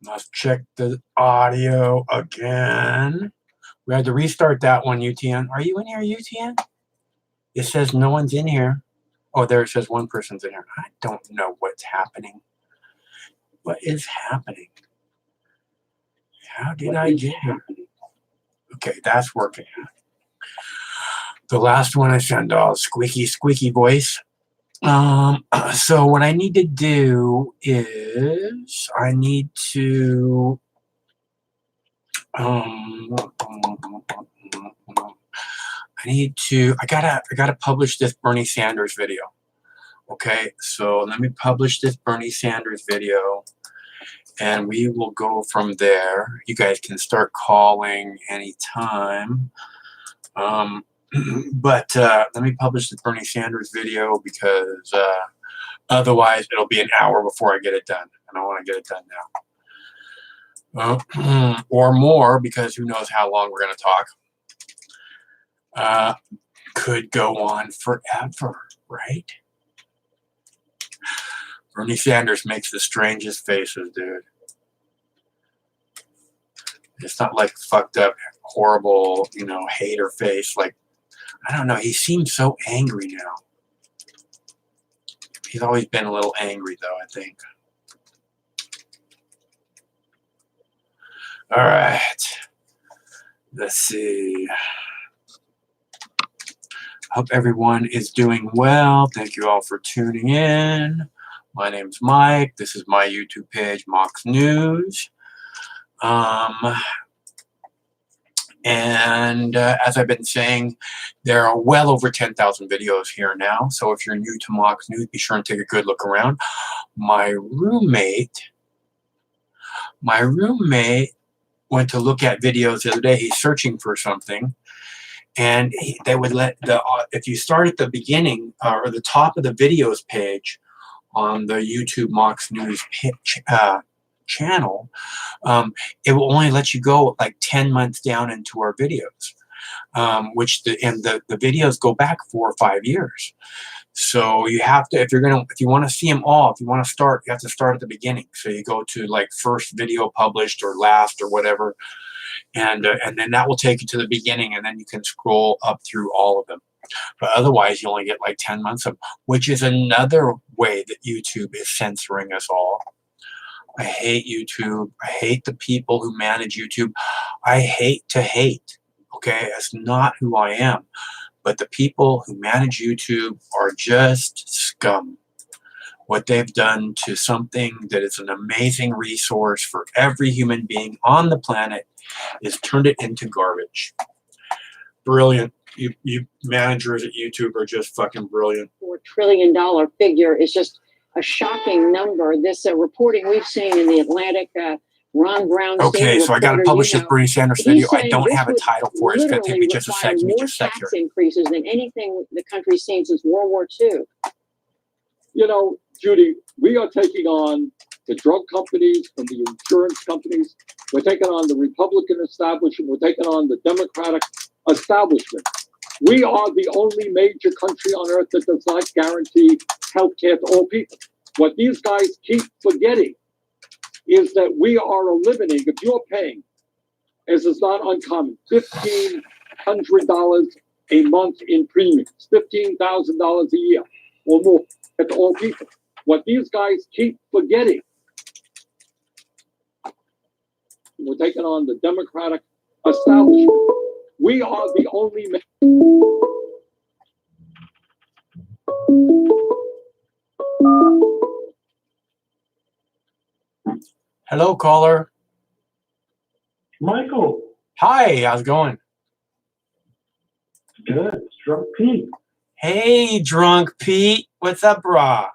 Let's check the audio again. We had to restart that one, UTN. Are you in here, UTN? It says no one's in here. Oh, there it says one person's in here. I don't know what's happening. What is happening? How did I get here? Okay, that's working. The last one I sent all squeaky voice. So what I need to do is I need to I gotta publish this Bernie Sanders video. Okay, so let me publish this Bernie Sanders video and we will go from there. You guys can start calling anytime. But let me publish the Bernie Sanders video because otherwise it'll be an hour before I get it done. And I want to get it done now. Or more, because who knows how long we're going to talk. Could go on forever, right? Bernie Sanders makes the strangest faces, dude. It's not like fucked up, horrible, hater face. Like, I don't know. He seems so angry now. He's always been a little angry, though, I think. All right. Let's see. Hope everyone is doing well. Thank you all for tuning in. My name's Mike. This is my YouTube page, Mox News. And as I've been saying, there are well over 10,000 videos here now. So if you're new to Mox News, be sure and take a good look around. My roommate went to look at videos the other day. He's searching for something. And they would if you start at the beginning or the top of the videos page on the YouTube Mox News channel, it will only let you go like 10 months down into our videos, which the videos go back 4 or 5 years. So you have to, if you want to see them all, if you want to start, you have to start at the beginning. So you go to like first video published or last or whatever, and then that will take you to the beginning, and then you can scroll up through all of them. But otherwise, you only get like 10 months of, which is another way that YouTube is censoring us all. I hate YouTube. I hate the people who manage YouTube. I hate to hate. Okay, that's not who I am. But the people who manage YouTube are just scum. What they've done to something that is an amazing resource for every human being on the planet is turned it into garbage. Brilliant. You managers at YouTube are just fucking brilliant. $4 trillion figure is just a shocking number. This reporting we've seen in the Atlantic, Ron Brown. Okay, so I got to publish this Bernie Sanders video. I don't have a title for it. It's going to take me just a second. More tax increases than anything the country's seen since World War II. You know, Judy, we are taking on the drug companies and the insurance companies. We're taking on the Republican establishment. We're taking on the Democratic establishment. We are the only major country on earth that does not guarantee health care to all people. What these guys keep forgetting is that we are eliminating, if you're paying, as is not uncommon, $1,500 a month in premiums, $15,000 a year or more to all people. What these guys keep forgetting, we're taking on the Democratic establishment. We are the only. Hello, caller. Michael. Hi, how's it going? Good. It's Drunk Pete. Hey, Drunk Pete. What's up, brah?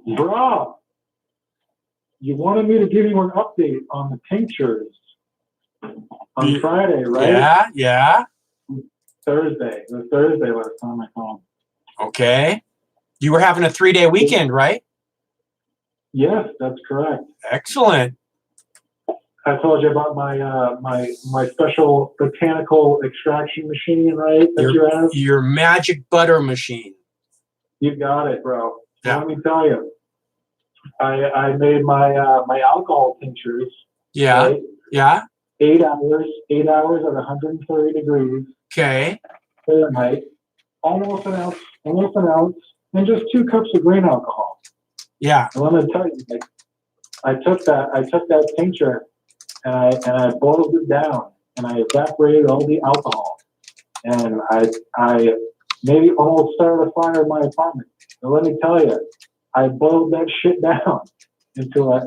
Brah. You wanted me to give you an update on the tinctures on Friday, right? Yeah. Thursday. It was Thursday last time I called. Okay. You were having a 3-day weekend, right? Yes, that's correct. Excellent. I told you about my my special botanical extraction machine, right? Your magic butter machine. You got it, bro. Yeah. Let me tell you. I made my my alcohol tinctures. Yeah. Right? Yeah. 8 hours at 130 degrees Okay. Fahrenheit, almost an ounce, and just 2 cups of grain alcohol. Yeah. And let me tell you, like, I took that tincture and I boiled it down and I evaporated all the alcohol and I maybe almost started a fire in my apartment. And let me tell you, I boiled that shit down into a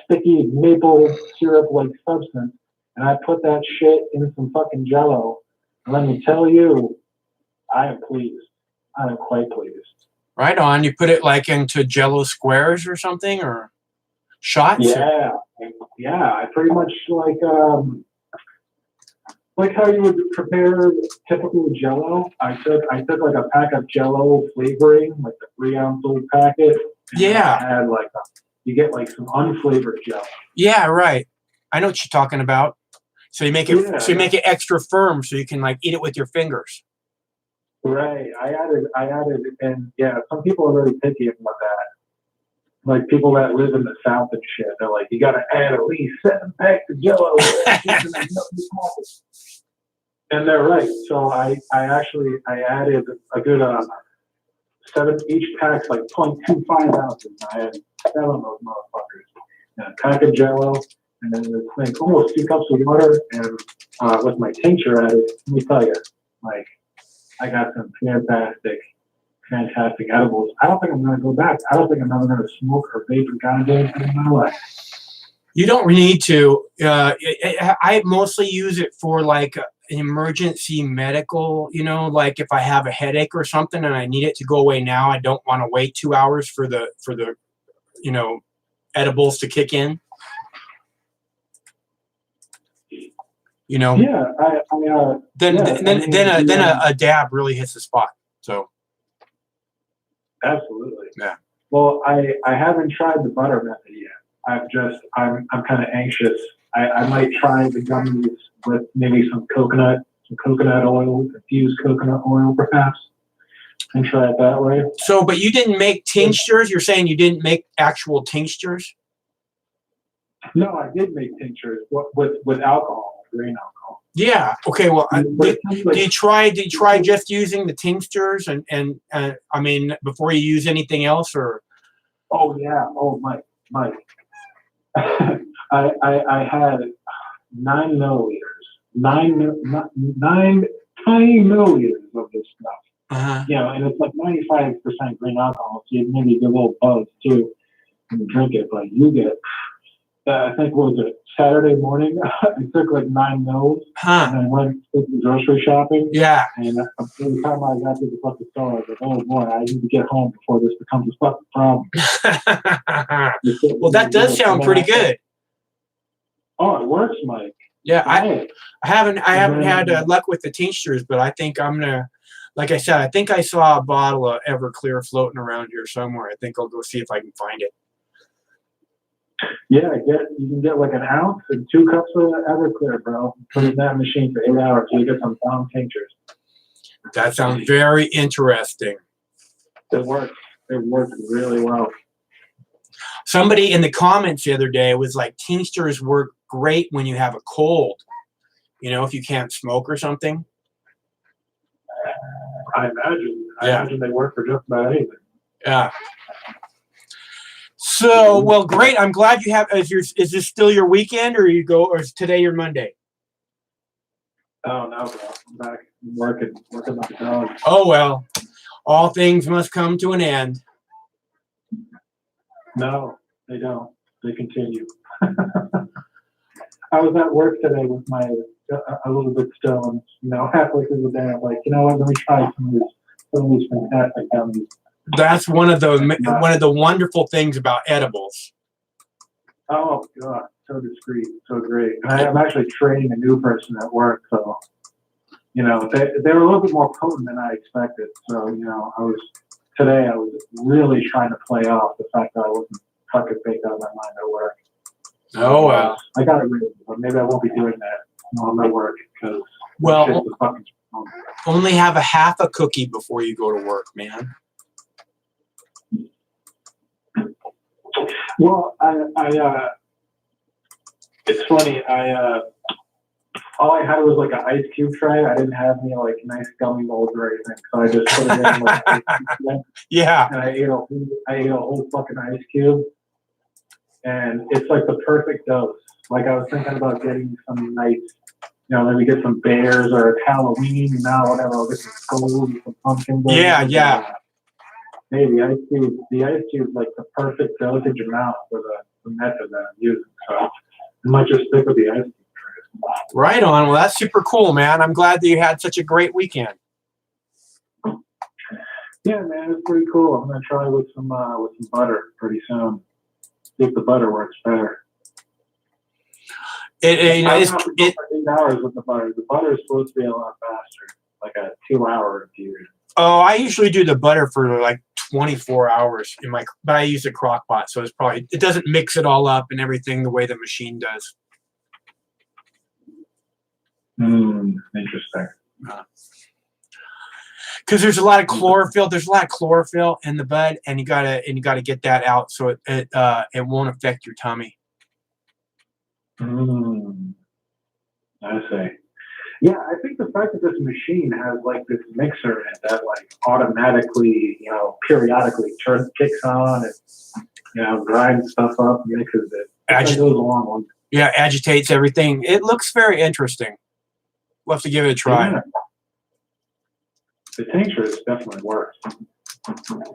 sticky maple syrup like substance, and I put that shit in some fucking Jello. And let me tell you, I am pleased. I am quite pleased. Right on. You put it like into Jello squares or something, or shots? Yeah, yeah. I pretty much like how you would prepare typical Jello. I took like a pack of Jello flavoring, like the 3-ounce old packet. And Yeah. I had like you get like some unflavored Jello. Yeah, right. I know what you're talking about. So you make it make it extra firm so you can like eat it with your fingers. Right. I added, and yeah, some people are really picky about that. Like people that live in the South and shit, they're like, you got to add at least 7 packs of Jello. And they're right. So I added a good 7. Each pack's like 0.25 ounces. I had 7 of those motherfuckers. And a pack of Jello, and then this thing, almost 2 cups of water, and with my tincture added. Let me tell you, like, I got some fantastic edibles. I don't think I'm going to go back. I don't think I'm ever going to smoke or vape or ganja in my life. You don't need to. I mostly use it for like an emergency medical, like if I have a headache or something and I need it to go away now, I don't want to wait 2 hours for the edibles to kick in. Yeah, then a dab really hits the spot. So absolutely. Yeah. Well, I haven't tried the butter method yet. I'm kind of anxious. I might try the gummies with maybe some coconut oil, infused coconut oil perhaps, and try it that way. So, but you didn't make tinctures? You're saying you didn't make actual tinctures? No, I did make tinctures with alcohol, grain alcohol. Yeah. Okay. Well, did you try just using the tinctures and I mean before you use anything else or? Oh yeah. Oh Mike. I had 9 milliliters, 9 tiny milliliters of this stuff. Uh-huh. And it's like 95% grain alcohol, so you maybe get a little buzz too when you drink it, but you get. I think what was it, Saturday morning? I took like 9 mils and I went to the grocery shopping. Yeah. And by the time I got to the fucking store, I was like, oh boy, I need to get home before this becomes a fucking problem. Well, that does sound pretty good. Oh, it works, Mike. Yeah, I haven't had luck with the tinctures, but I think I'm gonna, like I said, I think I saw a bottle of Everclear floating around here somewhere. I think I'll go see if I can find it. Yeah, you can get like an ounce and 2 cups of Everclear, bro. Put it in that machine for 8 hours so you get some down tinctures. That sounds very interesting. It works. It works really well. Somebody in the comments the other day was like, tinctures work great when you have a cold. If you can't smoke or something. I imagine they work for just about anything. Yeah. So, well, great. I'm glad you have. Is this still your weekend, or or is today your Monday? Oh no, bro. I'm back working like a dog. Oh well, all things must come to an end. No, they don't. They continue. I was at work today with my a little bit stoned. Halfway through the day, I'm like, you know what? Let me try some of these fantastic gummies. That's one of the wonderful things about edibles. Oh God, so discreet, so great. And I'm actually training a new person at work, so they were a little bit more potent than I expected. So I was really trying to play off the fact that I wasn't fucking baked out of my mind at work. Oh well, I got it ready, but maybe I won't be doing that on my work because only have a half a cookie before you go to work, man. Well, it's funny. All I had was like an ice cube tray. I didn't have any like nice gummy molds or anything, so I just put it in like ice cube tray, Yeah. and I ate a whole fucking ice cube, and it's like the perfect dose. Like I was thinking about getting some nice, maybe get some bears or it's Halloween, whatever. I'll get some skulls and some pumpkins. Yeah, yeah. Hey, the ice cube is like the perfect dosage amount for the method that I'm using. So I might just stick with the ice cube. Right on. Well, that's super cool, man. I'm glad that you had such a great weekend. Yeah, man, it's pretty cool. I'm gonna try with some butter pretty soon. See if the butter works better. It 8 hours with the butter. The butter is supposed to be a lot faster, like a 2-hour period. Oh, I usually do the butter for like 24 hours but I use a crock pot, so it doesn't mix it all up and everything the way the machine does. Interesting. Because there's a lot of chlorophyll. There's a lot of chlorophyll in the bud, and you gotta get that out so it won't affect your tummy. I see. Yeah, I think the fact that this machine has like this mixer in it that like automatically, periodically kicks on and, grinds stuff up, mixes it. That goes along with it. Yeah, agitates everything. It looks very interesting. We'll have to give it a try. Yeah. The tincture is definitely worse.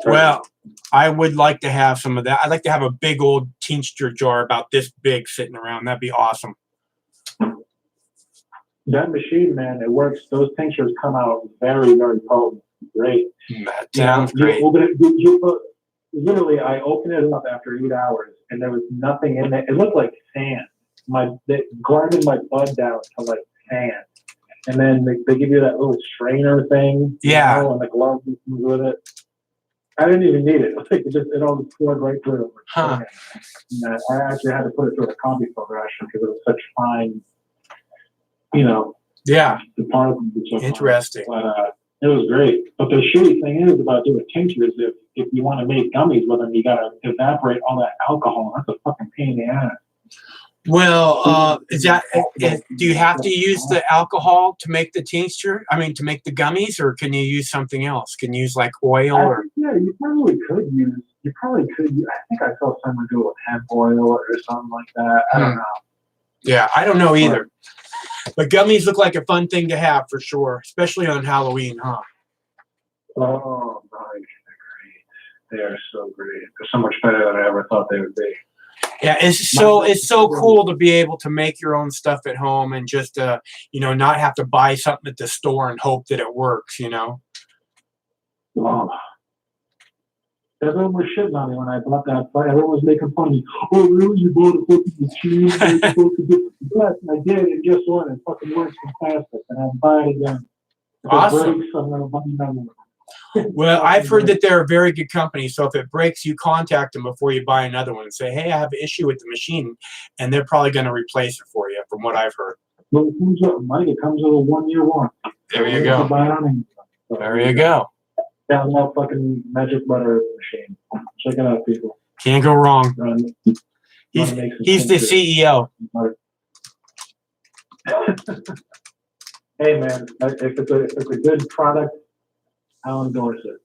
Well, I would like to have some of that. I'd like to have a big old tincture jar about this big sitting around. That'd be awesome. That machine, man, it works. Those tinctures come out very, very potent. Great. That sounds great. Literally, I opened it up after 8 hours, and there was nothing in it. It looked like sand. They grinded my bud down to like sand. And then they give you that little strainer thing. Yeah. And the glove comes with it. I didn't even need it. It all poured right through. Huh. And I actually had to put it through a coffee filter actually because it was such fine, Yeah. The particles were so interesting. Fine. But it was great. But the shitty thing is about doing tinctures, if you want to make gummies with them, you got to evaporate all that alcohol. That's a fucking pain in the ass. Well, do you have to use the alcohol to make the tincture? I mean, to make the gummies, or can you use something else? Can you use like oil or? Yeah, you probably could use. I think I saw someone do it with hemp oil or something like that. I don't know. Yeah, I don't know either. But gummies look like a fun thing to have for sure, especially on Halloween, huh? Oh, nice. They're great. They are so great. They're so much better than I ever thought they would be. Yeah, it's so cool to be able to make your own stuff at home and just not have to buy something at the store and hope that it works. Wow. Everyone was shitting on me when I bought that. Everyone was making fun of me. Oh, really? You bought a fucking machine? Yes, I did. And guess what? It fucking works fantastic. And I'll buy it again. If awesome. It breaks, I'm going to buy another one. Well, I've heard that they're a very good company. So if it breaks, you contact them before you buy another one and say, hey, I have an issue with the machine. And they're probably going to replace it for you, from what I've heard. Well, it comes with a 1-year warranty. There you go. There you go. Download fucking magic butter machine. Check it out, people. Can't go wrong. He's the CEO. Hey man, if it's a good product, I'll endorse it.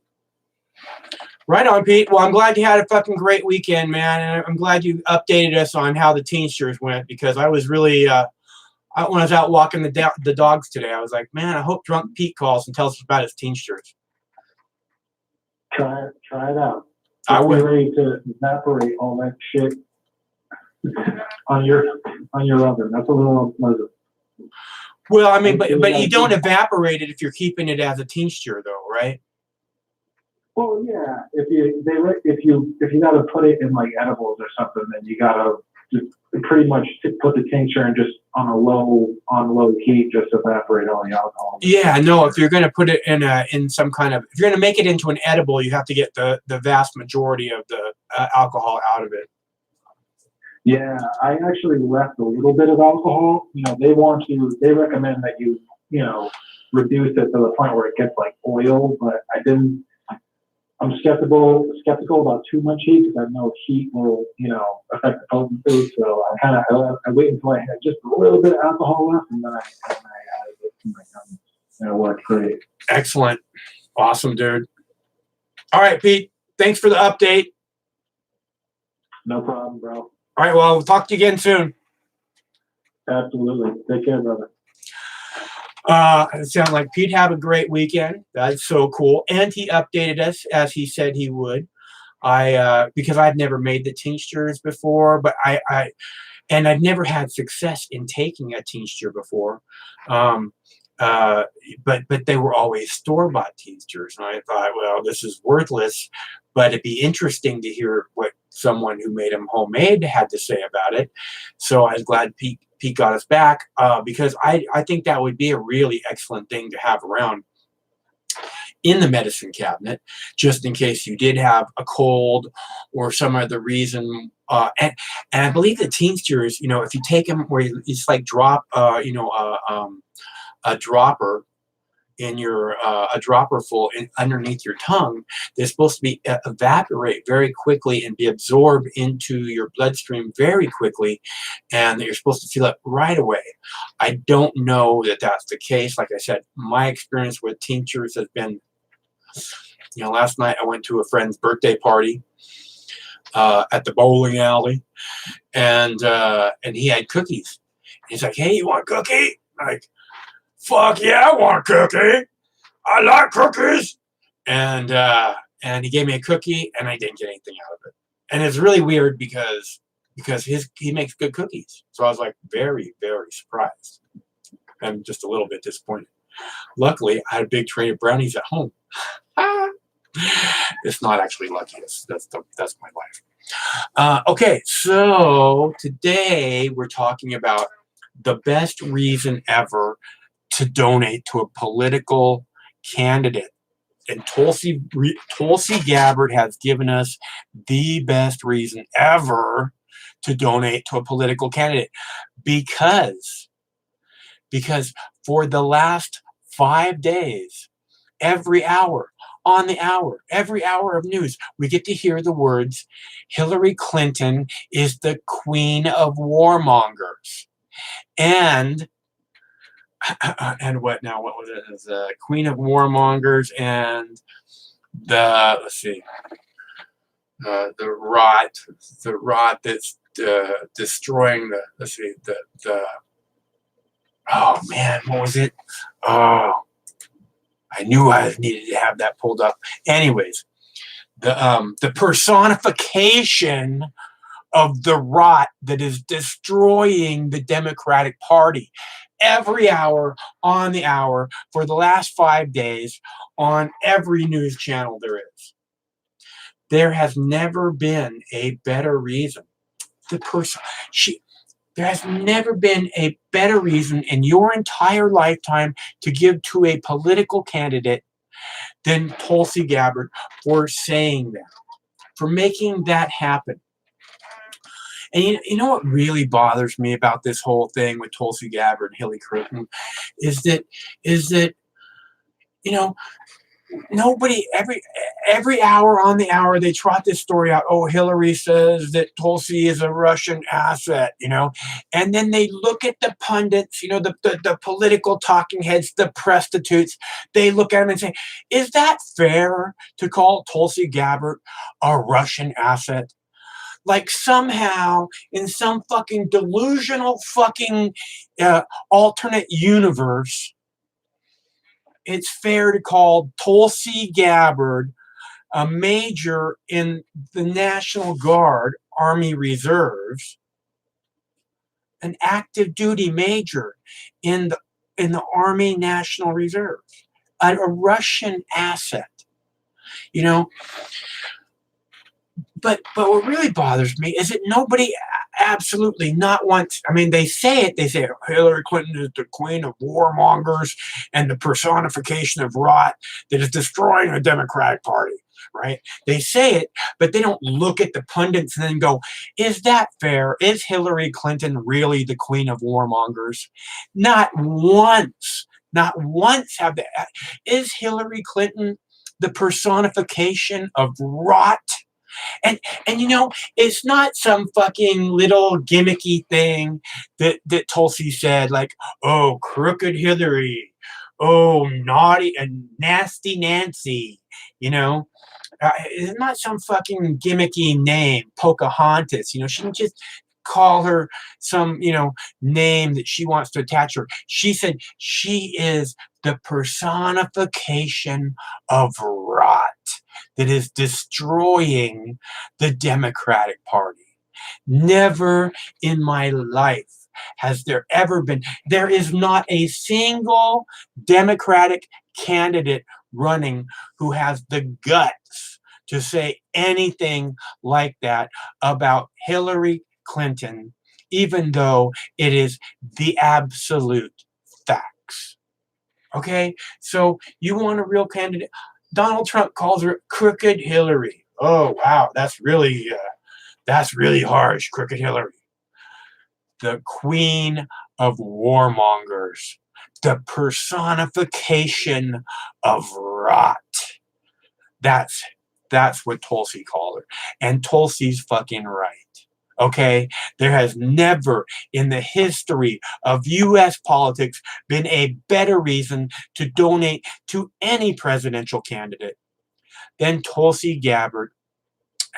Right on, Pete. Well, I'm glad you had a fucking great weekend, man, and I'm glad you updated us on how the tinctures went, because I was really when I was out walking the dogs today, I was like, man, I hope Drunk Pete calls and tells us about his tinctures. Try it out. I would. Ready to evaporate all that shit on your oven. That's a little unpleasant. Well, I mean, but you don't evaporate it if you're keeping it as a tincture, though, right? Well, yeah. If you got to put it in like edibles or something, then you got to pretty much put the tincture in just on low heat, just evaporate all the alcohol. Yeah, no. If you're going to put it in some kind of, if you're going to make it into an edible, you have to get the vast majority of the alcohol out of it. Yeah, I actually left a little bit of alcohol. They recommend that you reduce it to the point where it gets like oil, but I didn't. I'm skeptical about too much heat because I know heat will, affect the potency. So I wait until I have just a little bit of alcohol left, and then I add it to my gum, and it works great. Excellent. Awesome, dude. All right, Pete. Thanks for the update. No problem, bro. All right. Well, we'll talk to you again soon. Absolutely. Take care, brother. It sounds like Pete have a great weekend. That's so cool. And he updated us as he said he would. Because I've never made the tinctures before, but and I've never had success in taking a tincture before. But they were always store-bought tinctures. And I thought, well, this is worthless, but it'd be interesting to hear what someone who made them homemade had to say about it. So I was glad Pete got us back, because I think that would be a really excellent thing to have around in the medicine cabinet, just in case you did have a cold or some other reason. And I believe the tinctures, if you take them where it's like drop, a dropper in your a dropper full underneath your tongue, they're supposed to be evaporate very quickly and be absorbed into your bloodstream very quickly, and that you're supposed to feel it right away. I don't know that that's the case. Like I said, my experience with tinctures has been, last night I went to a friend's birthday party at the bowling alley, and he had cookies. He's like, "Hey, you want a cookie?" I'm like, "Fuck yeah, I want a cookie. I like cookies." And he gave me a cookie, and I didn't get anything out of it. And it's really weird because he makes good cookies. So I was like very, very surprised. I'm just a little bit disappointed. Luckily, I had a big tray of brownies at home. It's not actually lucky. That's my life. Okay, so today we're talking about the best reason ever to donate to a political candidate. And Tulsi Gabbard has given us the best reason ever to donate to a political candidate, because for the last 5 days, every hour of news, we get to hear the words, Hillary Clinton is the queen of warmongers. And what now? What was it? It's the queen of warmongers and the rot that's destroying the oh man, what was it? Oh, I knew I needed to have that pulled up. Anyways, the personification of the rot that is destroying the Democratic Party. Every hour on the hour for the last 5 days on every news channel there is. There has never been a better reason. There has never been a better reason in your entire lifetime to give to a political candidate than Tulsi Gabbard for saying that, for making that happen. And you know what really bothers me about this whole thing with Tulsi Gabbard and Hillary Clinton is that nobody, every hour on the hour they trot this story out. Oh, Hillary says that Tulsi is a Russian asset, and then they look at the pundits, the political talking heads, the prostitutes. They look at them and say, "Is that fair to call Tulsi Gabbard a Russian asset?" Like somehow in some fucking delusional fucking alternate universe, it's fair to call Tulsi Gabbard, a major in the National Guard Army Reserves, an active duty major in the Army National Reserves, a Russian asset, But what really bothers me is that nobody absolutely not once, they say Hillary Clinton is the queen of warmongers and the personification of rot that is destroying the Democratic Party, right? They say it, but they don't look at the pundits and then go, is that fair? Is Hillary Clinton really the queen of warmongers? Not once have they. Is Hillary Clinton the personification of rot. And you know, it's not some fucking little gimmicky thing that Tulsi said, like, oh, crooked Hillary, oh, naughty and nasty Nancy, you know. It's not some fucking gimmicky name, Pocahontas. You know, she didn't just call her some, you know, name that she wants to attach her. She said she is the personification of rot that is destroying the Democratic Party. Never in my life has there ever been, there is not a single Democratic candidate running who has the guts to say anything like that about Hillary Clinton, even though it is the absolute facts. Okay? So you want a real candidate? Donald Trump calls her crooked Hillary. Oh, wow, that's really harsh, crooked Hillary. The queen of warmongers, the personification of rot. That's what Tulsi called her. And Tulsi's fucking right. Okay? There has never in the history of US politics been a better reason to donate to any presidential candidate than Tulsi Gabbard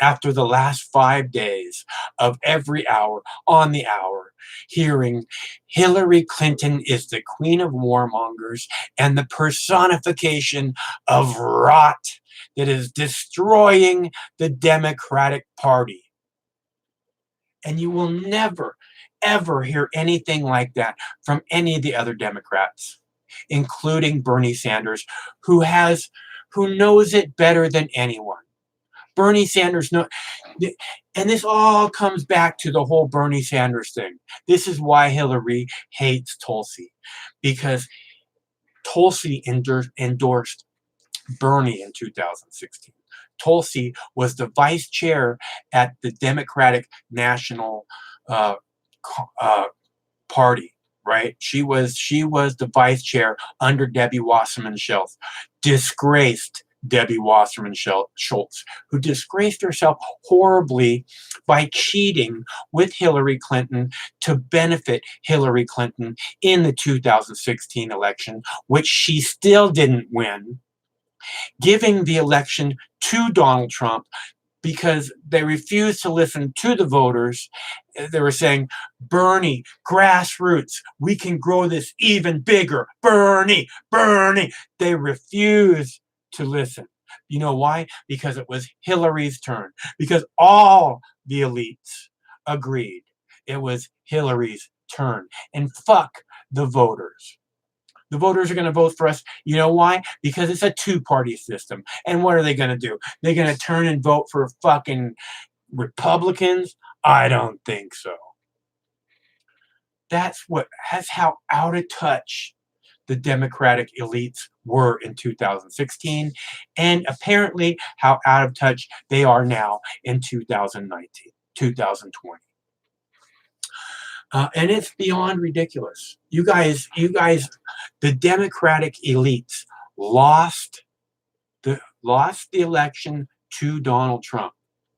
after the last 5 days of every hour on the hour hearing Hillary Clinton is the queen of warmongers and the personification of rot that is destroying the Democratic Party. And you will never, ever hear anything like that from any of the other Democrats, including Bernie Sanders, who knows it better than anyone. Bernie Sanders knows, and this all comes back to the whole Bernie Sanders thing. This is why Hillary hates Tulsi, because Tulsi endorsed Bernie in 2016. Tulsi was the vice chair at the Democratic National Party, right? She was the vice chair under Debbie Wasserman Schultz, disgraced Debbie Wasserman Schultz, who disgraced herself horribly by cheating with Hillary Clinton to benefit Hillary Clinton in the 2016 election, which she still didn't win, giving the election to Donald Trump because they refused to listen to the voters. They were saying, Bernie, grassroots, we can grow this even bigger. Bernie, Bernie. They refused to listen. You know why? Because it was Hillary's turn. Because all the elites agreed it was Hillary's turn. And fuck the voters. The voters are going to vote for us. You know why? Because it's a two-party system. And what are they going to do? They're going to turn and vote for fucking Republicans? I don't think so. That's how out of touch the Democratic elites were in 2016, and apparently how out of touch they are now in 2019, 2020. And it's beyond ridiculous. You guys, the Democratic elites lost the election to Donald Trump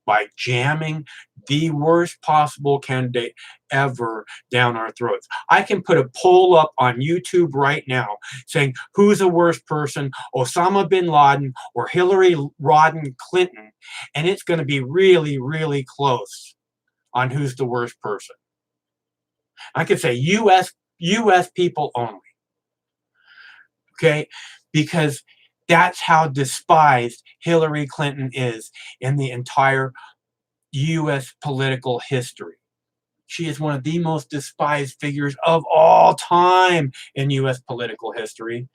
by jamming the worst possible candidate ever down our throats. I can put a poll up on YouTube right now saying who's the worst person, Osama bin Laden or Hillary Rodham Clinton, and it's going to be really, really close on who's the worst person. I could say U.S. people only. Okay? Because that's how despised Hillary Clinton is in the entire U.S. political history. She is one of the most despised figures of all time in U.S. political history.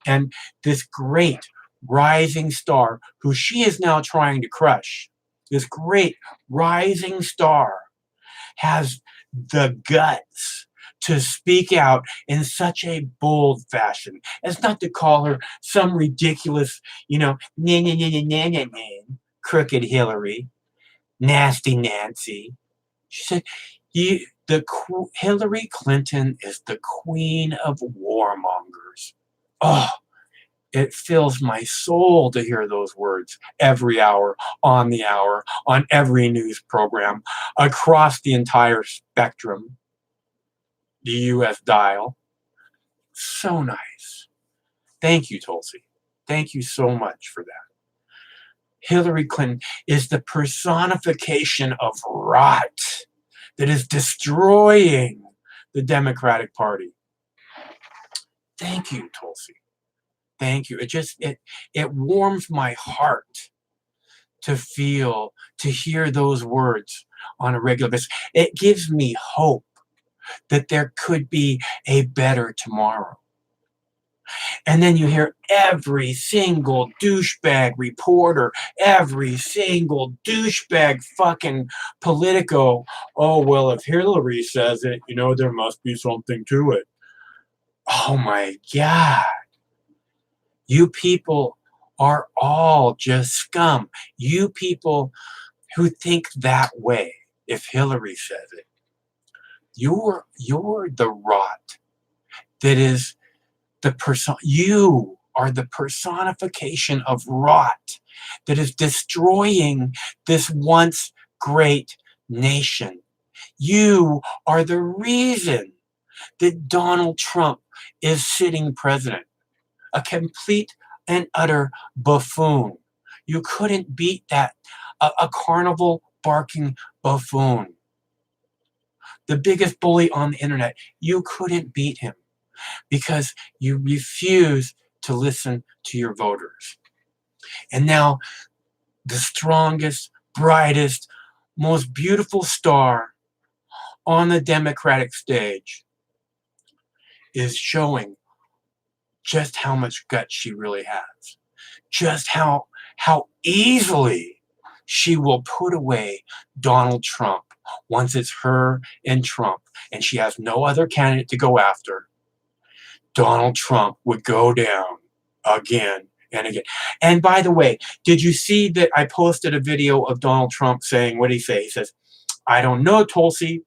And this great rising star, who she is now trying to crush, this great rising star has the guts to speak out in such a bold fashion as not to call her some ridiculous, crooked Hillary, nasty Nancy. She said, Hillary Clinton is the queen of warmongers. Oh, it fills my soul to hear those words every hour, on every news program, across the entire spectrum, the U.S. dial. So nice. Thank you, Tulsi. Thank you so much for that. Hillary Clinton is the personification of rot that is destroying the Democratic Party. Thank you, Tulsi. Thank you. It warms my heart to hear those words on a regular basis. It gives me hope that there could be a better tomorrow. And then you hear every single douchebag reporter, every single douchebag fucking Politico. Oh, well, if Hillary says it, there must be something to it. Oh my God. You people are all just scum. You people who think that way, if Hillary says it, you're the rot that is you are the personification of rot that is destroying this once great nation. You are the reason that Donald Trump is sitting president. A complete and utter buffoon. You couldn't beat that. A carnival barking buffoon. The biggest bully on the internet. You couldn't beat him because you refuse to listen to your voters. And now the strongest, brightest, most beautiful star on the Democratic stage is showing just how much guts she really has. Just how easily she will put away Donald Trump once it's her and Trump and she has no other candidate to go after. Donald Trump would go down again and again. And by the way, did you see that I posted a video of Donald Trump saying, what did he say? He says, I don't know, Tulsi,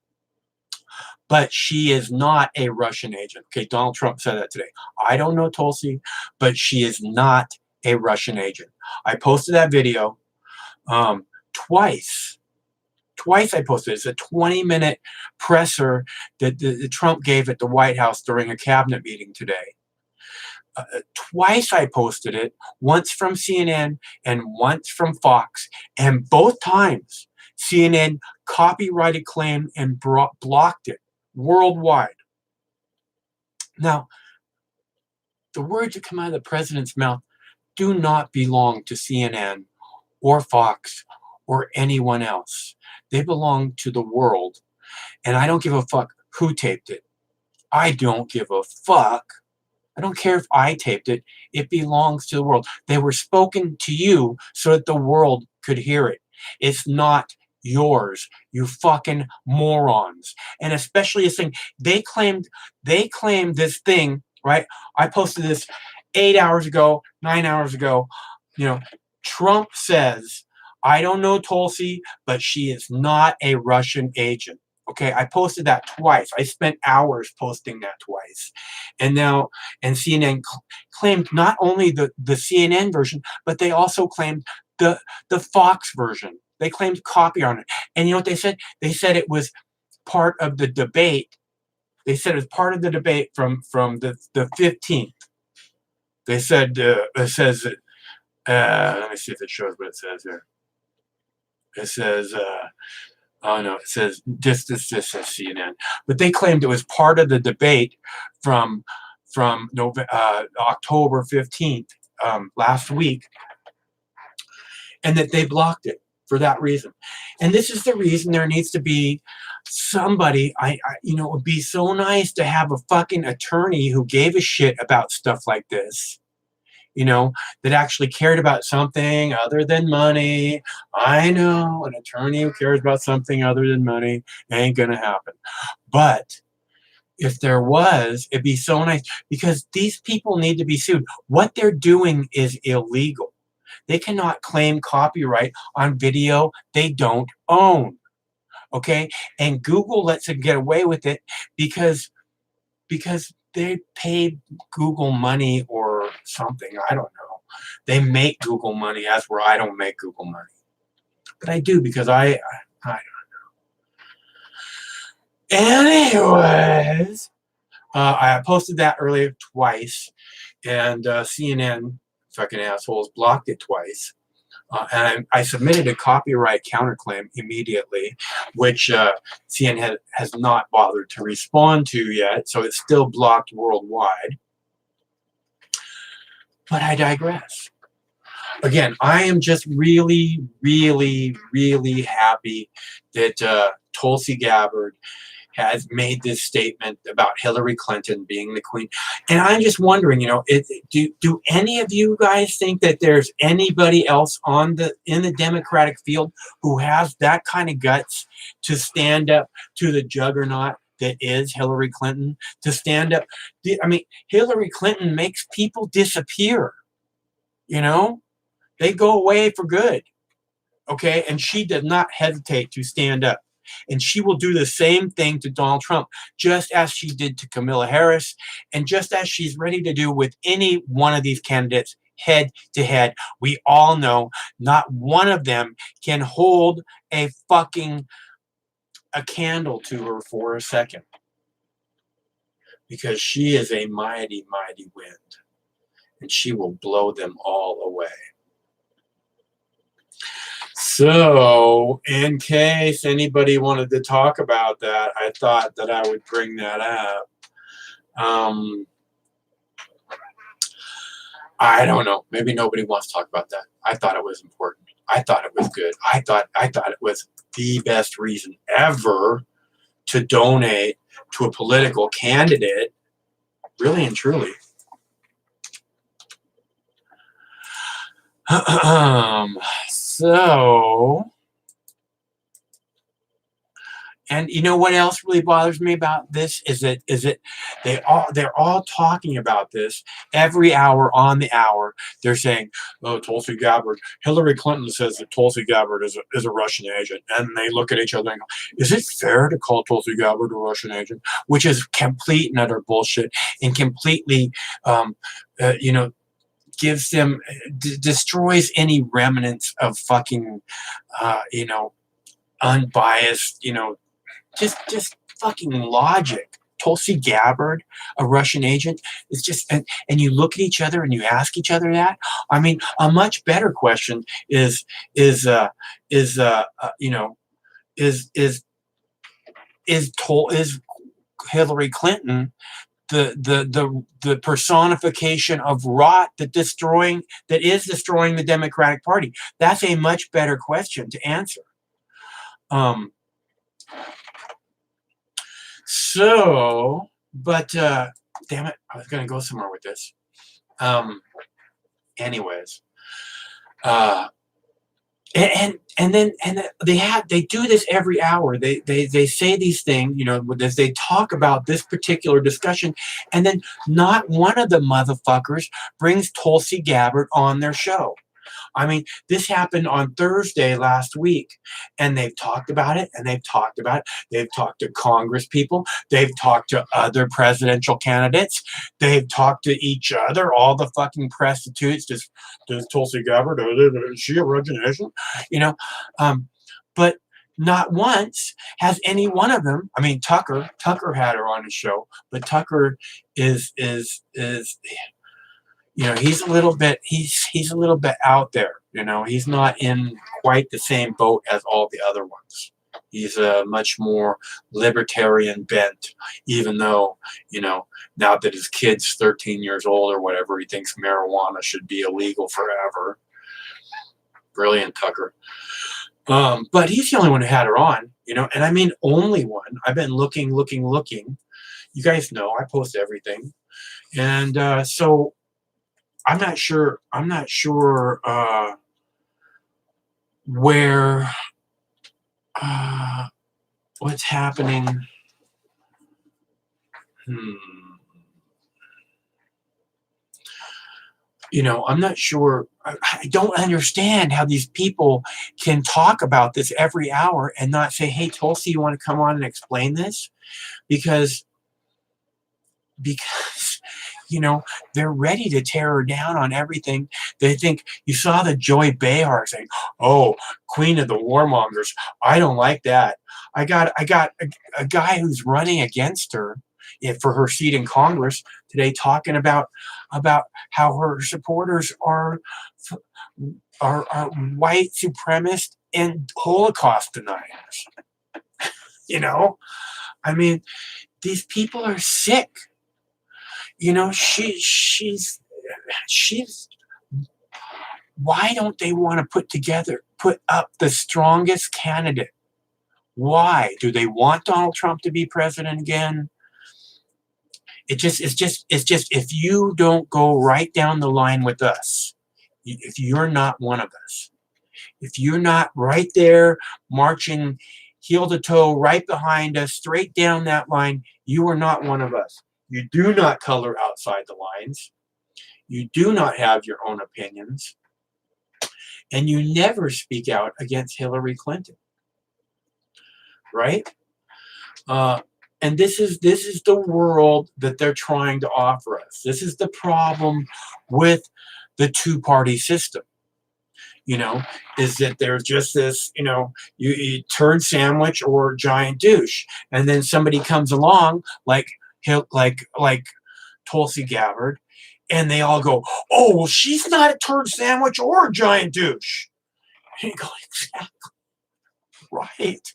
but she is not a Russian agent. Okay, Donald Trump said that today. I don't know, Tulsi, but she is not a Russian agent. I posted that video twice. Twice I posted it. It's a 20-minute presser that the Trump gave at the White House during a cabinet meeting today. Twice I posted it, once from CNN and once from Fox, and both times CNN copyrighted claim and blocked it worldwide. Now, the words that come out of the president's mouth do not belong to CNN or Fox or anyone else. They belong to the world. And I don't give a fuck who taped it. I don't give a fuck. I don't care if I taped it. It belongs to the world. They were spoken to you so that the world could hear it. It's not yours, you fucking morons. And especially this thing, they claimed this thing, right? I posted this 8 hours ago, 9 hours ago. Trump says, I don't know Tulsi, but she is not a Russian agent. Okay, I posted that twice. I spent hours posting that twice. And CNN claimed not only the CNN version, but they also claimed the Fox version. They claimed copy on it. And you know what they said? They said it was part of the debate. They said it was part of the debate from the 15th. They said, it says, let me see if it shows what it says here. It says, oh no, it says this says CNN. But they claimed it was part of the debate from October 15th, last week, and that they blocked it for that reason. And this is the reason there needs to be somebody, it would be so nice to have a fucking attorney who gave a shit about stuff like this. That actually cared about something other than money. I know an attorney who cares about something other than money ain't gonna happen. But if there was, it'd be so nice because these people need to be sued. What they're doing is illegal. They cannot claim copyright on video they don't own. Okay? And Google lets them get away with it because they paid Google money or or something. I don't know. They make Google money. That's where I don't make Google money. But I do because I don't know. Anyways, I posted that earlier twice, and CNN, fucking assholes, blocked it twice. And I submitted a copyright counterclaim immediately, which CNN has not bothered to respond to yet, so it's still blocked worldwide. But I digress. Again, I am just really, really, really happy that Tulsi Gabbard has made this statement about Hillary Clinton being the queen. And I'm just wondering, do any of you guys think that there's anybody else in the Democratic field who has that kind of guts to stand up to the juggernaut that is Hillary Clinton? To stand up, I mean, Hillary Clinton makes people disappear. They go away for good. Okay, and she does not hesitate to stand up. And she will do the same thing to Donald Trump, just as she did to Kamala Harris, and just as she's ready to do with any one of these candidates head to head. We all know not one of them can hold a candle to her for a second, because she is a mighty, mighty wind, and she will blow them all away. So, in case anybody wanted to talk about that, I thought that I would bring that up. I don't know. Maybe nobody wants to talk about that. I thought it was important. I thought it was good. I thought it was the best reason ever to donate to a political candidate, really and truly. So, and you know what else really bothers me about this is that they're all talking about this every hour on the hour. They're saying, "Oh, Tulsi Gabbard, Hillary Clinton says that Tulsi Gabbard is a Russian agent," and they look at each other and go, "Is it fair to call Tulsi Gabbard a Russian agent?" Which is complete and utter bullshit, and completely, gives them, destroys any remnants of fucking, unbiased, just fucking logic. Tulsi Gabbard, a Russian agent, is just, and you look at each other and you ask each other that. I mean, a much better question is Hillary Clinton the personification of rot that is destroying the Democratic Party? That's a much better question to answer. But damn it, I was gonna go somewhere with this. Anyways, and then they do this every hour. They say these things, as they talk about this particular discussion, and then not one of the motherfuckers brings Tulsi Gabbard on their show. I mean, this happened on Thursday last week, and they've talked about it, and they've talked about it. They've talked to Congress people. They've talked to other presidential candidates. They've talked to each other, all the fucking prostitutes. Does Tulsi Gabbard, is she a Russian agent? But not once has any one of them. I mean, Tucker had her on his show, but Tucker is he's a little bit out there. He's not in quite the same boat as all the other ones. He's a much more libertarian bent, even though, now that his kid's 13 years old or whatever, he thinks marijuana should be illegal forever. Brilliant, Tucker. But he's the only one who had her on, and I mean only one. I've been looking. You guys know I post everything. And so I'm not sure where what's happening. I'm not sure. I don't understand how these people can talk about this every hour and not say, "Hey, Tulsi, you want to come on and explain this?" Because You know, they're ready to tear her down on everything. They think, you saw the Joy Behar saying, "Oh, Queen of the Warmongers. I don't like that. I got a guy who's running against her for her seat in Congress today, talking about how her supporters are white supremacists and Holocaust deniers." You know, I mean, these people are sick. You know, she's why don't they want to put up the strongest candidate? Why do they want Donald Trump to be president again? It's just if you don't go right down the line with us, if you're not one of us, if you're not right there marching heel to toe right behind us, straight down that line, you are not one of us. You do not color outside the lines. You do not have your own opinions. And you never speak out against Hillary Clinton. Right? And this is the world that they're trying to offer us. This is the problem with the two-party system. You know, is that there's just this, you know, you eat turd sandwich or giant douche, and then somebody comes along like Tulsi Gabbard, and they all go, "Oh, well, she's not a turd sandwich or a giant douche." And you go, exactly right.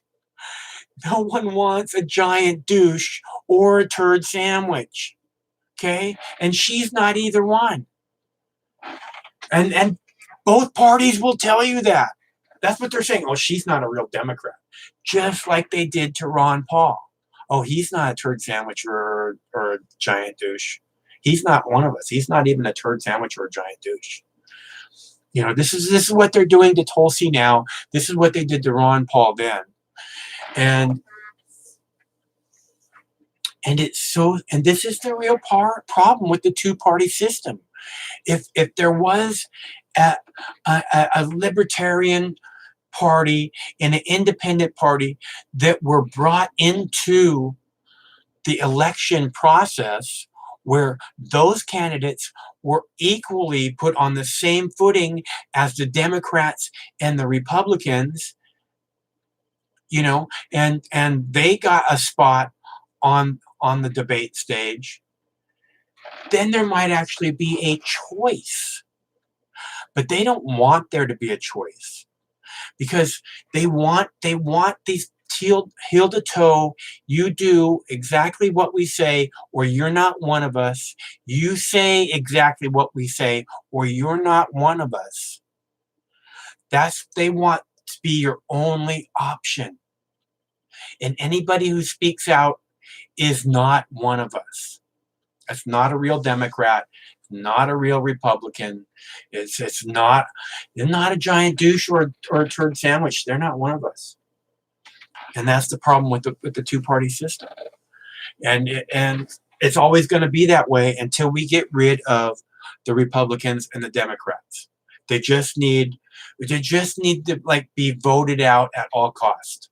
No one wants a giant douche or a turd sandwich, okay? And she's not either one. And both parties will tell you that. That's what they're saying. Oh, she's not a real Democrat. Just like they did to Ron Paul. Oh, he's not a turd sandwich or a giant douche. He's not one of us. He's not even a turd sandwich or a giant douche. You know, this is what they're doing to Tulsi now. This is what they did to Ron Paul then. And this is the real problem with the two-party system. If there was a libertarian party and an independent party that were brought into the election process, where those candidates were equally put on the same footing as the Democrats and the Republicans, you know, and they got a spot on the debate stage, then there might actually be a choice. But they don't want there to be a choice, because they want these heel to toe. You do exactly what we say, or you're not one of us. You say exactly what we say, or you're not one of us. They want to be your only option. And anybody who speaks out is not one of us. That's not a real Democrat, not a real Republican. It's not a giant douche or a turd sandwich. They're not one of us. And that's the problem with the two-party system. And it's always going to be that way until we get rid of the Republicans and the Democrats. They just need to like be voted out at all costs.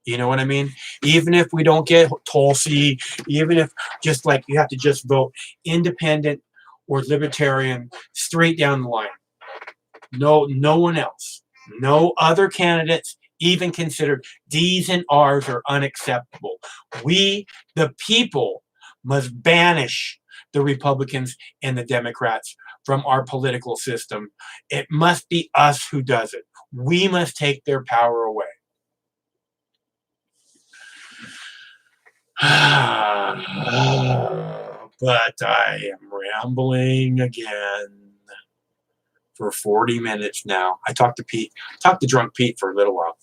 You know what I mean? Even if we don't get Tulsi, even if just like you have to just vote independent or libertarian straight down the line. No one else. No other candidates even considered. D's and R's are unacceptable. We, the people, must banish the Republicans and the Democrats from our political system. It must be us who does it. We must take their power away. But I am rambling again for 40 minutes now. I talked to Drunk Pete for a little while.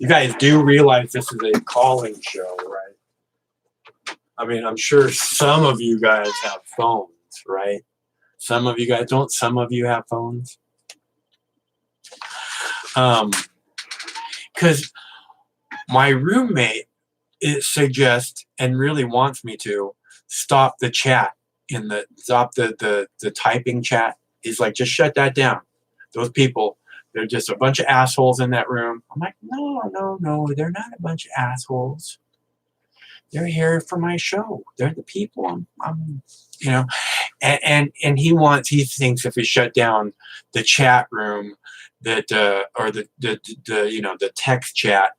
You guys do realize this is a calling show, right? I mean, I'm sure some of you guys have phones, right? Some of you guys don't. Some of you have phones. Because my roommate suggests and really wants me to stop the chat stop the typing chat. He's like, just shut that down. Those people, they're just a bunch of assholes in that room. I'm like, no, they're not a bunch of assholes. They're here for my show. They're the people. I'm you know, and he thinks if we shut down the chat room, that or the the text chat,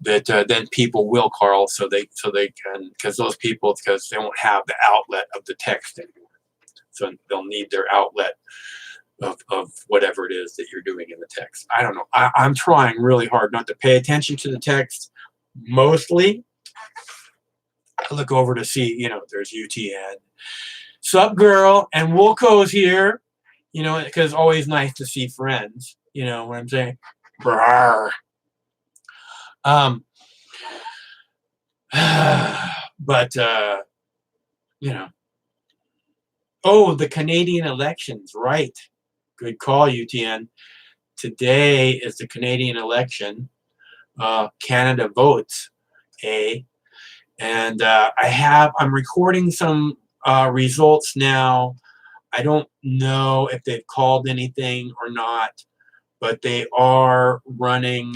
that then people will call, so they can, because those people, because they won't have the outlet of the text anymore, so they'll need their outlet of whatever it is that you're doing in the text. I don't know. I'm trying really hard not to pay attention to the text. Mostly I look over to see, there's UTN. Sup, girl? And Woolco's here, because it's always nice to see friends. You know what I'm saying? Brrr. But, oh, the Canadian elections, right. Good call, UTN. Today is the Canadian election. Canada votes, eh? And I'm recording some results now. I don't know if they've called anything or not, but they are running.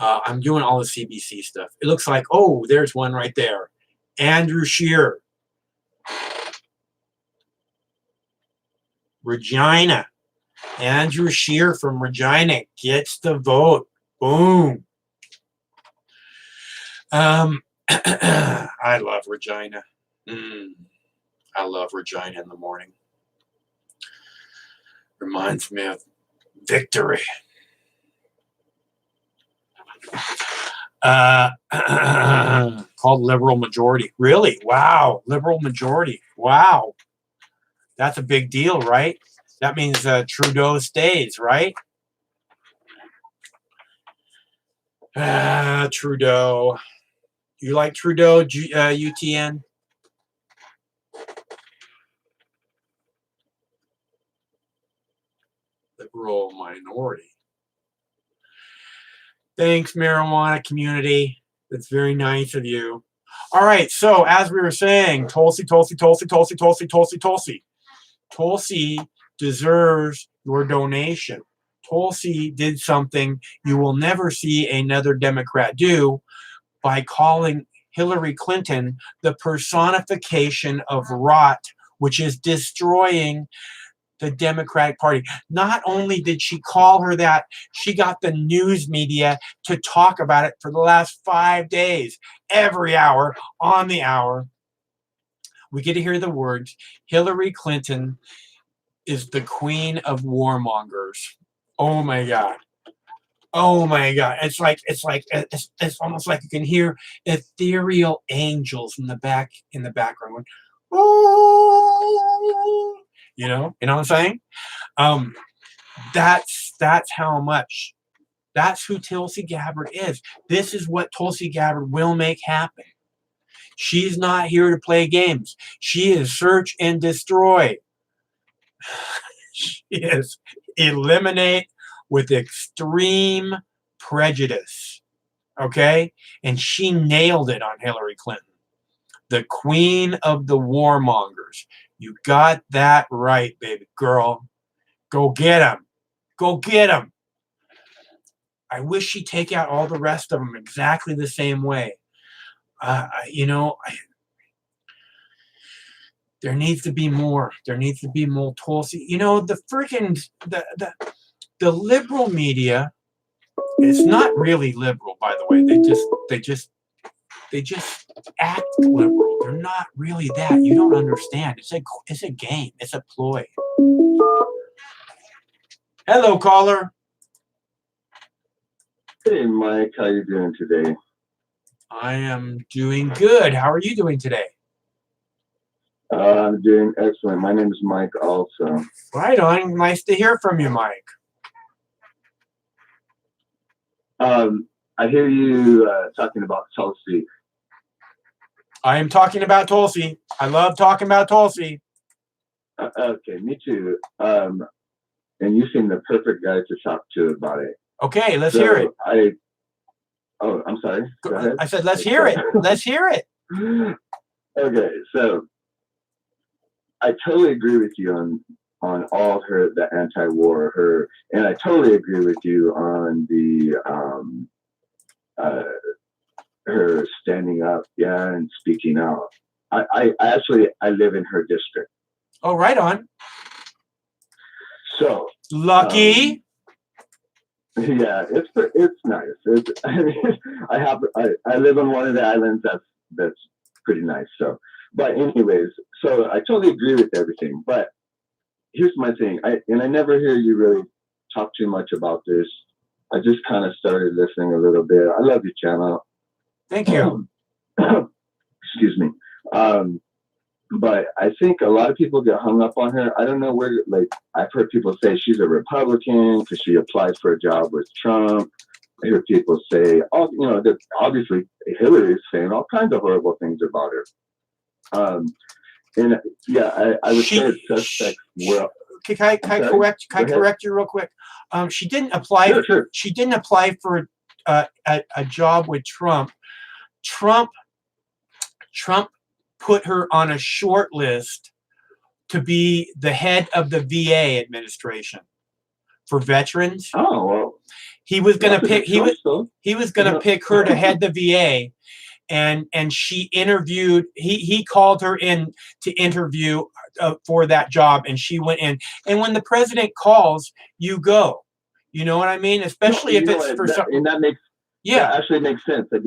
I'm doing all the CBC stuff. It looks like, oh, there's one right there. Andrew Scheer. Regina. Andrew Scheer from Regina gets the vote. Boom. I love Regina. I love Regina in the morning. Reminds me of victory. Called liberal majority. Really? Wow. Liberal majority. Wow. That's a big deal, right? That means Trudeau stays, right? Trudeau. You like Trudeau, UTN? Liberal minority. Thanks, marijuana community. That's very nice of you. All right, so as we were saying, Tulsi. Tulsi deserves your donation. Tulsi did something you will never see another Democrat do, by calling Hillary Clinton the personification of rot, which is destroying the Democratic Party. Not only did she call her that, she got the news media to talk about it for the last 5 days, every hour, on the hour. We get to hear the words, Hillary Clinton is the queen of warmongers. Oh my God. Oh my God. It's almost like you can hear ethereal angels in the background going, oh, you know what I'm saying? That's how much. That's who Tulsi Gabbard is. This is what Tulsi Gabbard will make happen. She's not here to play games. She is search and destroy. She is eliminate with extreme prejudice. Okay? And she nailed it on Hillary Clinton. The queen of the warmongers. You got that right, baby girl. Go get him. Go get him. I wish she'd take out all the rest of them exactly the same way. There needs to be more. There needs to be more Tulsi. The freaking the liberal media is not really liberal, by the way. They just act liberal. They're not really that. You don't understand. It's a game. It's a ploy. Hello, caller. Hey, Mike. How you doing today? I am doing good. How are you doing today? I'm doing excellent. My name is Mike also. Right on. Nice to hear from you, Mike. I hear you talking about Tulsi. I am talking about Tulsi. I love talking about Tulsi. Okay, me too. And you seem the perfect guy to talk to about it. Okay, let's hear it. I'm sorry. Go ahead. I said, let's hear it. Let's hear it. Okay, so I totally agree with you on all the anti-war, and I totally agree with you on the her standing up, and speaking out. I live in her district. Oh, right on. So Lucky. yeah, it's nice. I mean, I live on one of the islands that's pretty nice. So, but anyways, so I totally agree with everything. But here's my thing. I never hear you really talk too much about this. I just kind of started listening a little bit. I love your channel. Thank you. Excuse me. But I think a lot of people get hung up on her. I don't know where, like, I've heard people say she's a Republican because she applied for a job with Trump. I hear people say, oh, you know, that obviously Hillary is saying all kinds of horrible things about her. And yeah, I would say it's suspect. Well, can I correct you real quick? She didn't apply. Sure. She didn't apply for a job with Trump. Trump put her on a short list to be the head of the VA administration for veterans. Oh well, he was going to pick. He was going to pick her to head the VA, and she interviewed. He called her in to interview for that job, and she went in. And when the president calls, you go. You know what I mean? Especially if it's for something. And that makes. Yeah, that actually makes sense. I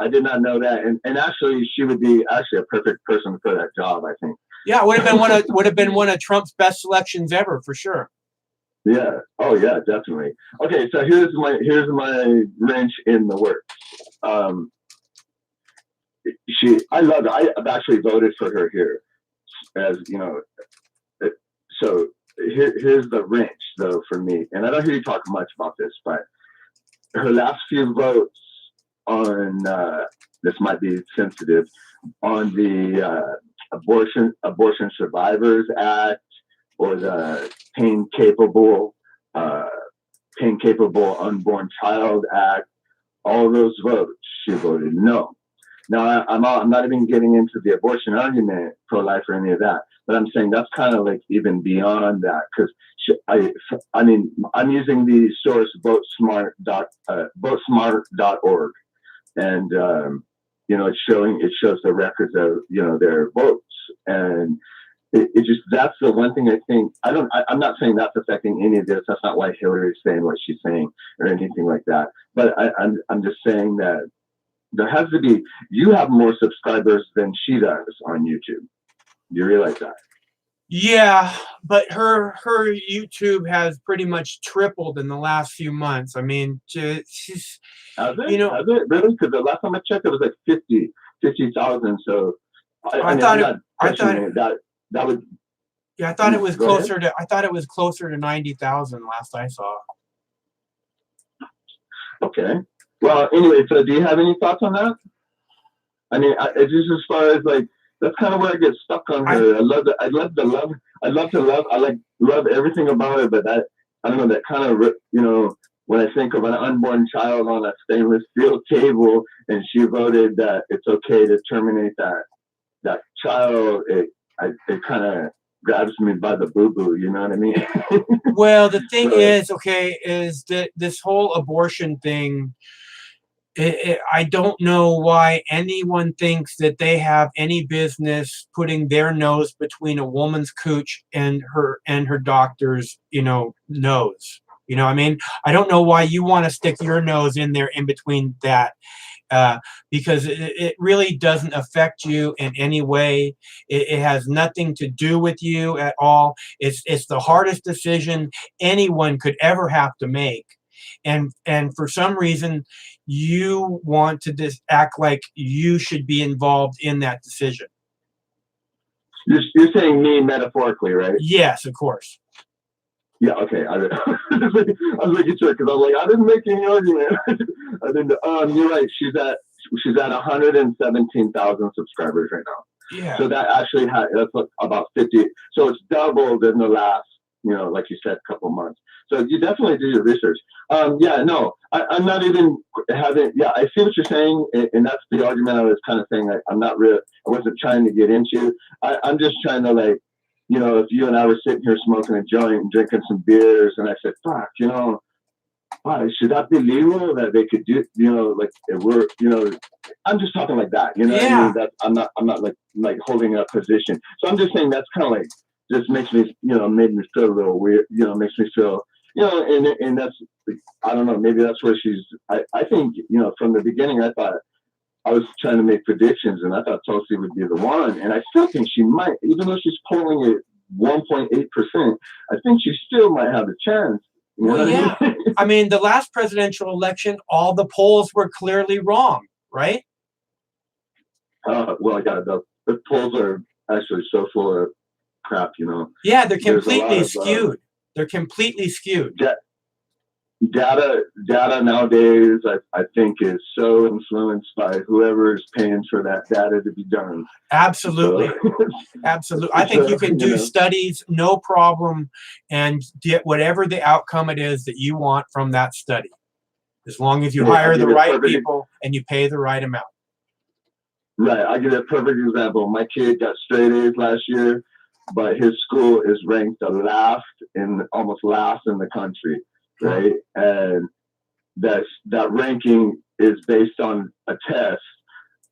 did not know that, and actually, she would be actually a perfect person for that job. I think. Yeah, it would have been one of Trump's best selections ever for sure. Yeah. Oh yeah, definitely. Okay, so here's my wrench in the works. I love it. I've actually voted for her here, as you know. So here's the wrench though for me, and I don't hear you talk much about this, but. Her last few votes on this might be sensitive on the Abortion Survivors Act or the Pain Capable Unborn Child Act. All those votes, she voted no. Now I'm not even getting into the abortion argument, pro-life or any of that, but I'm saying that's kind of like even beyond that because I mean I'm using the source votesmart.org, and you know it shows the records of their votes, and it just that's the one thing I think I'm not saying that's affecting any of this. That's not why Hillary's saying what she's saying or anything like that. But I'm just saying that. There has to be. You have more subscribers than she does on YouTube. You realize that? Yeah, but her YouTube has pretty much tripled in the last few months. I mean, she's. Has it? Has it really? Because the last time I checked, it was like 50,000. So I thought that would. Yeah, I thought it was closer to. I thought it was closer to 90,000 last I saw. Okay. Well, anyway, so do you have any thoughts on that? I mean, it's just as far as like that's kind of where I get stuck on her. I love everything about her, but I don't know, that kind of when I think of an unborn child on a stainless steel table, and she voted that it's okay to terminate that child, it kind of grabs me by the boo-boo, you know what I mean? Well, the thing is that this whole abortion thing. I don't know why anyone thinks that they have any business putting their nose between a woman's cooch and her doctor's, nose. You know what I mean? I don't know why you want to stick your nose in there in between that, because it really doesn't affect you in any way. It has nothing to do with you at all. It's the hardest decision anyone could ever have to make. And for some reason, you want to just act like you should be involved in that decision. You're saying me metaphorically, right? Yes, of course. Yeah, okay. I was making sure because I was like, I didn't make any argument. I didn't. You're right. She's at 117,000 subscribers right now. Yeah. So that actually that's about 50. So it's doubled in the last, like you said, couple months. So you definitely do your research. Yeah, no, I'm not even having. Yeah, I see what you're saying, and that's the argument I was kind of saying. I'm not real. I wasn't trying to get into. I'm just trying to like, if you and I were sitting here smoking a joint and drinking some beers, and I said, "Fuck," why should that be legal that they could do, like if we're, I'm just talking like that, what I Yeah. mean? That I'm not like holding a position. So I'm just saying that's kind of like, just makes me, made me feel a little weird, makes me feel, and that's, I don't know, maybe that's where I think, from the beginning, I thought I was trying to make predictions and I thought Tulsi would be the one. And I still think she might, even though she's polling at 1.8%, I think she still might have a chance. You know Well, what yeah. I mean? I mean, the last presidential election, all the polls were clearly wrong, right? Well, yeah, the polls are actually so full of crap, Yeah, they're There's a lot completely of, skewed. They're completely skewed. data nowadays, I think, is so influenced by whoever's paying for that data to be done. Absolutely. So, Absolutely. I think you can do studies, no problem, and get whatever the outcome it is that you want from that study, as long as you Yeah, hire the I'll give you a right perfect- people and you pay the right amount. Right. I'll give you a perfect example. My kid got straight A's last year, but his school is ranked almost last in the country. Right. And that ranking is based on a test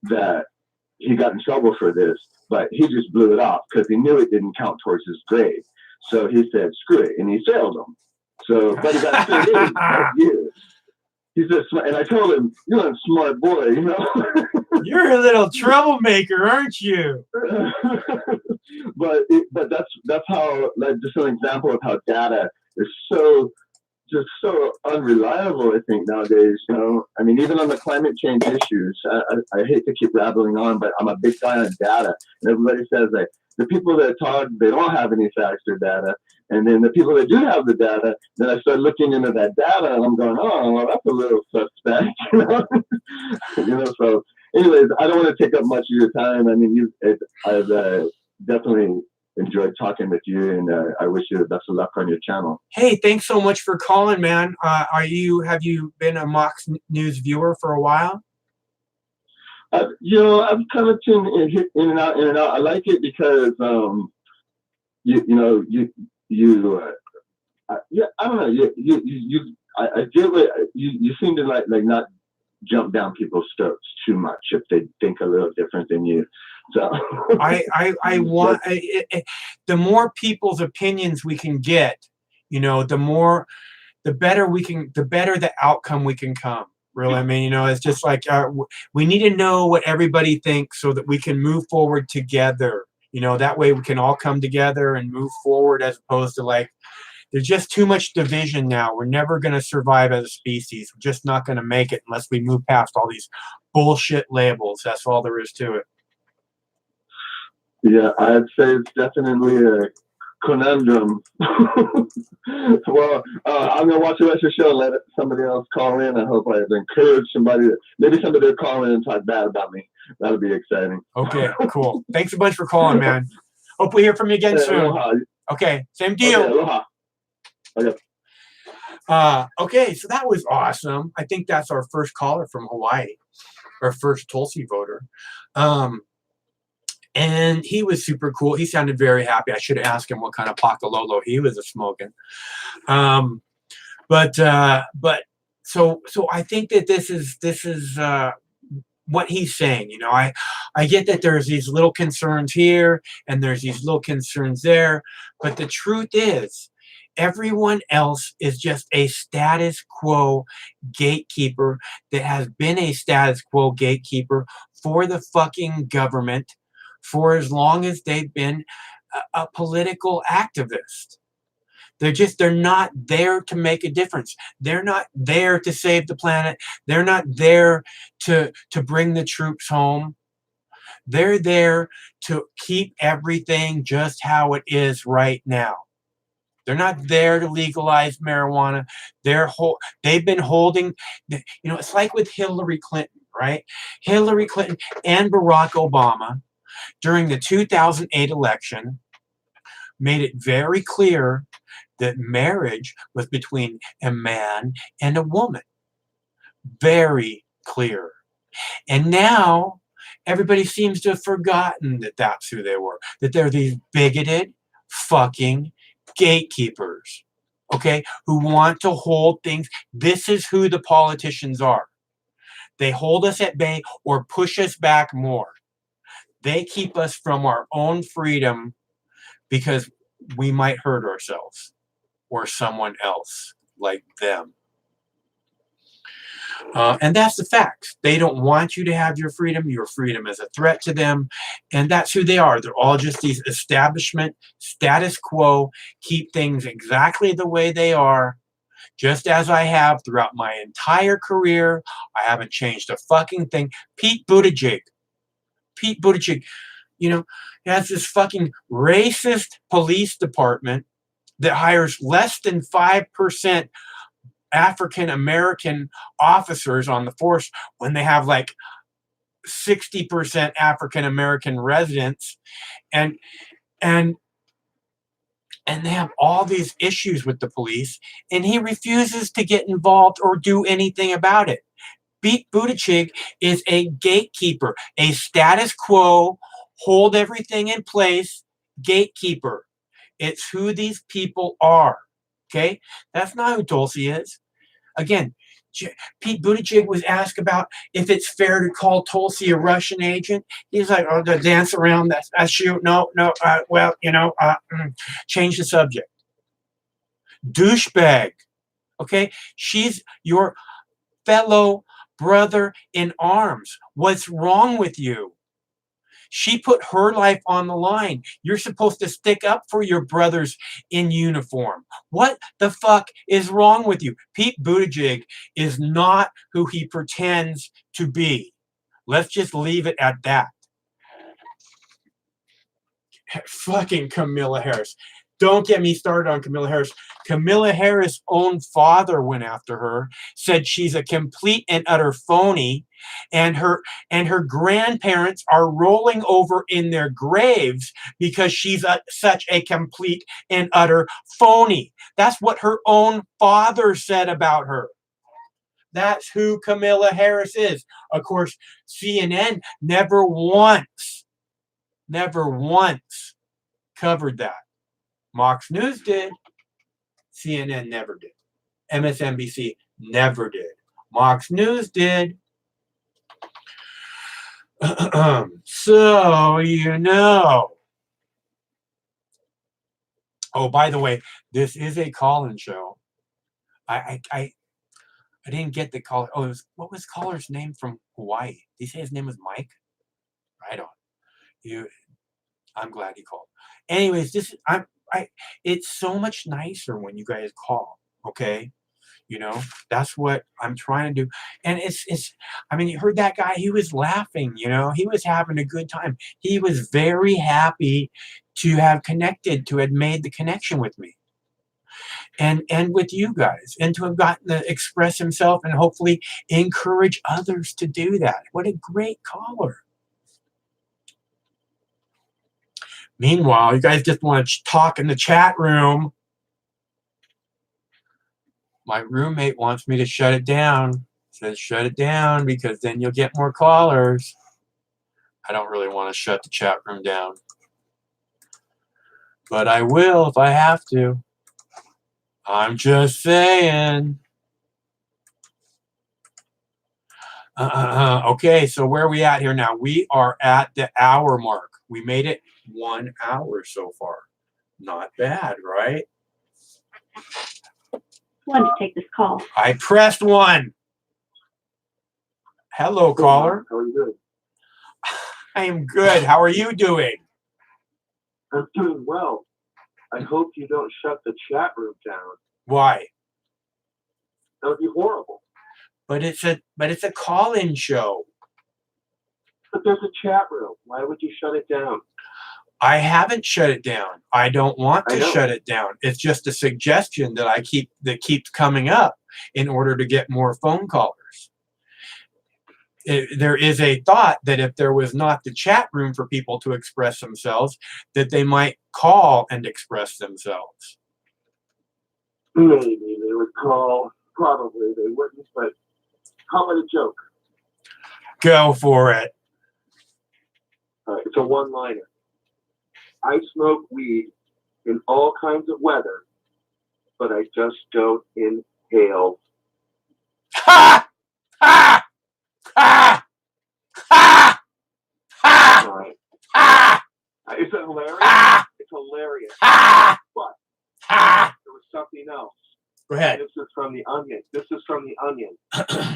that he got in trouble for this, but he just blew it off because he knew it didn't count towards his grade. So he said, screw it. And he failed him. So, but he got straight A's that year. He's just smart. And I told him, you're a smart boy, You're a little troublemaker, aren't you? but that's how, like, just an example of how data is just so unreliable, I think, nowadays. I mean, even on the climate change issues, I hate to keep rattling on, but I'm a big fan of data. And everybody says that the people that talk, they don't have any facts or data. And then the people that do have the data, then I start looking into that data and I'm going, oh, well, that's a little suspect, So anyways, I don't want to take up much of your time. I mean, I've definitely enjoyed talking with you, and I wish you the best of luck on your channel. Hey, thanks so much for calling, man. Have you been a Mox News viewer for a while? I've kind of tuned in and out. I like it because I don't know. I get what you seem to like not jump down people's throats too much if they think a little different than you. So I want the more people's opinions we can get, the better the outcome we can come. Really, I mean, it's just like we need to know what everybody thinks so that we can move forward together. That way we can all come together and move forward, as opposed to like, there's just too much division now. We're never going to survive as a species. We're just not going to make it unless we move past all these bullshit labels. That's all there is to it. Yeah, I'd say it's definitely a conundrum. Well, I'm going to watch the rest of the show and let somebody else call in. I hope I've encouraged somebody. Maybe somebody will call in and talk bad about me. That'll be exciting. Okay, cool. Thanks a bunch for calling, man. Hope we hear from you again soon. Aloha. Okay, same deal. Okay, aloha. Okay. Okay, so that was awesome. I think that's our first caller from Hawaii, our first Tulsi voter. And he was super cool. He sounded very happy. I should have asked him what kind of pakalolo he was smoking. But so I think that this is what he's saying. I get that there's these little concerns here and there's these little concerns there, but the truth is, everyone else is just a status quo gatekeeper that has been a status quo gatekeeper for the fucking government for as long as they've been a political activist. They're not there to make a difference. They're not there to save the planet. They're not there to bring the troops home. They're there to keep everything just how it is right now. They're not there to legalize marijuana. They've been holding, it's like with Hillary Clinton, right? Hillary Clinton and Barack Obama during the 2008 election made it very clear that marriage was between a man and a woman. Very clear. And now everybody seems to have forgotten that that's who they were, that they're these bigoted fucking gatekeepers. okay, who want to hold things. This is who the politicians are. They hold us at bay or push us back more. They keep us from our own freedom because we might hurt ourselves or someone else like them. And that's the fact. They don't want you to have your freedom. Your freedom is a threat to them. And that's who they are. They're all just these establishment, status quo, keep things exactly the way they are, just as I have throughout my entire career. I haven't changed a fucking thing. Pete Buttigieg, you know, has this fucking racist police department that hires less than 5% African American officers on the force when they have like 60% African American residents, and and and they have all these issues with the police, and he refuses to get involved or do anything about it. Pete Buttigieg is a gatekeeper, a status quo, hold everything in place gatekeeper. It's who these people are. Okay, that's not who Tulsi is. Again, Pete Buttigieg was asked about if it's fair to call Tulsi a Russian agent. He's like, oh, the dance around that shoot. No, well, change the subject. Douchebag. Okay, she's your fellow brother in arms. What's wrong with you? She put her life on the line. You're supposed to stick up for your brothers in uniform. What the fuck is wrong with you? Pete Buttigieg is not who he pretends to be. Let's just leave it at that. Fucking Camilla Harris. Don't get me started on Camilla Harris. Camilla Harris' own father went after her, said she's a complete and utter phony, and her grandparents are rolling over in their graves because she's such a complete and utter phony. That's what her own father said about her. That's who Camilla Harris is. Of course, CNN never once covered that. Fox News did. CNN never did. MSNBC never did. Fox News did. So, Oh, by the way, this is a call-in show. I didn't get the call. Oh, what was caller's name from Hawaii? Did he say his name was Mike? Right on. I'm glad he called. Anyways, it's so much nicer when you guys call, okay? That's what I'm trying to do. And you heard that guy, he was laughing, he was having a good time. He was very happy to have made the connection with me. And with you guys, and to have gotten to express himself and hopefully encourage others to do that. What a great caller. Meanwhile, you guys just want to talk in the chat room. My roommate wants me to shut it down. Says shut it down because then you'll get more callers. I don't really want to shut the chat room down. But I will if I have to. I'm just saying. Okay, so where are we at here now? We are at the hour mark. We made it 1 hour so far. Not bad, right? One to take this call. I pressed 1. Hello, caller. How are you doing? I am good. How are you doing? I'm doing well. I hope you don't shut the chat room down. Why? That would be horrible. But it's a call-in show. But there's a chat room. Why would you shut it down? I haven't shut it down. I don't want to shut it down. It's just a suggestion that keeps coming up in order to get more phone callers. There is a thought that if there was not the chat room for people to express themselves, that they might call and express themselves. Maybe they would call. Probably they wouldn't, but how about a joke? Go for it. All right, it's a one-liner. I smoke weed in all kinds of weather, but I just don't inhale. Ha! Ha! Ha! Ha! Ha! All right. Ha! Is it hilarious? Ha! It's hilarious. Ha! But Ha! there was something else. Go ahead. This is from the Onion.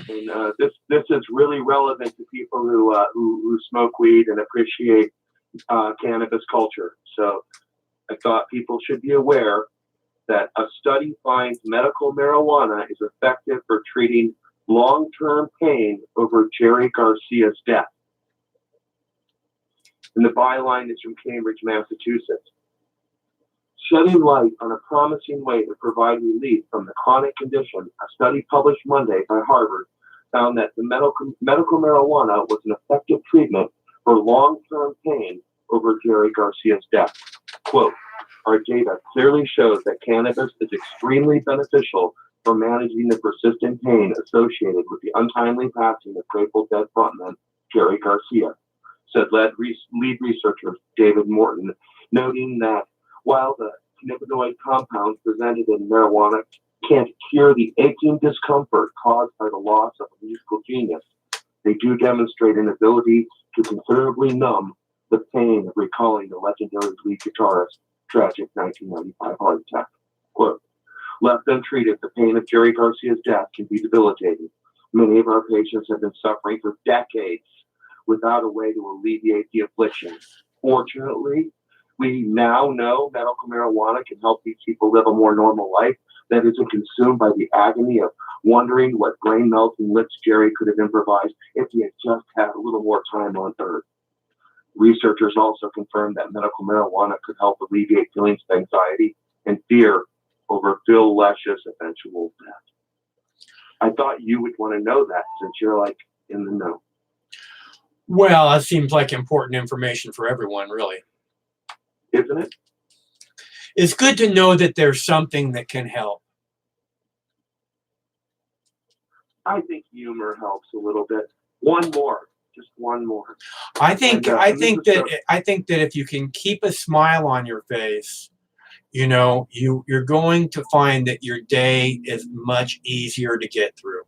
And this is really relevant to people who smoke weed and appreciate cannabis culture. So I thought people should be aware that a study finds medical marijuana is effective for treating long-term pain over Jerry Garcia's death. And the byline is from Cambridge, Massachusetts. Shedding light on a promising way to provide relief from the chronic condition, a study published Monday by Harvard found that the medical marijuana was an effective treatment for long-term pain over Jerry Garcia's death. Quote, our data clearly shows that cannabis is extremely beneficial for managing the persistent pain associated with the untimely passing of Grateful Dead frontman Jerry Garcia, said lead researcher David Morton, noting that while the cannabinoid compounds presented in marijuana can't cure the aching discomfort caused by the loss of a musical genius, they do demonstrate an ability to considerably numb the pain of recalling the legendary lead guitarist's tragic 1995 heart attack. Quote, left untreated, the pain of Jerry Garcia's death can be debilitating. Many of our patients have been suffering for decades without a way to alleviate the affliction. Fortunately, we now know medical marijuana can help these people live a more normal life that isn't consumed by the agony of wondering what brain-melting licks Jerry could have improvised if he had just had a little more time on Earth. Researchers also confirmed that medical marijuana could help alleviate feelings of anxiety and fear over Phil Lesh's eventual death. I thought you would want to know that since you're like in the know. Well, that seems like important information for everyone, really. Isn't it? It's good to know that there's something that can help. I think humor helps a little bit. One more. Just one more. I think And, I think that if you can keep a smile on your face, you know, you're going to find that your day is much easier to get through.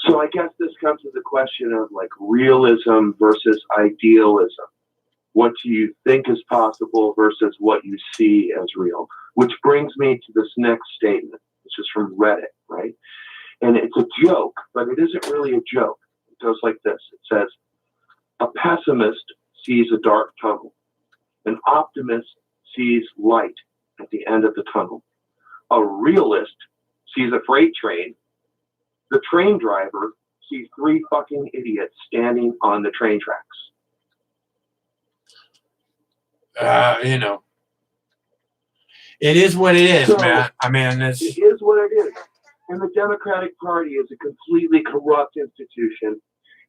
So I guess this comes to the question of like realism versus idealism. What do you think is possible versus what you see as real? Which brings me to this next statement, which is from Reddit, right? And it's a joke, but it isn't really a joke. It goes like this. It says, a pessimist sees a dark tunnel. An optimist sees light at the end of the tunnel. A realist sees a freight train. The train driver sees three fucking idiots standing on the train tracks. You know, it is what it is, So, Matt. I mean, it is what it is. And the Democratic Party is a completely corrupt institution.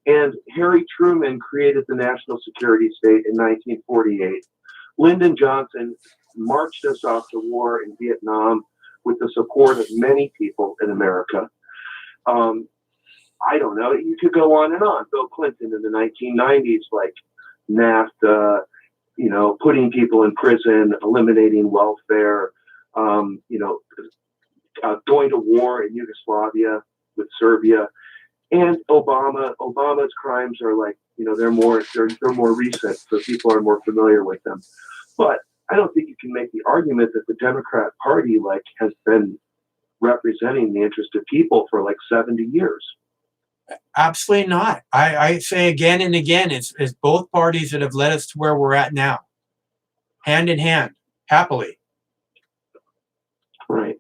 And Harry Truman created the national security state in 1948. Lyndon Johnson marched us off to war in Vietnam with the support of many people in America. I don't know. You could go on and on. Bill Clinton in the 1990s, like NAFTA, you know, putting people in prison, eliminating welfare, going to war in Yugoslavia with Serbia, and Obama's crimes are like, you know, they're more recent, so people are more familiar with them. But I don't think you can make the argument that the Democrat Party like has been representing the interest of people for like 70 years. absolutely not. I say again and again, it's both parties that have led us to where we're at now, hand in hand, happily. Right.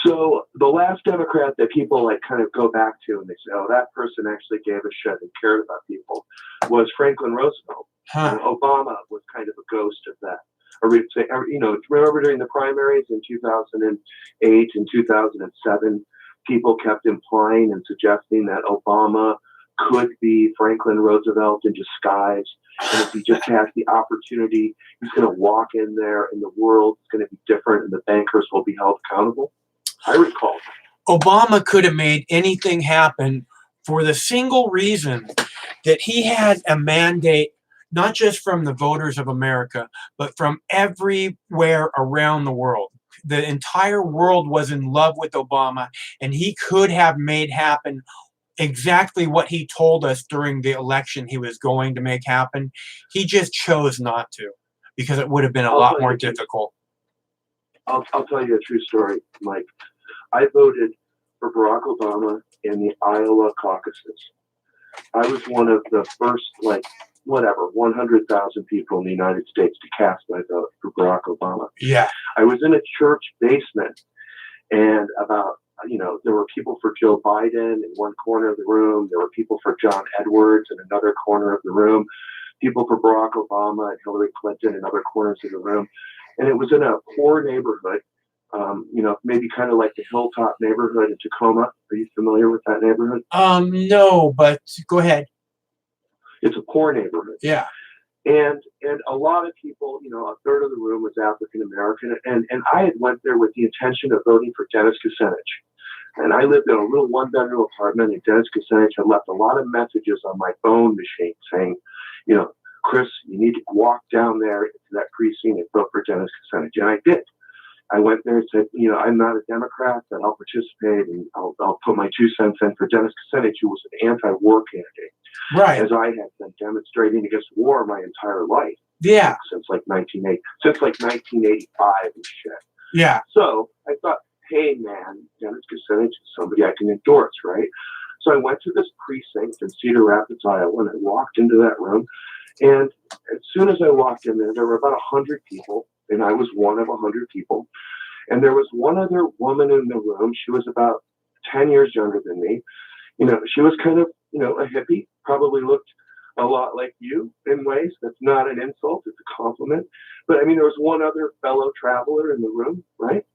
So the last Democrat that people like kind of go back to and they say, oh, that person actually gave a shit and cared about people was Franklin Roosevelt. Huh. And Obama was kind of a ghost of that. Or you know, remember during the primaries in 2008 and 2007, people kept implying and suggesting that Obama could be Franklin Roosevelt in disguise. And if he just has the opportunity, he's going to walk in there and the world is going to be different and the bankers will be held accountable. I recall. Obama could have made anything happen for the single reason that he had a mandate not just from the voters of America, but from everywhere around the world. The entire world was in love with Obama, and he could have made happen exactly what he told us during the election he was going to make happen. He just chose not to, because it would have been a lot more difficult. I'll tell you a true story, Mike. I voted for Barack Obama in the Iowa caucuses. I was one of the first, 100,000 people in the United States to cast my vote for Barack Obama. Yeah. I was in a church basement, and there were people for Joe Biden in one corner of the room. There were people for John Edwards in another corner of the room. People for Barack Obama and Hillary Clinton in other corners of the room. And it was in a poor neighborhood, maybe kind of like the Hilltop neighborhood in Tacoma. Are you familiar with that neighborhood? No, but go ahead. It's a poor neighborhood. Yeah. And a lot of people, a third of the room was African American, and I had went there with the intention of voting for Dennis Kucinich. And I lived in a little one-bedroom apartment, and Dennis Kucinich had left a lot of messages on my phone machine saying, Chris, you need to walk down there to that precinct and vote for Dennis Kucinich. And I did. I went there and said, I'm not a Democrat, but I'll participate, and I'll put my 2 cents in for Dennis Kucinich, who was an anti-war candidate. Right. As I had been demonstrating against war my entire life. Yeah. Since 1985 and shit. Yeah. So I thought, hey man, Dennis Kucinich is somebody I can endorse, right? So I went to this precinct in Cedar Rapids, Iowa, and I walked into that room. And as soon as I walked in there were about 100 people, and I was one of 100 people. And there was one other woman in the room. She was about 10 years younger than me. She was kind of, a hippie, probably looked a lot like you in ways. That's not an insult, it's a compliment. But there was one other fellow traveler in the room, right?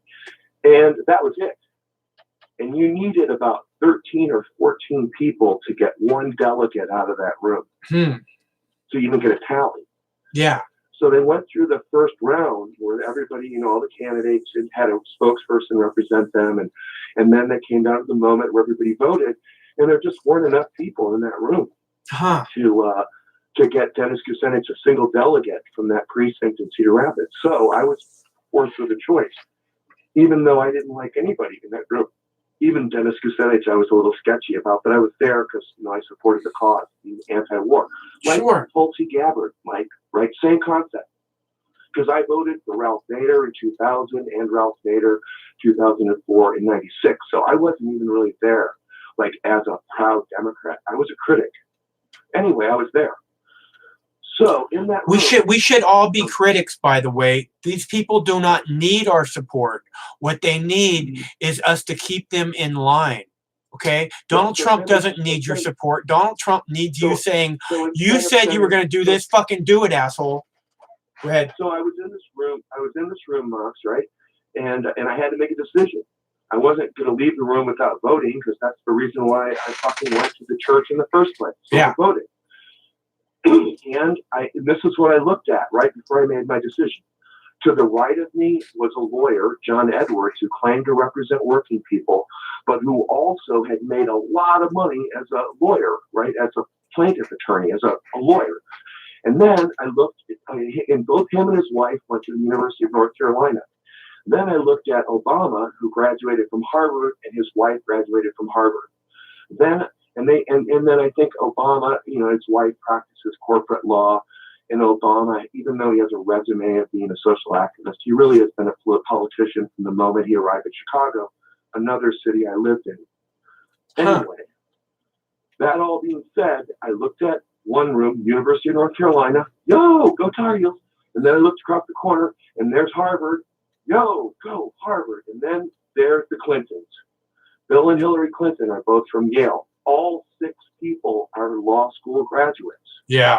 And that was it. And you needed about 13 or 14 people to get one delegate out of that room to even get a tally. Yeah. So they went through the first round where everybody, all the candidates had a spokesperson represent them. And then they came down to the moment where everybody voted, and there just weren't enough people in that room to get Dennis Kucinich a single delegate from that precinct in Cedar Rapids. So I was forced with a choice, even though I didn't like anybody in that group. Even Dennis Kucinich, I was a little sketchy about, but I was there because I supported the cause, the anti-war. Like Tulsi Gabbard, Mike, right? Same concept. Because I voted for Ralph Nader in 2000 and Ralph Nader 2004 in 96. So I wasn't even really there, as a proud Democrat. I was a critic. Anyway, I was there. So in that room, we should all be critics, by the way. These people do not need our support. What they need is us to keep them in line. Okay? Donald Trump doesn't need your support. Donald Trump needs you saying, you said you were going to do this, fucking do it, asshole. Go ahead. So I was in this room, Mox, right? And I had to make a decision. I wasn't going to leave the room without voting, because that's the reason why I fucking went to the church in the first place. So I voted. And this is what I looked at right before I made my decision. To the right of me was a lawyer, John Edwards, who claimed to represent working people, but who also had made a lot of money as a lawyer, right? As a plaintiff attorney, as a lawyer. And then I looked, and both him and his wife went to the University of North Carolina. Then I looked at Obama, who graduated from Harvard, and his wife graduated from Harvard. Then I think Obama, his wife practices corporate law, and Obama, even though he has a resume of being a social activist, he really has been a politician from the moment he arrived in Chicago, another city I lived in. Anyway, that all being said, I looked at one room, University of North Carolina, yo, go Tar Heels. And then I looked across the corner, and there's Harvard, yo, go Harvard. And then there's the Clintons. Bill and Hillary Clinton are both from Yale. All 6 people are law school graduates. Yeah.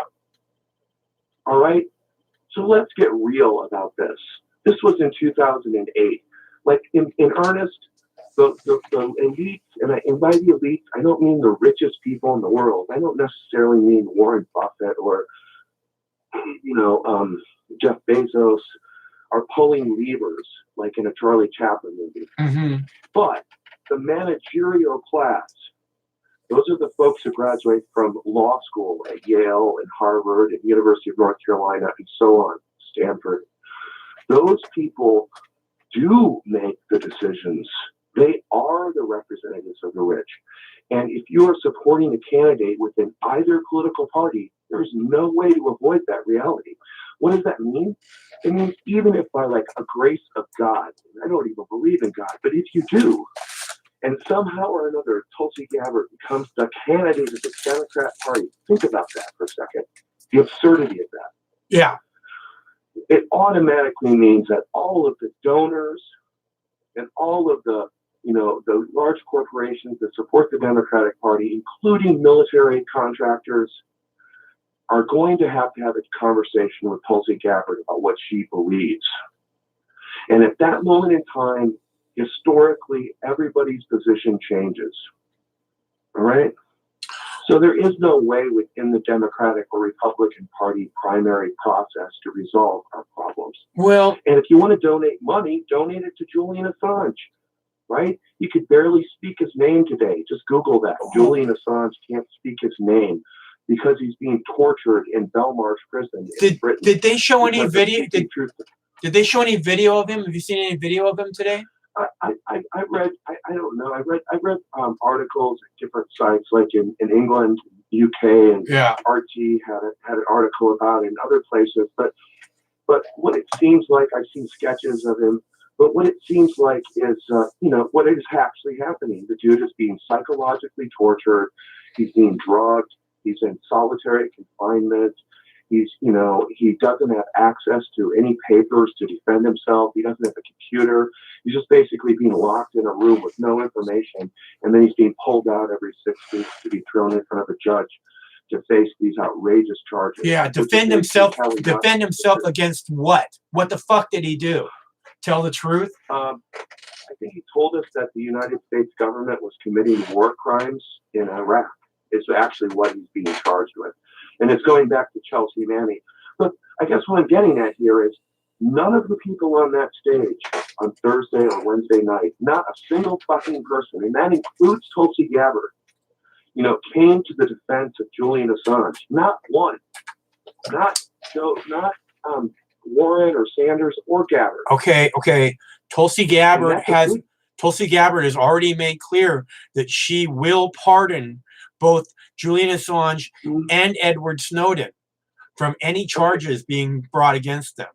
All right. So let's get real about this. This was in 2008. In earnest, the elites, and by the elites, I don't mean the richest people in the world. I don't necessarily mean Warren Buffett or, Jeff Bezos are pulling levers like in a Charlie Chaplin movie. Mm-hmm. But the managerial class, Those are the folks who graduate from law school at Yale and Harvard and University of North Carolina and so on, Stanford. Those people do make the decisions. They are the representatives of the rich. And if you are supporting a candidate within either political party, there's no way to avoid that reality. What does that mean? It means even if by like a grace of God, I don't even believe in God, but if you do, and somehow or another Tulsi Gabbard becomes the candidate of the Democrat Party, think about that for a second, the absurdity of that. Yeah. It automatically means that all of the donors and all of the, you know, the large corporations that support the Democratic Party, including military contractors, are going to have a conversation with Tulsi Gabbard about what she believes. And at that moment in time, historically, everybody's position changes. All right? So there is no way within the Democratic or Republican Party primary process to resolve our problems. Well, and if you want to donate money, donate it to Julian Assange, right? He could barely speak his name today. Just Google that. Julian Assange can't speak his name because he's being tortured in Belmarsh prison in Britain. Did they show any video? Did they show any video of him? Have you seen any video of him today? I read, I don't know. I read articles at different sites, like in England, UK, and RT had an article about it in other places. But what it seems like, I've seen sketches of him. But what it seems like is, you know, what is actually happening. The dude is being psychologically tortured. He's being drugged. He's in solitary confinement. He's, you know, he doesn't have access to any papers to defend himself. He doesn't have a computer. He's just basically being locked in a room with no information. And then he's being pulled out every 6 weeks to be thrown in front of a judge to face these outrageous charges. Yeah, defend himself. Defend himself against what? What the fuck did he do? Tell the truth? I think he told us that the United States government was committing war crimes in Iraq. It's actually what he's being charged with. And it's going back to Chelsea Manning. But I guess what I'm getting at here is none of the people on that stage on Thursday or Wednesday night, not a single fucking person, and that includes Tulsi Gabbard, you know, came to the defense of Julian Assange. Not one. Not Warren or Sanders or Gabbard. Okay. Tulsi Gabbard has already made clear that she will pardon both Julian Assange and Edward Snowden from any charges being brought against them.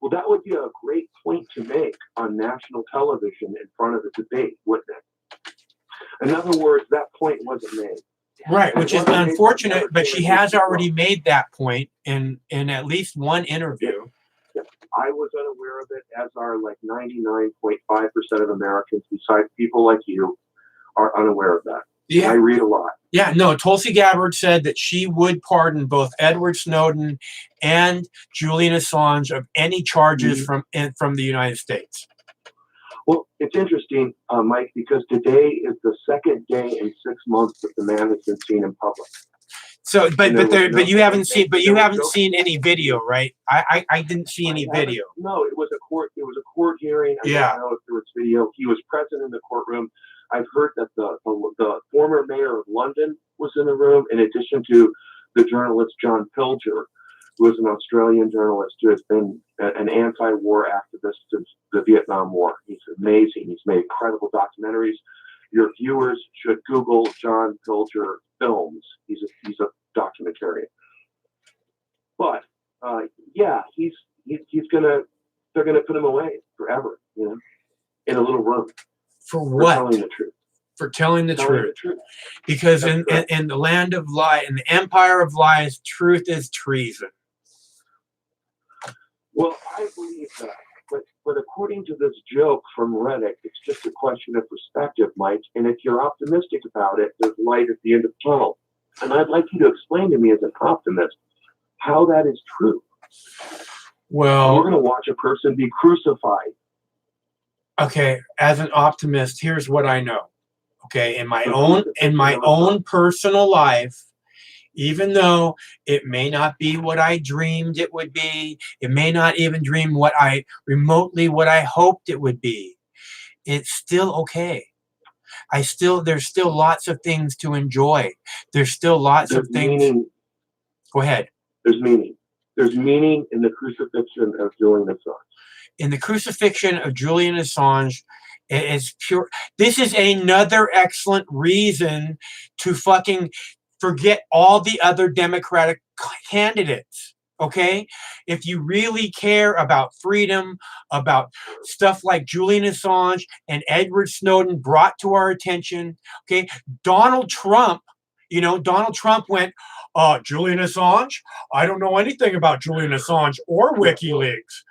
Well, that would be a great point to make on national television in front of a debate, wouldn't it? In other words, that point wasn't made. Right, which is unfortunate, but she has already made that point in at least one interview. Yeah. I was unaware of it, as are like 99.5% of Americans, besides people like you, are unaware of that. Yeah. I read a lot. Yeah, no, Tulsi Gabbard said that she would pardon both Edward Snowden and Julian Assange of any charges from the United States. Well, it's interesting, Mike, because today is the second day in 6 months that the man has been seen in public. So, but you haven't seen any video, right? I didn't see any video. No, it was a court hearing. I don't know if there was video. He was present in the courtroom. I've heard that the former mayor of London was in the room, in addition to the journalist John Pilger, who is an Australian journalist who has been an anti-war activist since the Vietnam War. He's amazing. He's made incredible documentaries. Your viewers should Google John Pilger films. He's a documentarian. But they're gonna put him away forever, you know, in a little room. For what? For telling the truth. For telling the truth. Because in the land of lie, in the empire of lies, truth is treason. Well, I believe that. But according to this joke from Reddit, it's just a question of perspective, Mike. And if you're optimistic about it, there's light at the end of the tunnel. And I'd like you to explain to me as an optimist how that is true. Well, we're going to watch a person be crucified. Okay, as an optimist, here's what I know. Okay, in my own personal life, even though it may not be what I dreamed it would be, it may not even dream what I hoped it would be, it's still okay. there's still lots of things to enjoy. There's still lots of things. Meaning, go ahead. There's meaning. There's meaning in the crucifixion of Julian Assange. In the crucifixion of Julian Assange, it is pure. This is another excellent reason to fucking forget all the other Democratic candidates. Okay? If you really care about freedom, about stuff like Julian Assange and Edward Snowden brought to our attention, okay? Donald Trump went, Julian Assange? I don't know anything about Julian Assange or WikiLeaks.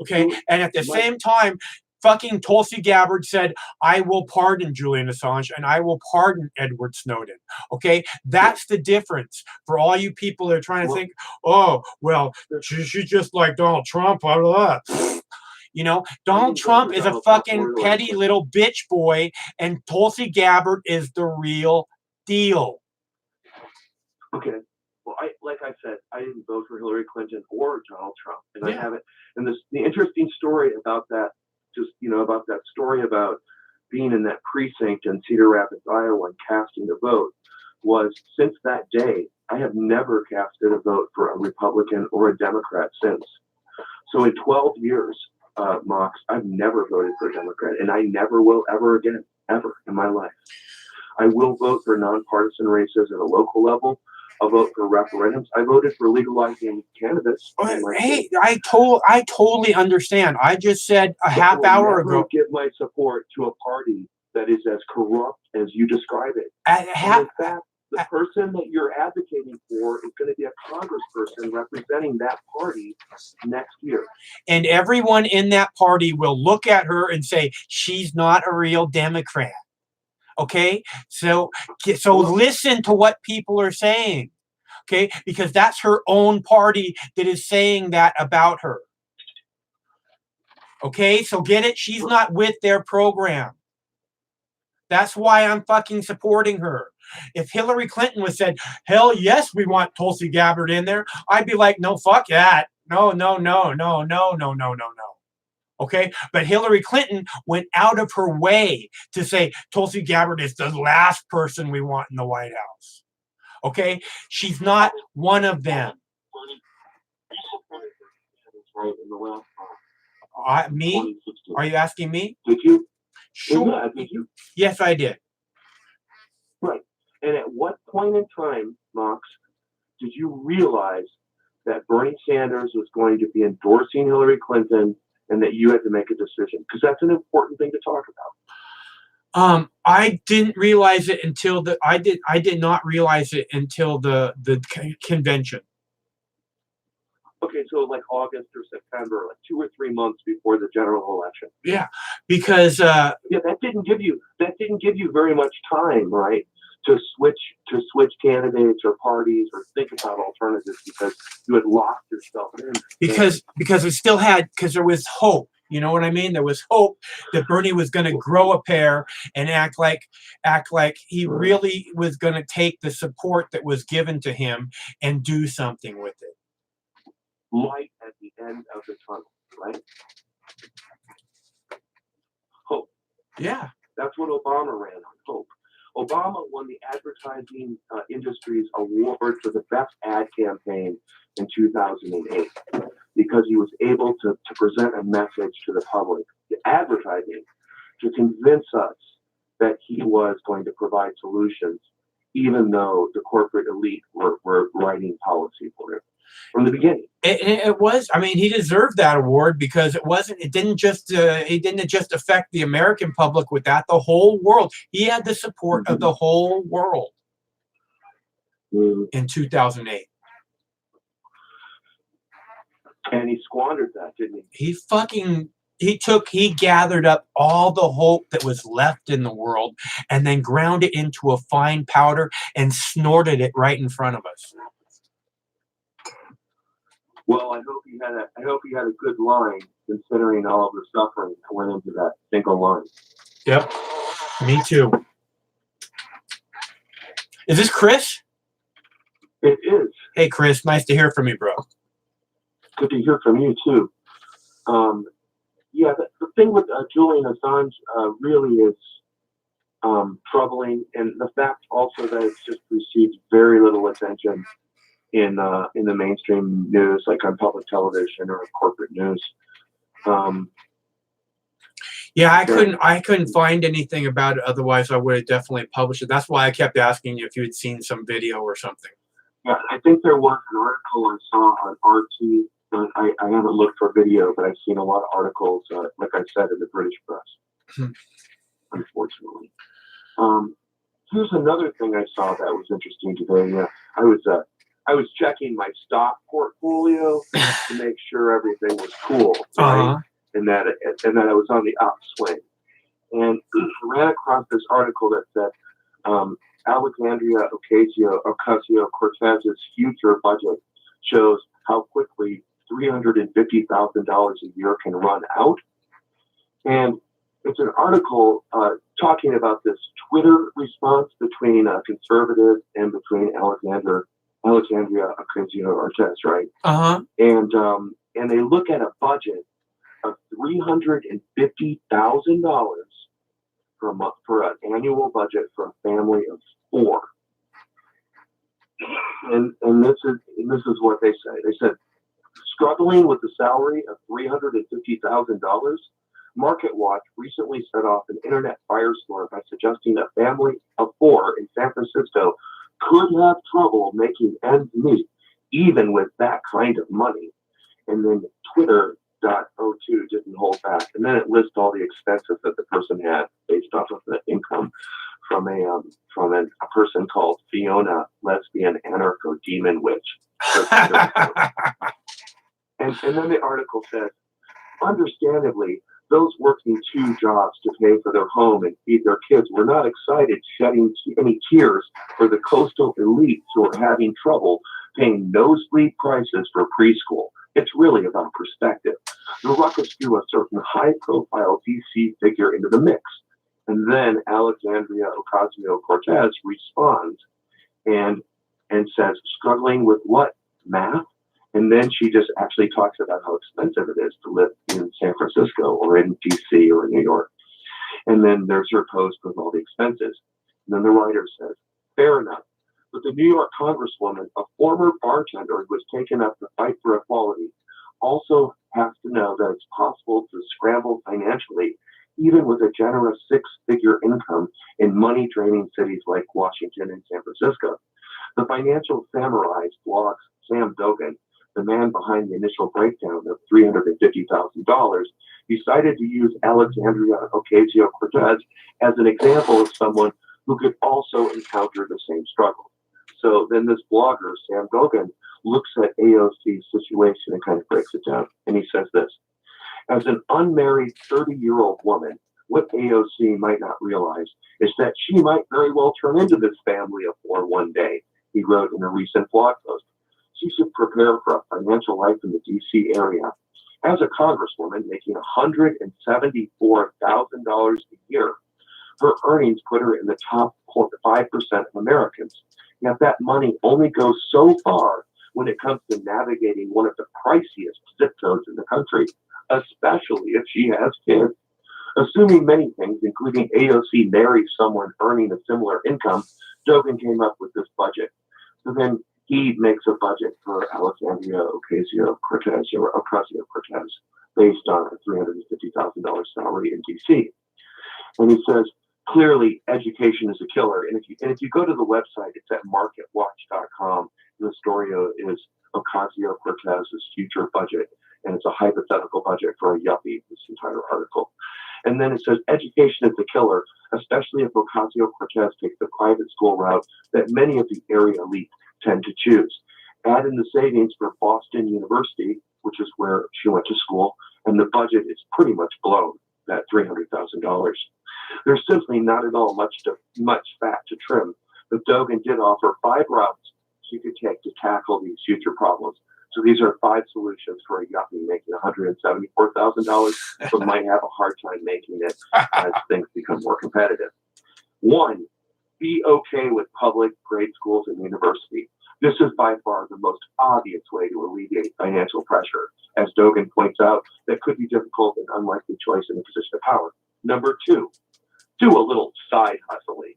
Okay? And at the same time, fucking Tulsi Gabbard said, I will pardon Julian Assange and I will pardon Edward Snowden. Okay? That's the difference for all you people that are trying to think, oh, well, she's just like Donald Trump. Blah, blah, blah. You know, Donald Trump is a fucking petty little bitch boy, and Tulsi Gabbard is the real deal. Okay. Well, like I said, I didn't vote for Hillary Clinton or Donald Trump, and I haven't. And the interesting story about that, about that story about being in that precinct in Cedar Rapids, Iowa, and casting the vote, was since that day, I have never casted a vote for a Republican or a Democrat since. So in 12 years, Mox, I've never voted for a Democrat, and I never will ever again, ever in my life. I will vote for nonpartisan races at a local level. I'll vote for referendums. I voted for legalizing cannabis. Hey, I totally understand. I just said a half hour ago. Give my support to a party that is as corrupt as you describe it. In fact, the person that you're advocating for is going to be a congressperson representing that party next year. And everyone in that party will look at her and say, she's not a real Democrat. Okay, so listen to what people are saying, okay, because that's her own party that is saying that about her. Okay, so get it? She's not with their program. That's why I'm fucking supporting her. If Hillary Clinton was said, hell yes, we want Tulsi Gabbard in there, I'd be like, no, fuck that. No. Okay, but Hillary Clinton went out of her way to say Tulsi Gabbard is the last person we want in the White House. Okay, she's not one of them. Me? Are you asking me? Did you? Sure. Yeah, did you? Yes, I did. Right. And at what point in time, Mox, did you realize that Bernie Sanders was going to be endorsing Hillary Clinton, and that you had to make a decision? Because that's an important thing to talk about. I didn't realize it until I did not realize it until the convention. Okay, so like August or September, like 2 or 3 months before the general election. Yeah, because that didn't give you very much time, right, to switch candidates or parties or think about alternatives, because you had locked yourself in. Because we still had, because there was hope. You know what I mean? There was hope that Bernie was going to grow a pair and act like he really was going to take the support that was given to him and do something with it. Light at the end of the tunnel, right? Hope. Yeah. That's what Obama ran on, hope. Obama won the advertising industry's award for the best ad campaign in 2008 because he was able to present a message to the public, the advertising, to convince us that he was going to provide solutions, even though the corporate elite were writing policy for him from the beginning. It was. I mean, he deserved that award because it didn't just affect the American public with that. The whole world. He had the support of the whole world in 2008. And he squandered that, didn't he? He gathered up all the hope that was left in the world and then ground it into a fine powder and snorted it right in front of us. Well, I hope he had a good line, considering all of the suffering that went into that single line. Yep, me too. Is this Chris? It is. Hey, Chris, nice to hear from you, bro. Good to hear from you too. The thing with Julian Assange really is troubling, and the fact also that it's just received very little attention in the mainstream news, like on public television or corporate news. Yeah, I couldn't find anything about it. Otherwise, I would have definitely published it. That's why I kept asking you if you had seen some video or something. Yeah, I think there was an article I saw on RT. I haven't looked for video, but I've seen a lot of articles, like I said, in the British press. Unfortunately. Here's another thing I saw that was interesting today. I was checking my stock portfolio to make sure everything was cool, right? And that I was on the upswing. And I ran across this article that said Alexandria Ocasio-Cortez's future budget shows how quickly $350,000 a year can run out. And it's an article talking about this Twitter response between conservatives and between Alexandria Ocasio-Cortez, right? And they look at a budget of $350,000 per month for an annual budget for a family of 4. And this is what they say. They said, struggling with the salary of $350,000, MarketWatch recently set off an internet firestorm by suggesting a family of 4 in San Francisco could have trouble making ends meet, even with that kind of money. And then Twitter.02 didn't hold back. And then it lists all the expenses that the person had based off of the income from a person called Fiona, lesbian anarcho demon witch. And then the article says, understandably, those working 2 jobs to pay for their home and feed their kids were not excited, shedding any tears for the coastal elites who are having trouble paying nosebleed prices for preschool. It's really about perspective. The ruckus threw a certain high-profile DC figure into the mix. And then Alexandria Ocasio-Cortez responds and says, struggling with what? Math? And then she just actually talks about how expensive it is to live in San Francisco or in DC or in New York. And then there's her post with all the expenses. And then the writer says, fair enough. But the New York Congresswoman, a former bartender who has taken up the fight for equality, also has to know that it's possible to scramble financially, even with a generous 6-figure income in money-draining cities like Washington and San Francisco. The Financial Samurai's blog's Sam Dogan, the man behind the initial breakdown of $350,000, decided to use Alexandria Ocasio-Cortez as an example of someone who could also encounter the same struggle. So then this blogger, Sam Dogan, looks at AOC's situation and kind of breaks it down. And he says this, as an unmarried 30-year-old woman, what AOC might not realize is that she might very well turn into this family of 4 one day, he wrote in a recent blog post. She should prepare for a financial life in the DC area. As a congresswoman making $174,000 a year, her earnings put her in the top 5% of Americans. Yet that money only goes so far when it comes to navigating one of the priciest zip codes in the country, especially if she has kids. Assuming many things, including AOC marries someone earning a similar income, Dogan came up with this budget. So then he makes a budget for Alexandria Ocasio-Cortez based on a $350,000 salary in DC. And he says, clearly, education is a killer. And if you go to the website, it's at marketwatch.com. The story is Ocasio-Cortez's future budget, and it's a hypothetical budget for a yuppie, this entire article. And then it says, education is the killer, especially if Ocasio-Cortez takes the private school route that many of the area elite tend to choose. Add in the savings for Boston University, which is where she went to school, and the budget is pretty much blown, that $300,000. There's simply not at all much fat to trim, but Dogan did offer 5 routes she could take to tackle these future problems. So these are 5 solutions for a yuppie making $174,000, but might have a hard time making it as things become more competitive. 1, be okay with public grade schools and university. This is by far the most obvious way to alleviate financial pressure. As Dogan points out, that could be difficult and unlikely choice in a position of power. Number 2, do a little side hustling.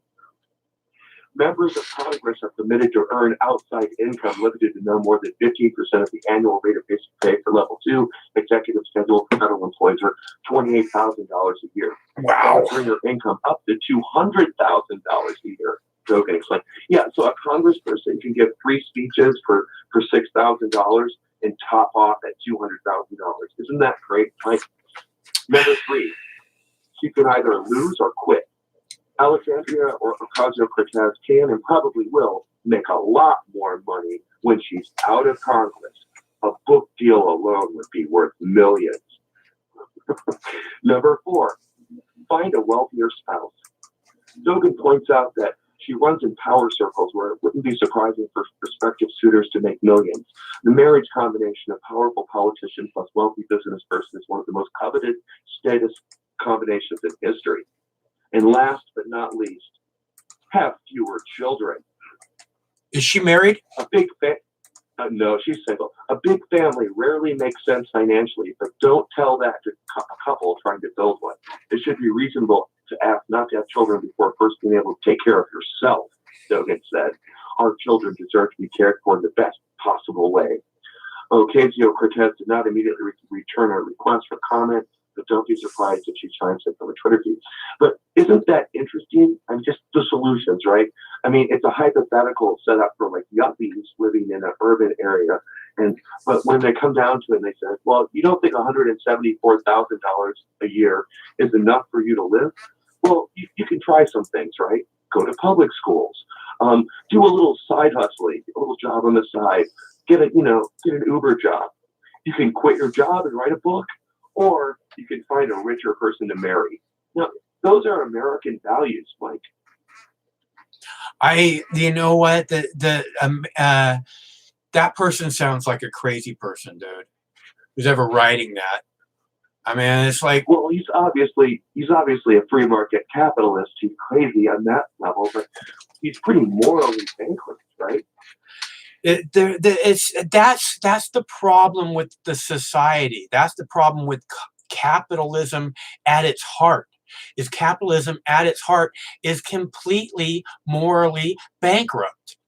Members of Congress are permitted to earn outside income limited to no more than 15% of the annual rate of basic pay for level 2 executive schedule for federal employees, or $28,000 a year. Wow. Bring your income up to $200,000 a year. Joking. It's like, yeah, so a congressperson can give 3 speeches for $6,000 and top off at $200,000. Isn't that great? Like, number 3, she can either lose or quit. Alexandria or Ocasio-Cortez can and probably will make a lot more money when she's out of Congress. A book deal alone would be worth millions. Number 4, find a wealthier spouse. Dogan points out that she runs in power circles where it wouldn't be surprising for prospective suitors to make millions. The marriage combination of powerful politician plus wealthy business person is one of the most coveted status combinations in history. And last but not least, have fewer children. Is she married? A big no, she's single. A big family rarely makes sense financially, but don't tell that to a couple trying to build one. It should be reasonable to ask not to have children before first being able to take care of yourself, Dogan said. Our children deserve to be cared for in the best possible way. Ocasio-Cortez did not immediately return her request for comment, but don't be surprised if she chimes in from a Twitter feed. But isn't that interesting? I mean, just the solutions, right? I mean, it's a hypothetical set up for like yuppies living in an urban area. But when they come down to it, they say, well, you don't think $174,000 a year is enough for you to live? Well, you can try some things, right? Go to public schools, do a little side hustling, a little job on the side, get an Uber job. You can quit your job and write a book, or you can find a richer person to marry. Now, those are American values, Mike. You know what? That person sounds like a crazy person, dude. Who's ever writing that? I mean, it's like, well, he's obviously a free market capitalist. He's crazy on that level, but he's pretty morally bankrupt, right? That's the problem with the society. That's the problem with capitalism at its heart. Is capitalism at its heart is completely morally bankrupt.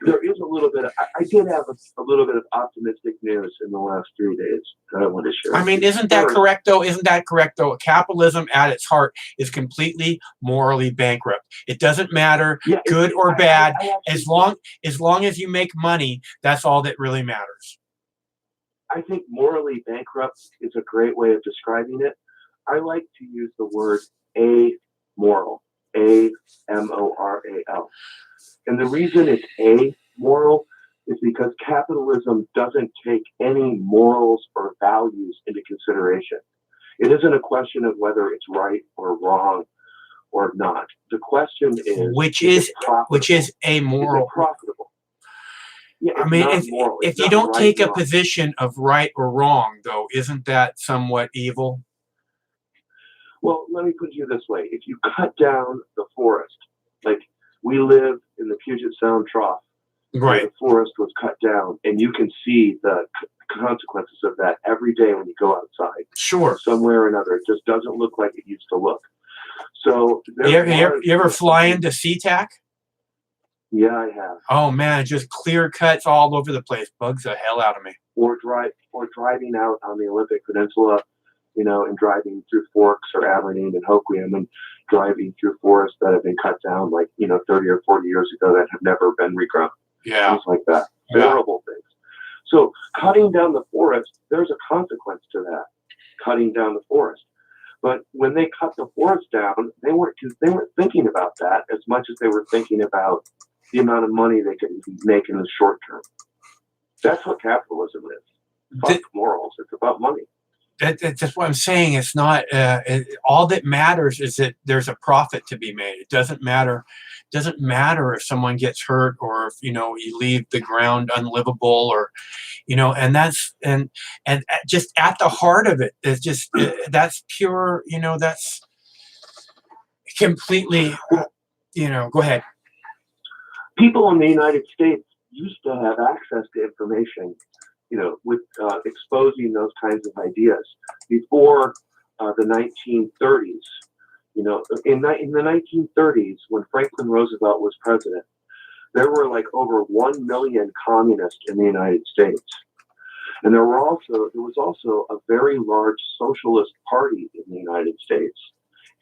There is a little bit. I did have a little bit of optimistic news in the last 3 days that I want to share. I mean, isn't that correct though? Isn't that correct though? Capitalism at its heart is completely morally bankrupt. It doesn't matter, good or bad, as long as you make money. That's all that really matters. I think morally bankrupt is a great way of describing it. I like to use the word amoral, A-M-O-R-A-L. And the reason it's amoral is because capitalism doesn't take any morals or values into consideration. It isn't a question of whether it's right or wrong or not. The question is which is amoral. Is it profitable? Yeah, I mean, if you don't take a position of right or wrong, though, isn't that somewhat evil? Well, let me put it this way. If you cut down the forest, like we live in the Puget Sound Trough, right? The forest was cut down, and you can see the consequences of that every day when you go outside. Sure. Somewhere or another, it just doesn't look like it used to look. So you ever fly into SeaTac? Yeah, I have. Oh man, just clear cuts all over the place. Bugs the hell out of me. Or driving out on the Olympic Peninsula, and driving through Forks or Aberdeen and Hoquiam and driving through forests that have been cut down 30 or 40 years ago that have never been regrown. Yeah. Things like that. Horrible things. So cutting down the forest, there's a consequence to that. Cutting down the forest. But when they cut the forest down, they weren't thinking about that as much as they were thinking about the amount of money they could make in the short term. That's what capitalism is. Fuck morals. It's about money. That's what I'm saying. It's not all that matters is that there's a profit to be made. It doesn't matter if someone gets hurt or if you leave the ground unlivable or and that's and just at the heart of it is just that's pure. That's completely. Go ahead. People in the United States used to have access to information with exposing those kinds of ideas before the 1930s. In the 1930s, when Franklin Roosevelt was president, there were like over 1 million communists in the United States. And there was also a very large socialist party in the United States.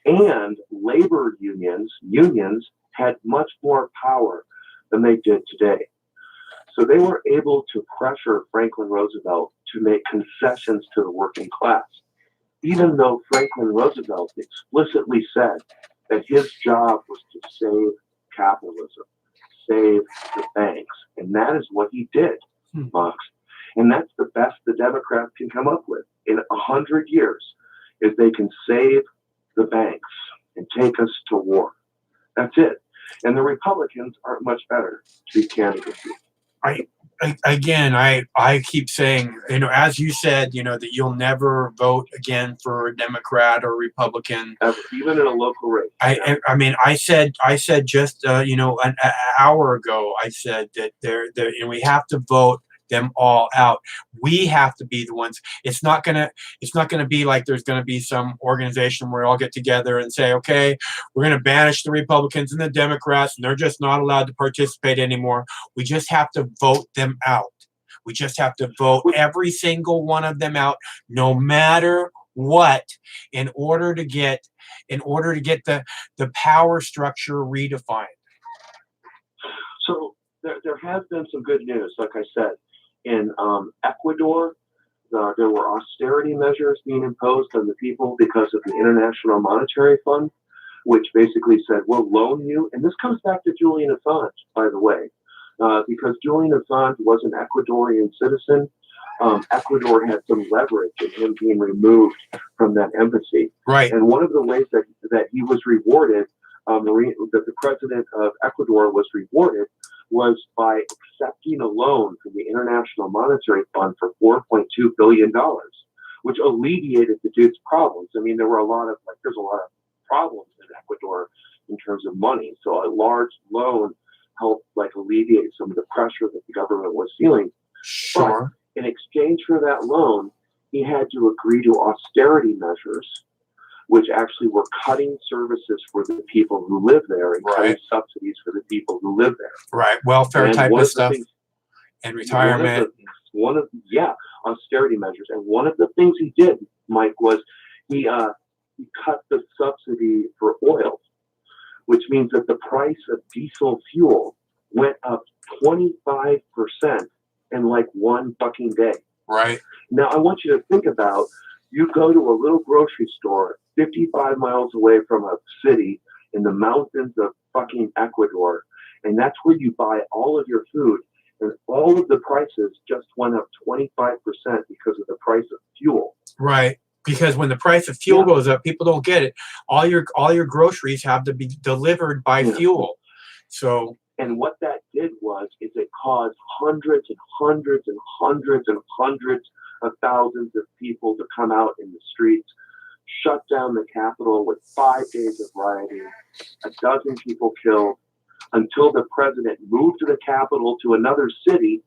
And labor unions had much more power than they did today. So they were able to pressure Franklin Roosevelt to make concessions to the working class, even though Franklin Roosevelt explicitly said that his job was to save capitalism, save the banks. And that is what he did, Mox. And that's the best the Democrats can come up with in 100 years, is they can save the banks and take us to war. That's it. And the Republicans aren't much better, to be candid with you. I keep saying, as you said, that you'll never vote again for a Democrat or Republican, Ever, even in a local race. I said just an hour ago, I said that we have to vote them all out. We have to be the ones. It's not gonna be like there's gonna be some organization where we all get together and say, okay, we're gonna banish the Republicans and the Democrats, and they're just not allowed to participate anymore. We just have to vote them out. We just have to vote every single one of them out, no matter what, in order to get the power structure redefined. So there has been some good news, like I said. In Ecuador, there were austerity measures being imposed on the people because of the International Monetary Fund, which basically said, we'll loan you. And this comes back to Julian Assange, by the way, because Julian Assange was an Ecuadorian citizen. Ecuador had some leverage in him being removed from that embassy. Right. And one of the ways that he was rewarded, that the president of Ecuador was rewarded, was by accepting a loan from the International Monetary Fund for $4.2 billion, which alleviated the dude's problems. I mean, there's a lot of problems in Ecuador in terms of money. So a large loan helped alleviate some of the pressure that the government was feeling. Sure. But in exchange for that loan, he had to agree to austerity measures, which actually were cutting services for the people who live there and cutting subsidies for the people who live there. Right, welfare type of stuff, and retirement. Austerity measures. And one of the things he did, Mike, was he cut the subsidy for oil, which means that the price of diesel fuel went up 25% in one fucking day. Right. Now, I want you to think about, you go to a little grocery store 55 miles away from a city in the mountains of fucking Ecuador, and that's where you buy all of your food, and all of the prices just went up 25% because of the price of fuel. Right. Because when the price of fuel goes up, people don't get it. All your groceries have to be delivered by fuel. So. And what that did is it caused hundreds and hundreds and hundreds and hundreds of thousands of people to come out in the streets, shut down the Capitol with 5 days of rioting, 12 people killed, until the president moved the Capitol to another city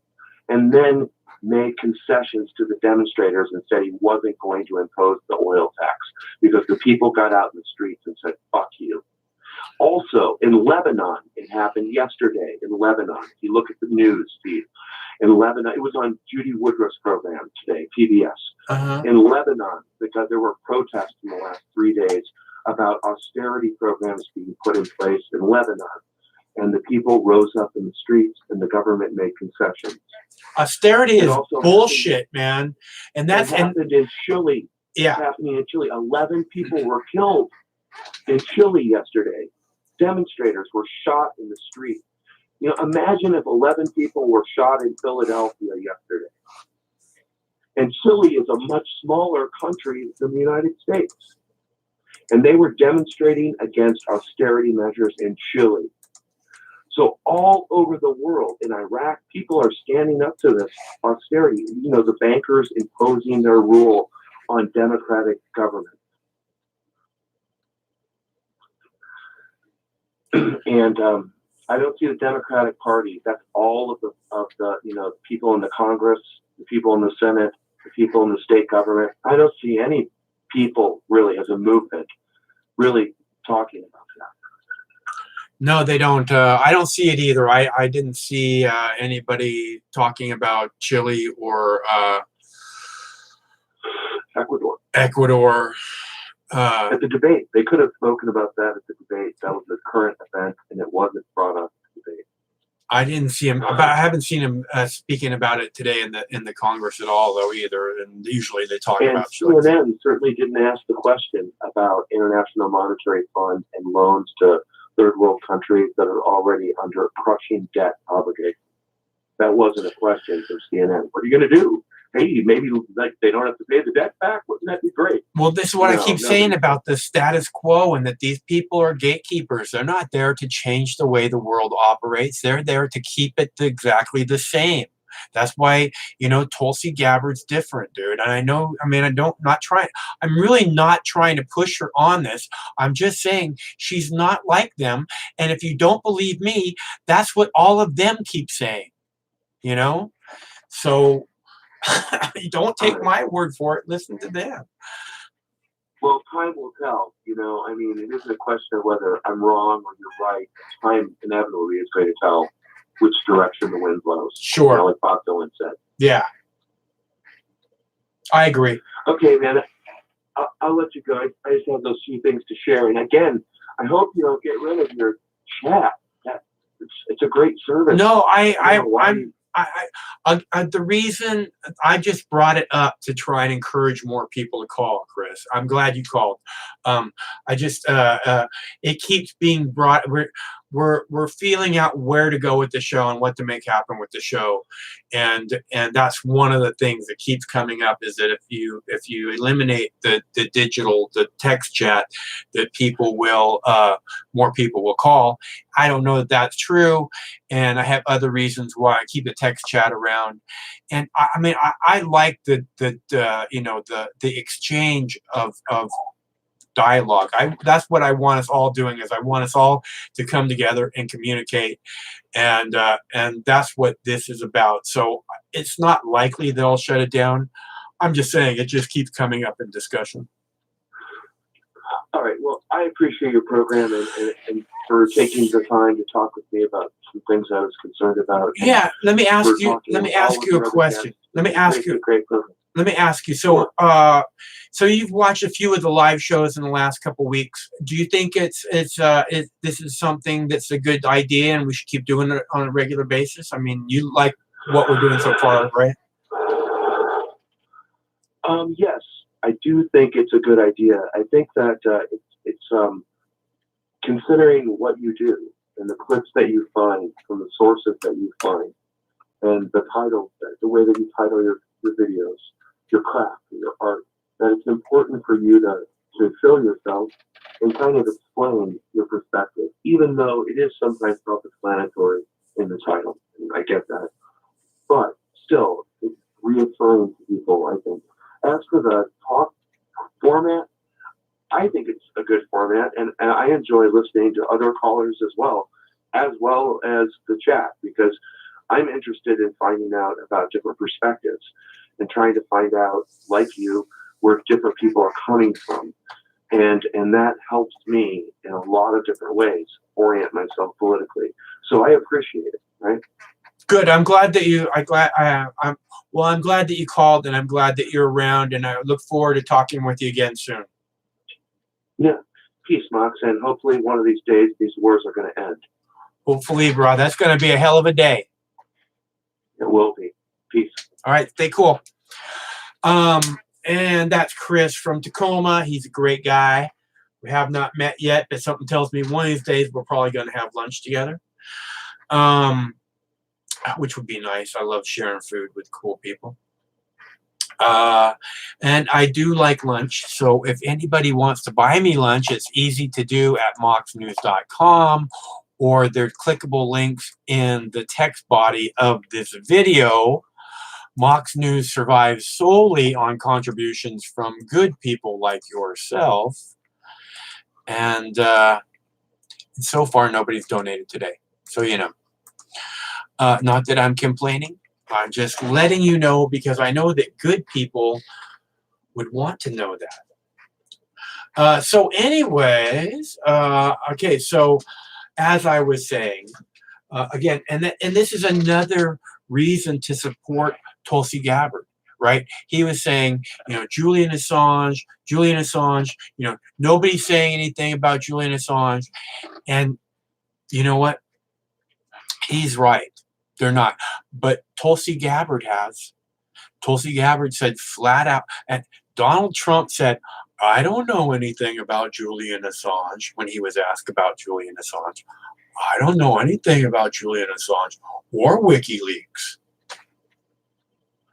and then made concessions to the demonstrators and said he wasn't going to impose the oil tax because the people got out in the streets and said, fuck you. Also, in Lebanon, it happened yesterday in Lebanon. If you look at the news feed, in Lebanon, it was on Judy Woodruff's program today, PBS. In Lebanon, because there were protests in the last 3 days about austerity programs being put in place in Lebanon. And the people rose up in the streets and the government made concessions. Austerity is bullshit, man. And that's happened in Chile. Yeah. It's happening in Chile. 11 people were killed in Chile yesterday. Demonstrators were shot in the street. Imagine if 11 people were shot in Philadelphia yesterday. And Chile is a much smaller country than the United States. And they were demonstrating against austerity measures in Chile. So all over the world, in Iraq, people are standing up to this austerity. The bankers imposing their rule on democratic government. And I don't see the Democratic Party. That's all of the people in the Congress the people in the Senate, the people in the state government. I don't see any people really as a movement really talking about that. No, they don't. I don't see it either. I didn't see anybody talking about Chile or Ecuador. At the debate, they could have spoken about that at the debate. That was the current event, and it wasn't brought up at the debate. I didn't see him, but I haven't seen him speaking about it today in the Congress at all, though, either. And usually they talk about Chile. CNN certainly didn't ask the question about International Monetary Fund and loans to third world countries that are already under crushing debt obligations. That wasn't a question from CNN. What are you going to do? Hey, maybe like they don't have to pay the debt back. Wouldn't that be great? Well, this is what I keep saying about the status quo, and that these people are gatekeepers. They're not there to change the way the world operates. They're there to keep it exactly the same. That's why, Tulsi Gabbard's different, dude. And I'm really not trying to push her on this. I'm just saying she's not like them. And if you don't believe me, that's what all of them keep saying, So you don't take my word for it. Listen to them. Well, time will tell. It isn't a question of whether I'm wrong or you're right. Time inevitably is going to tell which direction the wind blows. Sure. Like Bob Dylan said. Yeah. I agree. Okay, man. I'll let you go. I just have those few things to share. And again, I hope you don't get rid of your chat. It's a great service. No, the reason I just brought it up to try and encourage more people to call, Chris. I'm glad you called. It keeps being brought. We're feeling out where to go with the show and what to make happen with the show, and that's one of the things that keeps coming up is that if you eliminate the text chat, that more people will call. I don't know that that's true, and I have other reasons why I keep the text chat around. And I like the exchange of dialogue. That's what I want us all doing. Is I want us all to come together and communicate, and that's what this is about. So it's not likely they'll shut it down. I'm just saying it just keeps coming up in discussion. All right. Well, I appreciate your program and for taking the time to talk with me about some things I was concerned about. Yeah. Let me ask you a question. Let me ask you. Great program. Let me ask you. So, so you've watched a few of the live shows in the last couple of weeks. Do you think this is something that's a good idea and we should keep doing it on a regular basis? You like what we're doing so far, right? Yes, I do think it's a good idea. I think that it's considering what you do and the clips that you find from the sources that you find and the title, the way that you title your videos, your craft, your art, that it's important for you to fill yourself and kind of explain your perspective, even though it is sometimes self-explanatory in the title. I get that. But still, it's reassuring to people, I think. As for the talk format, I think it's a good format, and I enjoy listening to other callers as well as the chat, because I'm interested in finding out about different perspectives and trying to find out, like you, where different people are coming from. And that helps me in a lot of different ways orient myself politically. So I appreciate it, right? Good. I'm glad that you I'm glad that you called, and I'm glad that you're around, and I look forward to talking with you again soon. Yeah. Peace, Mox, and hopefully one of these days these wars are going to end. Hopefully, bro. That's going to be a hell of a day. It will be. Peace. All right. Stay cool. And that's Chris from Tacoma. He's a great guy. We have not met yet, but something tells me one of these days we're probably going to have lunch together, which would be nice. I love sharing food with cool people. And I do like lunch. So if anybody wants to buy me lunch, it's easy to do at moxnews.com, or there's clickable links in the text body of this video. Mox News survives solely on contributions from good people like yourself. And so far, nobody's donated today. So, not that I'm complaining. I'm just letting you know because I know that good people would want to know that. So anyways, okay, so as I was saying, again, and this is another reason to support Tulsi Gabbard, right? He was saying, Julian Assange, nobody's saying anything about Julian Assange. And you know what? He's right. They're not. But Tulsi Gabbard has. Tulsi Gabbard said flat out, and Donald Trump said, I don't know anything about Julian Assange when he was asked about Julian Assange. I don't know anything about Julian Assange or WikiLeaks.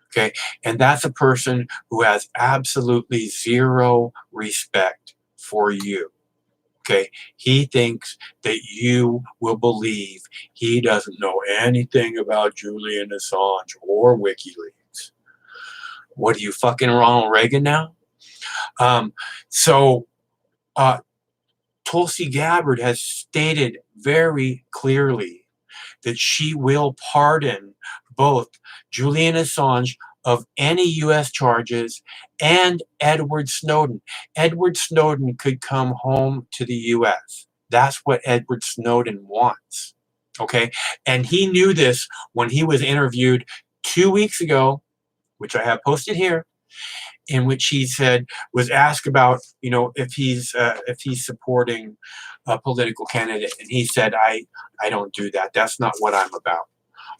Okay, and that's a person who has absolutely zero respect for you. Okay, he thinks that you will believe he doesn't know anything about Julian Assange or WikiLeaks. What are you, fucking Ronald Reagan now? Tulsi Gabbard has stated very clearly that she will pardon both Julian Assange of any U.S. charges and Edward Snowden. Edward Snowden could come home to the U.S. That's what Edward Snowden wants. Okay? And he knew this when he was interviewed 2 weeks ago, which I have posted here, in which he said, was asked about, if he's supporting a political candidate. And he said, I don't do that. That's not what I'm about.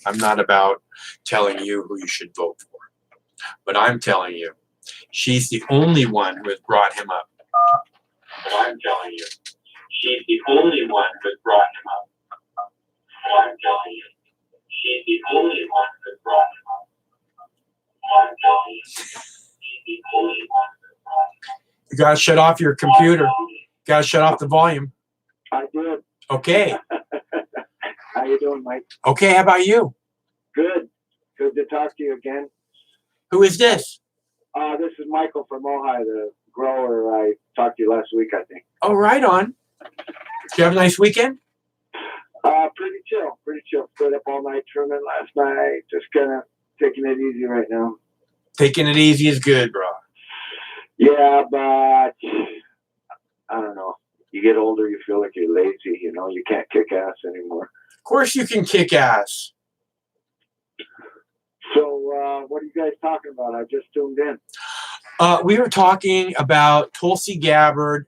I'm not about telling you who you should vote for. But I'm telling you, she's the only one who has brought him up. But I'm telling you, she's the only one who has brought him up. But I'm telling you, she's the only one who has brought him up. But I'm telling you, she's the only one who has brought him up. You gotta shut off your computer. Gotta shut off the volume. I did. Okay. How you doing, Mike? Okay, how about you? Good. Good to talk to you again. Who is this? This is Michael from Ojai, the grower. I talked to you last week, I think. Oh, right on. Did you have a nice weekend? Pretty chill. Pretty chill. Stayed up all night trimming last night. Just kind of taking it easy right now. Taking it easy is good, bro. Yeah, but I don't know. You get older, you feel like you're lazy. You can't kick ass anymore. Of course you can kick ass. So, what are you guys talking about? I just tuned in. We were talking about Tulsi Gabbard.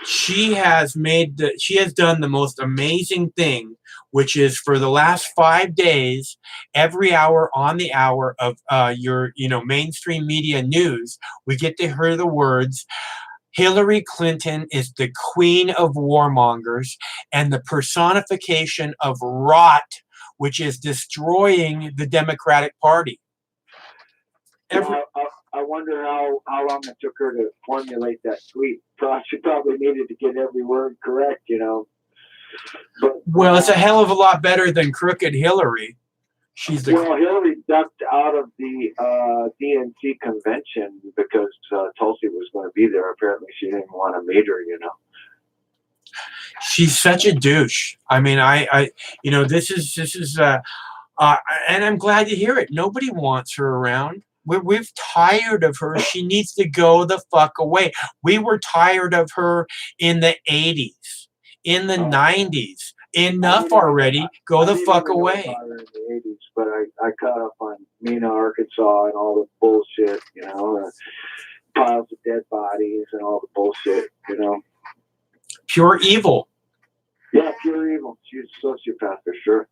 She has done the most amazing thing, which is for the last 5 days, every hour on the hour of your mainstream media news, we get to hear the words, Hillary Clinton is the queen of warmongers and the personification of rot, which is destroying the Democratic Party. I wonder how long it took her to formulate that tweet. She probably needed to get every word correct, But, well, it's a hell of a lot better than crooked Hillary. Hillary ducked out of the DNC convention because Tulsi was going to be there. Apparently, she didn't want to meet her, She's such a douche. I mean, this is, and I'm glad to hear it. Nobody wants her around. We've tired of her. She needs to go the fuck away. We were tired of her in the 80s, in the 90s. Enough already. Go the fuck away. In the 80s, but I caught up on Mena, Arkansas, and all the bullshit, piles of dead bodies and all the bullshit, Pure evil. Yeah, pure evil. She's a sociopath for sure.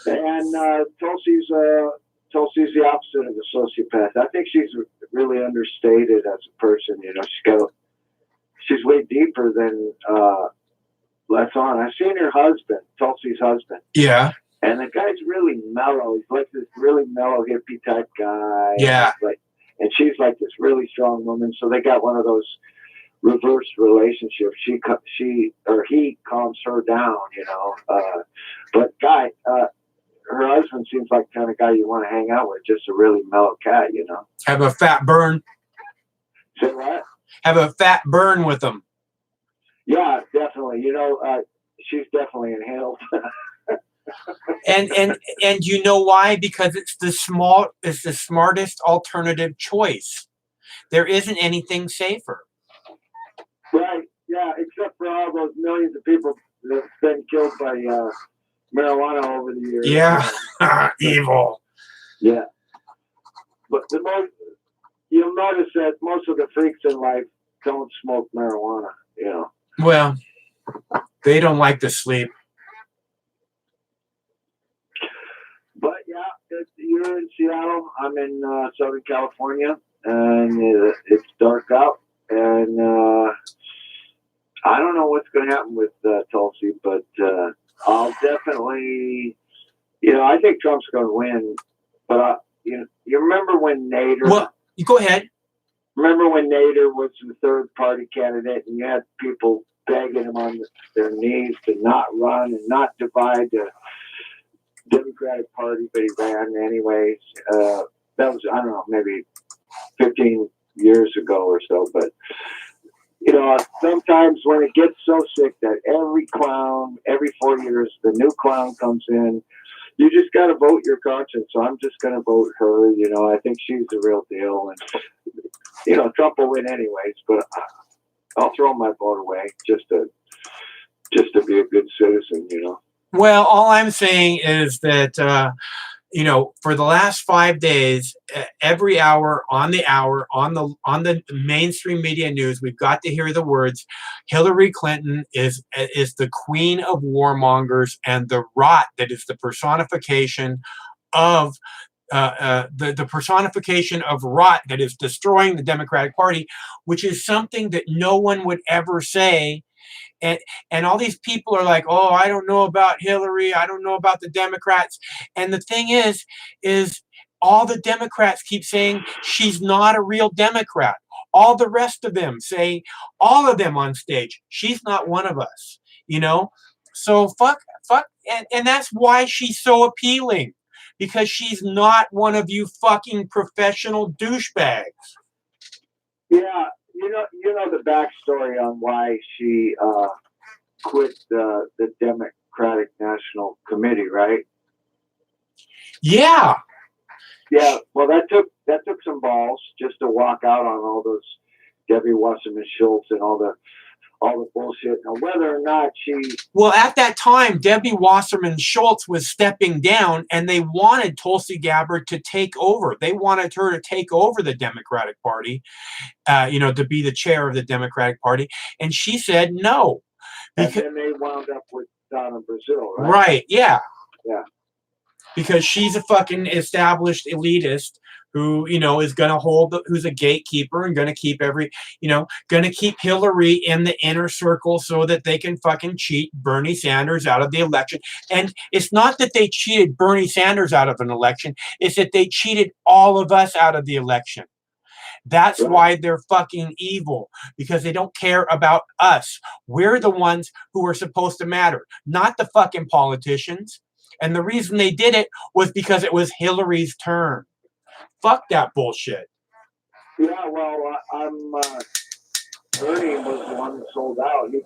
And Tulsi's the opposite of a sociopath. I think she's really understated as a person. She's way deeper than lets on. I've seen her husband, Tulsi's husband. Yeah. And the guy's really mellow. He's like this really mellow hippie type guy. Yeah. And she's like this really strong woman. So they got one of those reverse relationships. He calms her down, but her husband seems like the kind of guy you want to hang out with, just a really mellow cat, Have a fat burn. Say what? Have a fat burn with them. Yeah, definitely. She's definitely inhaled. And you know why? Because it's the smartest alternative choice. There isn't anything safer. Right. Yeah. Except for all those millions of people that've been killed by marijuana over the years. Yeah. Evil. Yeah. But you'll notice that most of the freaks in life don't smoke marijuana. You know. Well, they don't like to sleep. But yeah, you're in Seattle. I'm in Southern California, and it's dark out. And I don't know what's going to happen with Tulsi, but I'll definitely, I think Trump's going to win. But you remember when Nader? Well, you go ahead. Remember when Nader was the third party candidate, and you had people begging him on their knees to not run and not divide the Democratic Party, but he ran anyways. That was, I don't know, maybe 15 years ago or so. But, sometimes when it gets so sick that every 4 years, the new clown comes in, you just got to vote your conscience. So I'm just going to vote her. I think she's the real deal. And, Trump will win anyways, but I'll throw my vote away just to be a good citizen, Well, all I'm saying is that, for the last 5 days, every hour on the mainstream media news, we've got to hear the words, Hillary Clinton is the queen of warmongers and the rot that is the personification of the personification of rot that is destroying the Democratic Party, which is something that no one would ever say. And all these people are like, oh, I don't know about Hillary. I don't know about the Democrats. And the thing is all the Democrats keep saying she's not a real Democrat. All the rest of them say, all of them on stage, she's not one of us, So fuck. And that's why she's so appealing, because she's not one of you fucking professional douchebags. Yeah. You know the backstory on why she quit the Democratic National Committee, right? Yeah. Yeah. Well, that took some balls just to walk out on all those Debbie Wasserman Schultz and all the bullshit. Now, whether or not well, at that time, Debbie Wasserman Schultz was stepping down, and they wanted Tulsi Gabbard to take over. They wanted her to take over the Democratic Party, to be the chair of the Democratic Party, and she said no. And then they wound up with Donna Brazile, right? Right? Yeah. Yeah. Because she's a fucking established elitist who, is going to who's a gatekeeper and going to keep going to keep Hillary in the inner circle so that they can fucking cheat Bernie Sanders out of the election. And it's not that they cheated Bernie Sanders out of an election. It's that they cheated all of us out of the election. That's why they're fucking evil, because they don't care about us. We're the ones who are supposed to matter, not the fucking politicians. And the reason they did it was because it was Hillary's turn. Fuck that bullshit. Yeah, well, Bernie was the one that sold out. He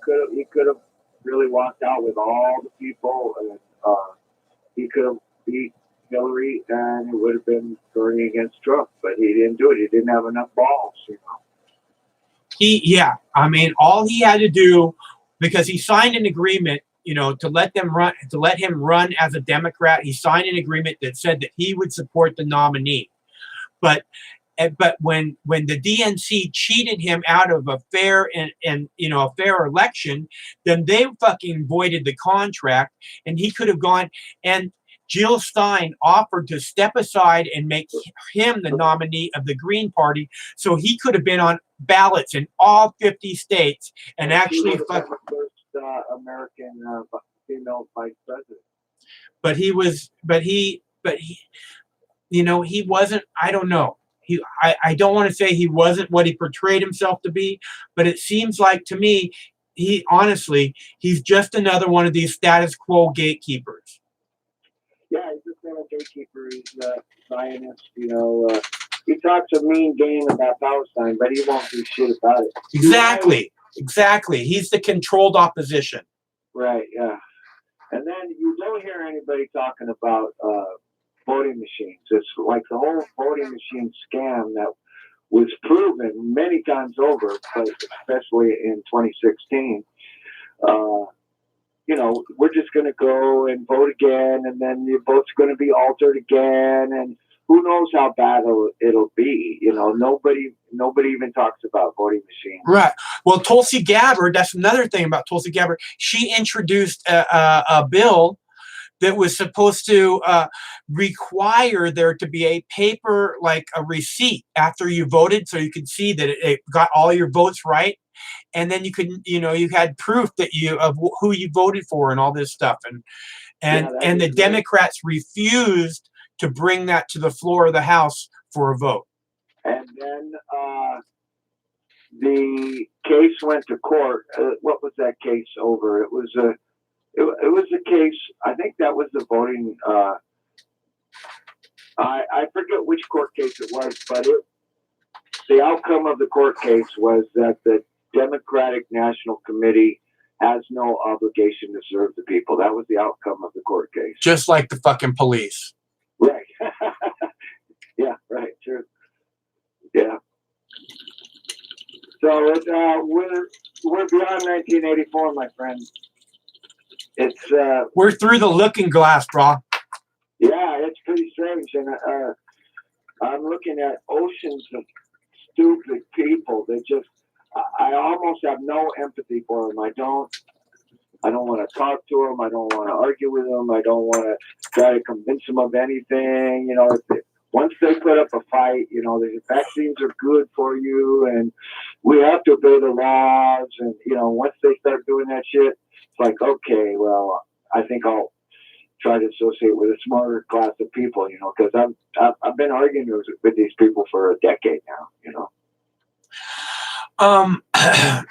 could have really walked out with all the people, and he could have beat Hillary, and it would have been Bernie against Trump. But he didn't do it. He didn't have enough balls, All he had to do, because he signed an agreement, to let him run as a Democrat. He signed an agreement that said that he would support the nominee. But when the DNC cheated him out of a fair and a fair election, then they fucking voided the contract, and he could have gone. And Jill Stein offered to step aside and make him the nominee of the Green Party, so he could have been on ballots in all 50 states and actually fucking. American female vice president. He wasn't. I don't know. I don't want to say he wasn't what he portrayed himself to be, but it seems like to me, he's just another one of these status quo gatekeepers. Yeah, he's just another gatekeeper. He's a Zionist. He talks a mean game about Palestine, but he won't do shit about it. Exactly. He's the controlled opposition. Right. Yeah. And then you don't hear anybody talking about voting machines. It's like the whole voting machine scam that was proven many times over, but especially in 2016. You know, we're just going to go and vote again, and then your vote's going to be altered again, and who knows how bad it'll be. You know, nobody even talks about voting machines. Right. Well, Tulsi Gabbard, that's another thing about Tulsi Gabbard. She introduced a bill that was supposed to require there to be a paper, like a receipt after you voted, so you could see that it got all your votes right. And then you could, you know, you had proof that of who you voted for and all this stuff. And the Democrats refused to bring that to the floor of the House for a vote. And then the case went to court. What was that case over? It was a case. I think that was the voting. I forget which court case it was, but the outcome of the court case was that the Democratic National Committee has no obligation to serve the people. That was the outcome of the court case. Just like the fucking police. Right. Yeah, right, true. Yeah. So we're beyond 1984, my friend. It's we're through the looking glass, bro. Yeah, it's pretty strange, and I'm looking at oceans of stupid people that just. I almost have no empathy for them. I don't want to talk to them. I don't want to argue with them. I don't want to try to convince them of anything. You know, once they put up a fight, you know, the vaccines are good for you, and we have to obey the laws. And you know, once they start doing that shit, it's like, okay, well, I think I'll try to associate with a smarter class of people. You know, because I've been arguing with these people for a decade now. You know. I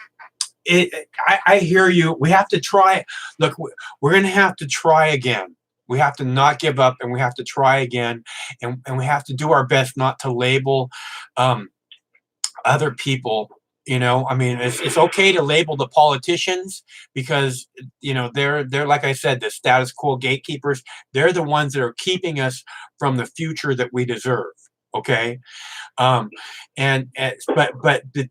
hear you. We have to try. Look, we're going to have to try again. We have to not give up, and we have to try again, and we have to do our best not to label other people. You know, I mean, it's okay to label the politicians because, you know, they're like I said, the status quo gatekeepers. They're the ones that are keeping us from the future that we deserve. Okay. But the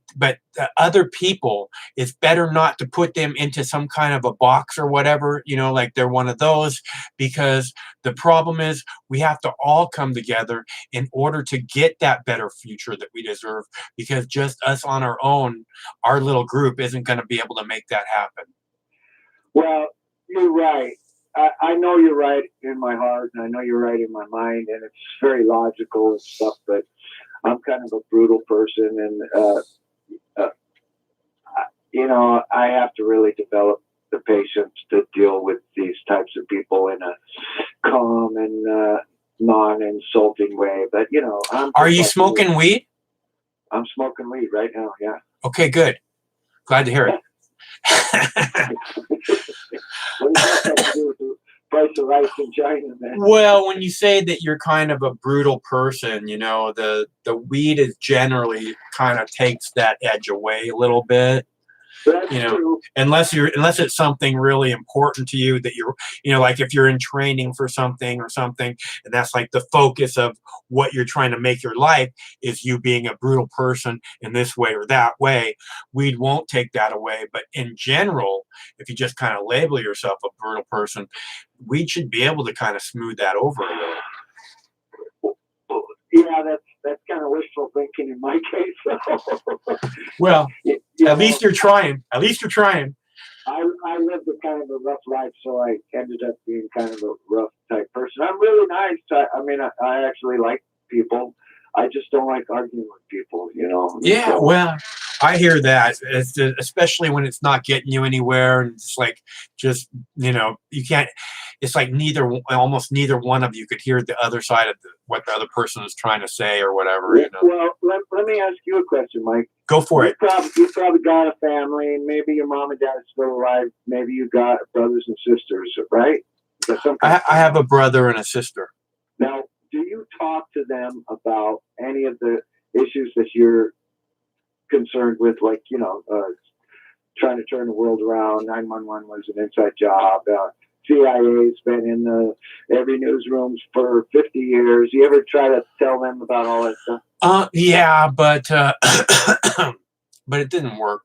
other people, it's better not to put them into some kind of a box or whatever, you know, like they're one of those, because the problem is we have to all come together in order to get that better future that we deserve, because just us on our own, our little group isn't going to be able to make that happen. Well, you're right. I know you're right in my heart, and I know you're right in my mind, and it's very logical and stuff, but I'm kind of a brutal person, and, you know, I have to really develop the patience to deal with these types of people in a calm and non-insulting way. But, you know, Are you smoking weed? I'm smoking weed right now, yeah. Okay, good. Glad to hear it. What does that have to do with the price of rice in China, man? Well, when you say that you're kind of a brutal person, you know, the weed is generally kind of takes that edge away a little bit. That's you know, true. unless it's something really important to you that you're, you know, like if you're in training for something or something, and that's like the focus of what you're trying to make your life is you being a brutal person in this way or that way, weed won't take that away. But in general, if you just kind of label yourself a brutal person, weed should be able to kind of smooth that over a little. Yeah, that's kind of wishful thinking in my case. Well, at least you're trying. At least you're trying. I lived a kind of a rough life, so I ended up being kind of a rough type person. I'm really nice. I mean, I actually like people. I just don't like arguing with people, you know. Yeah, well, I hear that. It's especially when it's not getting you anywhere, and it's like, just, you know, you can't. It's like almost neither one of you could hear the other side of what the other person is trying to say or whatever. You know? Well, let me ask you a question, Mike. Go for it. You probably got a family, and maybe your mom and dad are still alive. Maybe you got brothers and sisters, right? I have a brother and a sister. Now, do you talk to them about any of the issues that you're concerned with, like, you know, trying to turn the world around? 911 was an inside job. CIA's been in every newsrooms for 50 years. You ever try to tell them about all that stuff? Yeah, but but it didn't work.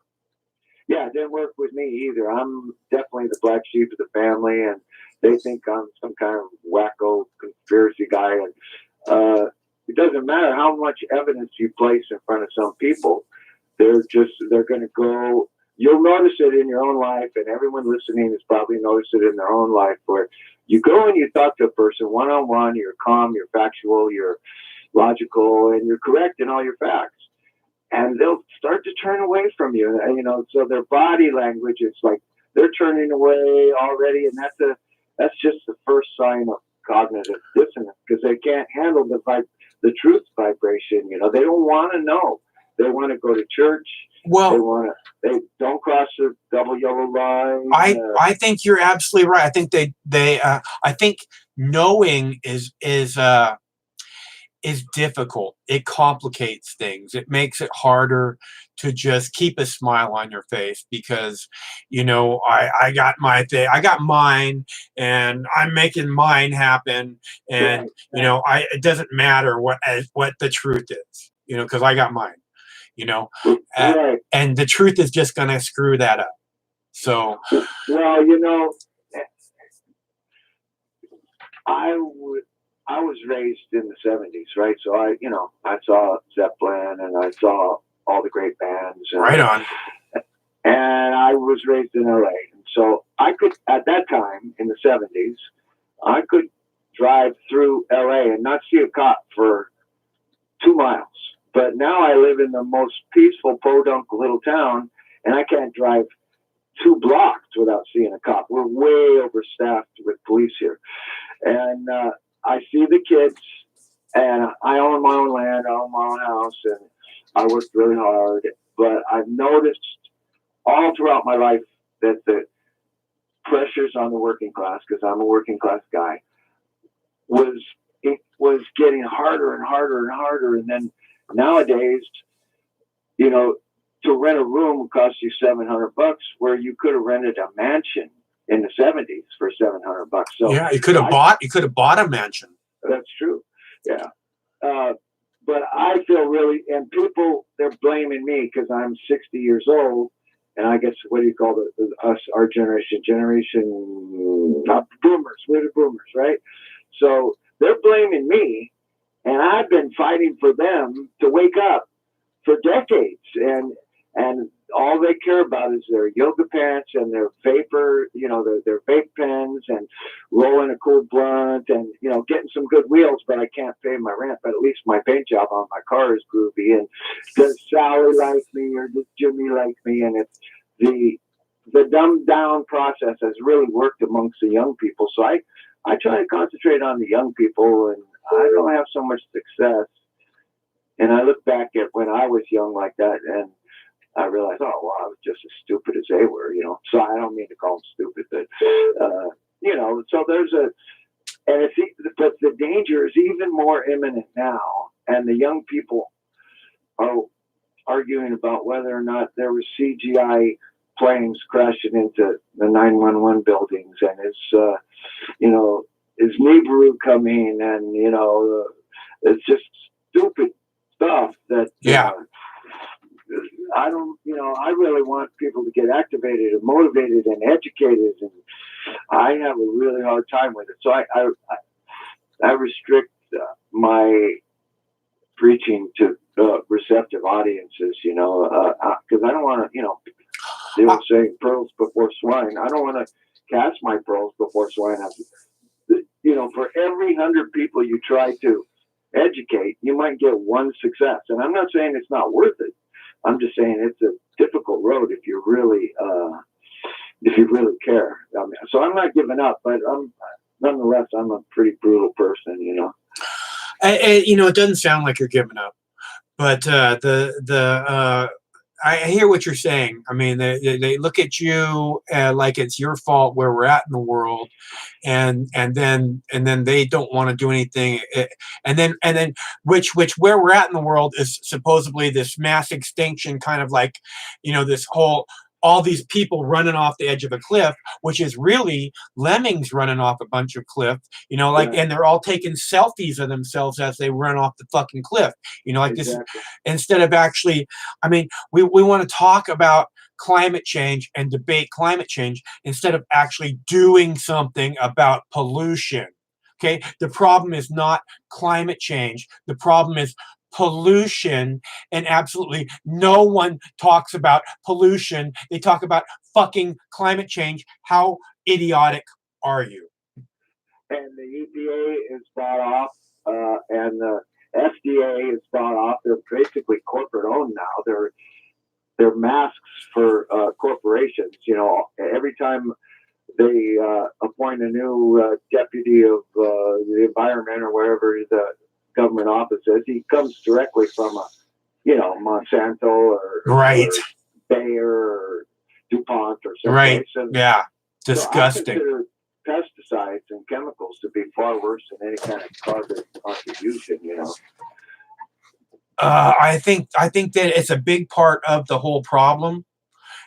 Yeah, it didn't work with me either. I'm definitely the black sheep of the family, and they think I'm some kind of wacko conspiracy guy. And it doesn't matter how much evidence you place in front of some people. They're going to go. You'll notice it in your own life, and everyone listening has probably noticed it in their own life, where you go and you talk to a person one-on-one, you're calm, you're factual, you're logical, and you're correct in all your facts. And they'll start to turn away from you, so their body language, it's like they're turning away already, and that's just the first sign of cognitive dissonance, because they can't handle the truth vibration. They don't want to know. They want to go to church. Well, they don't cross the double yellow line. I think you're absolutely right. I think I think knowing is difficult. It complicates things. It makes it harder to just keep a smile on your face, because I got my thing, I got mine, and I'm making mine happen, and it doesn't matter what the truth is, because I got mine. Right. And the truth is just going to screw that up. So, well, I was raised in the 70s, right? So I saw Zeppelin, and I saw all the great bands. Right on. And I was raised in LA. And so I could, at that time in the 70s, I could drive through LA and not see a cop for 2 miles. But now I live in the most peaceful podunk little town, and I can't drive 2 blocks without seeing a cop. We're way overstaffed with police here. And I see the kids, and I own my own land, I own my own house, and I worked really hard. But I've noticed all throughout my life that the pressures on the working class, because I'm a working class guy, was getting harder and harder and harder. And then nowadays, to rent a room would cost you $700, where you could have rented a mansion in the 70s for $700. So yeah, you could have bought a mansion. That's true. Yeah. But I feel really, and people, they're blaming me because I'm 60 years old, and I guess, what do you call us, our generation, boomers, we're the boomers, right? So they're blaming me, and I've been fighting for them to wake up for decades, and all they care about is their yoga pants and their vapor, their vape pens, and rolling a cool blunt, and getting some good wheels. But I can't pay my rent. But at least my paint job on my car is groovy. And does Sally like me, or does Jimmy like me? And it's the dumbed down process has really worked amongst the young people. So I try to concentrate on the young people, and I don't have so much success. And I look back at when I was young like that, and I realized, oh, well, I was just as stupid as they were, So I don't mean to call them stupid, but, so there's but the danger is even more imminent now. And the young people are arguing about whether or not there was CGI planes crashing into the 911 buildings, and is Nibiru coming, and, it's just stupid stuff that, I don't, I really want people to get activated and motivated and educated, and I have a really hard time with it. So I restrict my preaching to receptive audiences, because I don't want to, they were saying pearls before swine. I don't want to cast my pearls before swine. For every 100 people you try to educate, you might get one success. And I'm not saying it's not worth it. I'm just saying it's a difficult road if you really care. So I'm not giving up, but nonetheless, I'm a pretty brutal person, It doesn't sound like you're giving up, but I hear what you're saying. I mean, they look at you like it's your fault where we're at in the world, and then they don't want to do anything, and then which where we're at in the world is supposedly this mass extinction, kind of like, this whole all these people running off the edge of a cliff, which is really lemmings running off a bunch of cliff, you know, like, and they're all taking selfies of themselves as they run off the fucking cliff, you know, like this, instead of actually, I mean, we want to talk about climate change and debate climate change instead of actually doing something about pollution. Okay, the problem is not climate change. The problem is pollution, and absolutely no one talks about pollution. They talk about fucking climate change. How idiotic are you? And the EPA is bought off, and the FDA is bought off. They're basically corporate owned now. They're masks for corporations. You know, every time they appoint a new deputy of the environment or wherever the government office is, he comes directly from a, you know, Monsanto or Bayer or DuPont or something. Right. Yeah. Disgusting. So I consider pesticides and chemicals to be far worse than any kind of carbon contribution, you know. I think that it's a big part of the whole problem.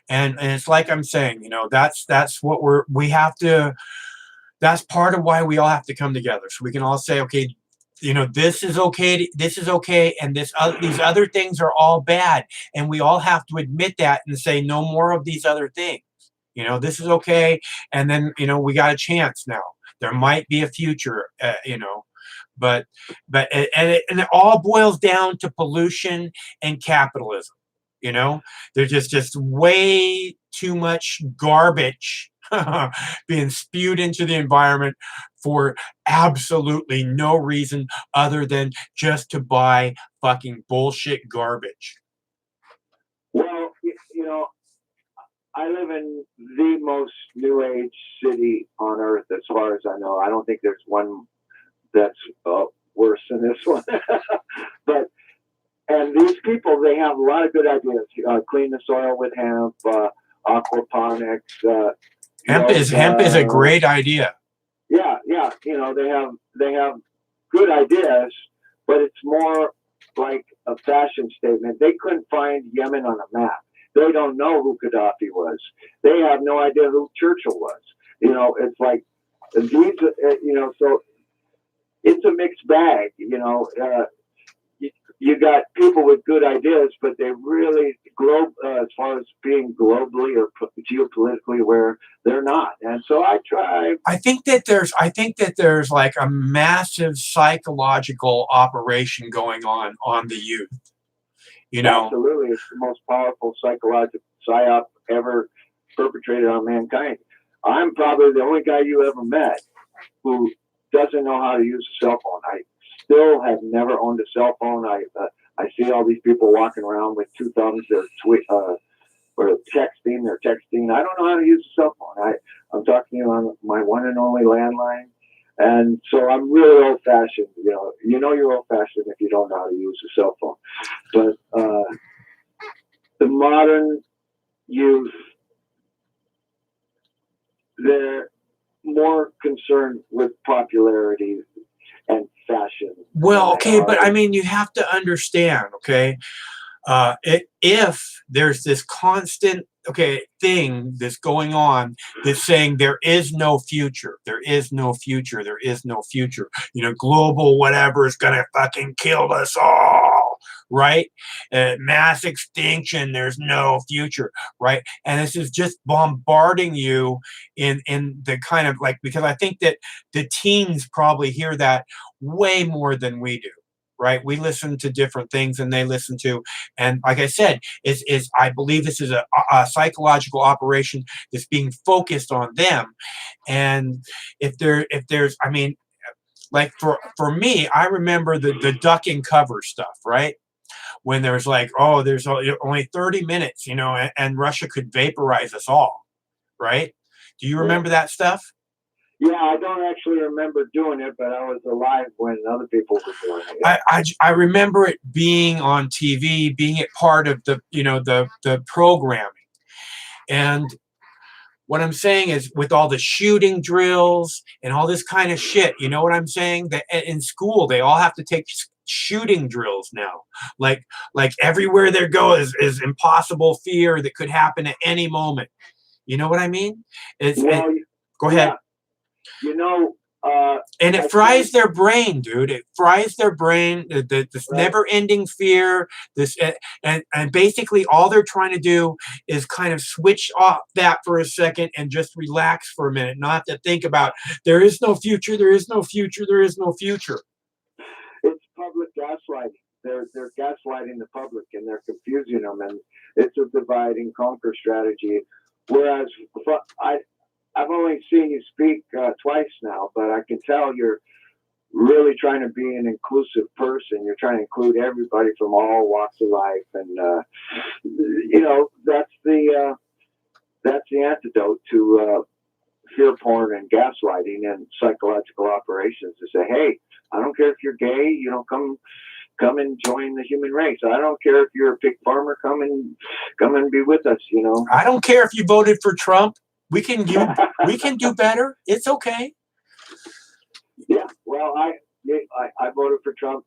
And it's like I'm saying, you know, that's what we have to, that's part of why we all have to come together. So we can all say, okay, you know, this is okay, and these other things are all bad. And we all have to admit that and say no more of these other things. You know, this is okay. And then, you know, we got a chance now. There might be a future, you know, but it all boils down to pollution and capitalism. You know, there's just way too much garbage being spewed into the environment for absolutely no reason other than just to buy fucking bullshit garbage. Well, you know, I live in the most new age city on earth, as far as I know. I don't think there's one that's worse than this one. And these people, they have a lot of good ideas. Clean the soil with hemp, aquaponics. Hemp is a great idea. Yeah. You know, they have good ideas, but it's more like a fashion statement. They couldn't find Yemen on a map. They don't know who Gaddafi was. They have no idea who Churchill was. You know, it's like these. You know, so it's a mixed bag. You know. You got people with good ideas, but they really as far as being globally or geopolitically aware, they're not. And so I try. I think that there's like a massive psychological operation going on the youth. You know, absolutely, it's the most powerful psychological psyop ever perpetrated on mankind. I'm probably the only guy you ever met who doesn't know how to use a cell phone. I still have never owned a cell phone. I see all these people walking around with two thumbs. They're texting. I don't know how to use a cell phone. I'm talking to you on my one and only landline, and so I'm really old fashioned. You know you're old fashioned if you don't know how to use a cell phone. But the modern youth, they're more concerned with popularity and fashion. Well, okay, but I mean, you have to understand, okay, if there's this constant, thing that's going on that's saying there is no future, you know, global whatever is gonna fucking kill us all, right? Mass extinction, there's no future, right? And this is just bombarding you in the kind of like, because I think that the teens probably hear that way more than we do, right? We listen to different things than they listen to, and like I said, I believe this is a psychological operation that's being focused on them. And if there's, I mean, like for me, I remember the duck and cover stuff, right? When there's like, oh, there's only 30 minutes, you know, and Russia could vaporize us all, right? Do you remember that stuff? Yeah, I don't actually remember doing it, but I was alive when other people were doing it. I remember it being on TV, being it part of the, you know, the programming. And what I'm saying is, with all the shooting drills and all this kind of shit, you know what I'm saying? That in school they all have to take shooting drills now. Like everywhere they go is impossible fear that could happen at any moment. You know what I mean? Go ahead. You know, and it fries their brain, dude. It fries their brain. This never-ending fear. And basically all they're trying to do is kind of switch off that for a second and just relax for a minute, not to think about there is no future. There is no future. There is no future. It's public gaslighting. They're gaslighting the public and they're confusing them, and it's a divide and conquer strategy. Whereas I've only seen you speak twice now, but I can tell you're really trying to be an inclusive person. You're trying to include everybody from all walks of life, and you know, that's the antidote to fear porn and gaslighting and psychological operations. To say, hey, I don't care if you're gay, you know, come and join the human race. I don't care if you're a pig farmer, come and be with us. You know, I don't care if you voted for Trump. We can do better. It's okay. Yeah. Well, I voted for Trump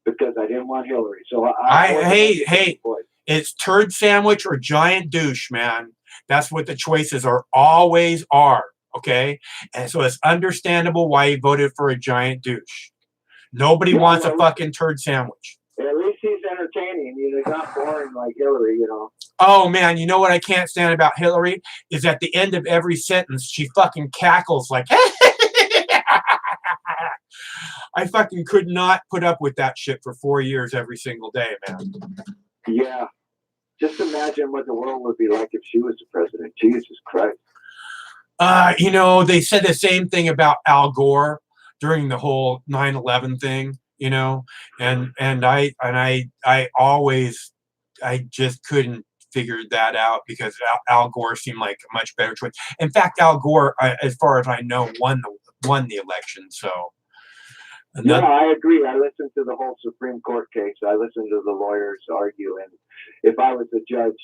because I didn't want Hillary. So hey, it's turd sandwich or giant douche, man. That's what the choices always are. Okay, and so it's understandable why you voted for a giant douche. Nobody wants a fucking turd sandwich. At least he's entertaining. You know, he's not boring like Hillary, you know. Oh, man, you know what I can't stand about Hillary? Is at the end of every sentence, she fucking cackles like, I fucking could not put up with that shit for 4 years every single day, man. Yeah. Just imagine what the world would be like if she was the president. Jesus Christ. You know, they said the same thing about Al Gore during the whole 9/11 thing, you know, and I just couldn't figure that out because Al Gore seemed like a much better choice. In fact, Al Gore, as far as I know, won the election. So. Yeah, I agree. I listened to the whole Supreme Court case. I listened to the lawyers argue, and if I was a judge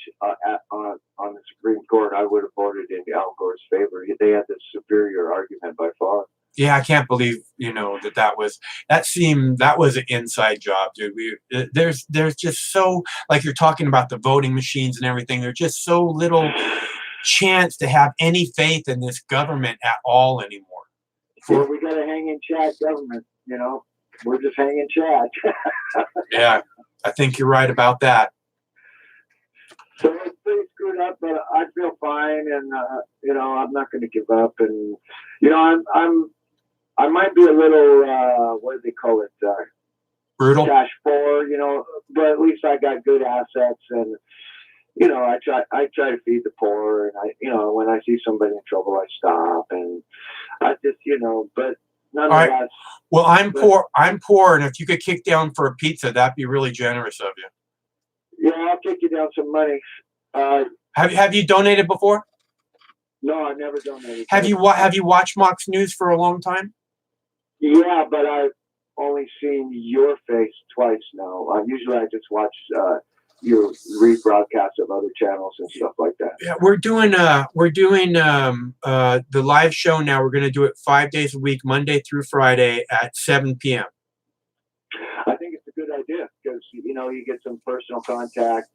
on the Supreme Court, I would have voted in Al Gore's favor. They had the superior argument by far. Yeah, I can't believe, you know, that was an inside job, dude. There's just so, like you're talking about the voting machines and everything. There's just so little chance to have any faith in this government at all anymore. Yeah, we got a hanging Chad government. You know, we're just hanging Chad. Yeah, I think you're right about that. So it's pretty screwed up, but I feel fine, and you know, I'm not going to give up. And you know, I might be a little what do they call it? Brutal. Cash poor, you know, but at least I got good assets, and you know, I try to feed the poor, and you know, when I see somebody in trouble, I stop, and I just, you know, but. All right. Well, I'm poor, and if you could kick down for a pizza, that'd be really generous of you. Yeah, I'll kick you down some money. Have you donated before? No, I've never donated. Have you watched Mox News for a long time? Yeah, but I've only seen your face twice now. Usually, I just watch your rebroadcast of other channels and stuff like that. Yeah, we're doing the live show now. We're going to do it 5 days a week, Monday through Friday at 7 p.m. I think it's a good idea because, you know, you get some personal contact.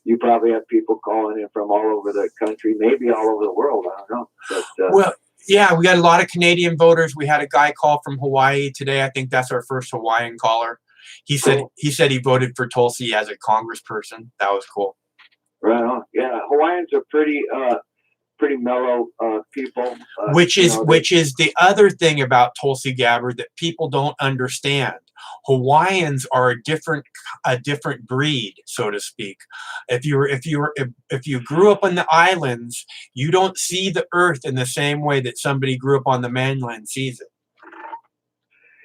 You probably have people calling in from all over the country, maybe all over the world. I don't know. But, well, yeah, we got a lot of Canadian voters. We had a guy call from Hawaii today. I think that's our first Hawaiian caller. He said he voted for Tulsi as a congressperson. That was cool. Right on. Yeah, Hawaiians are pretty mellow people. Which is the other thing about Tulsi Gabbard that people don't understand. Hawaiians are a different breed, so to speak. If you grew up on the islands, you don't see the earth in the same way that somebody grew up on the mainland sees it.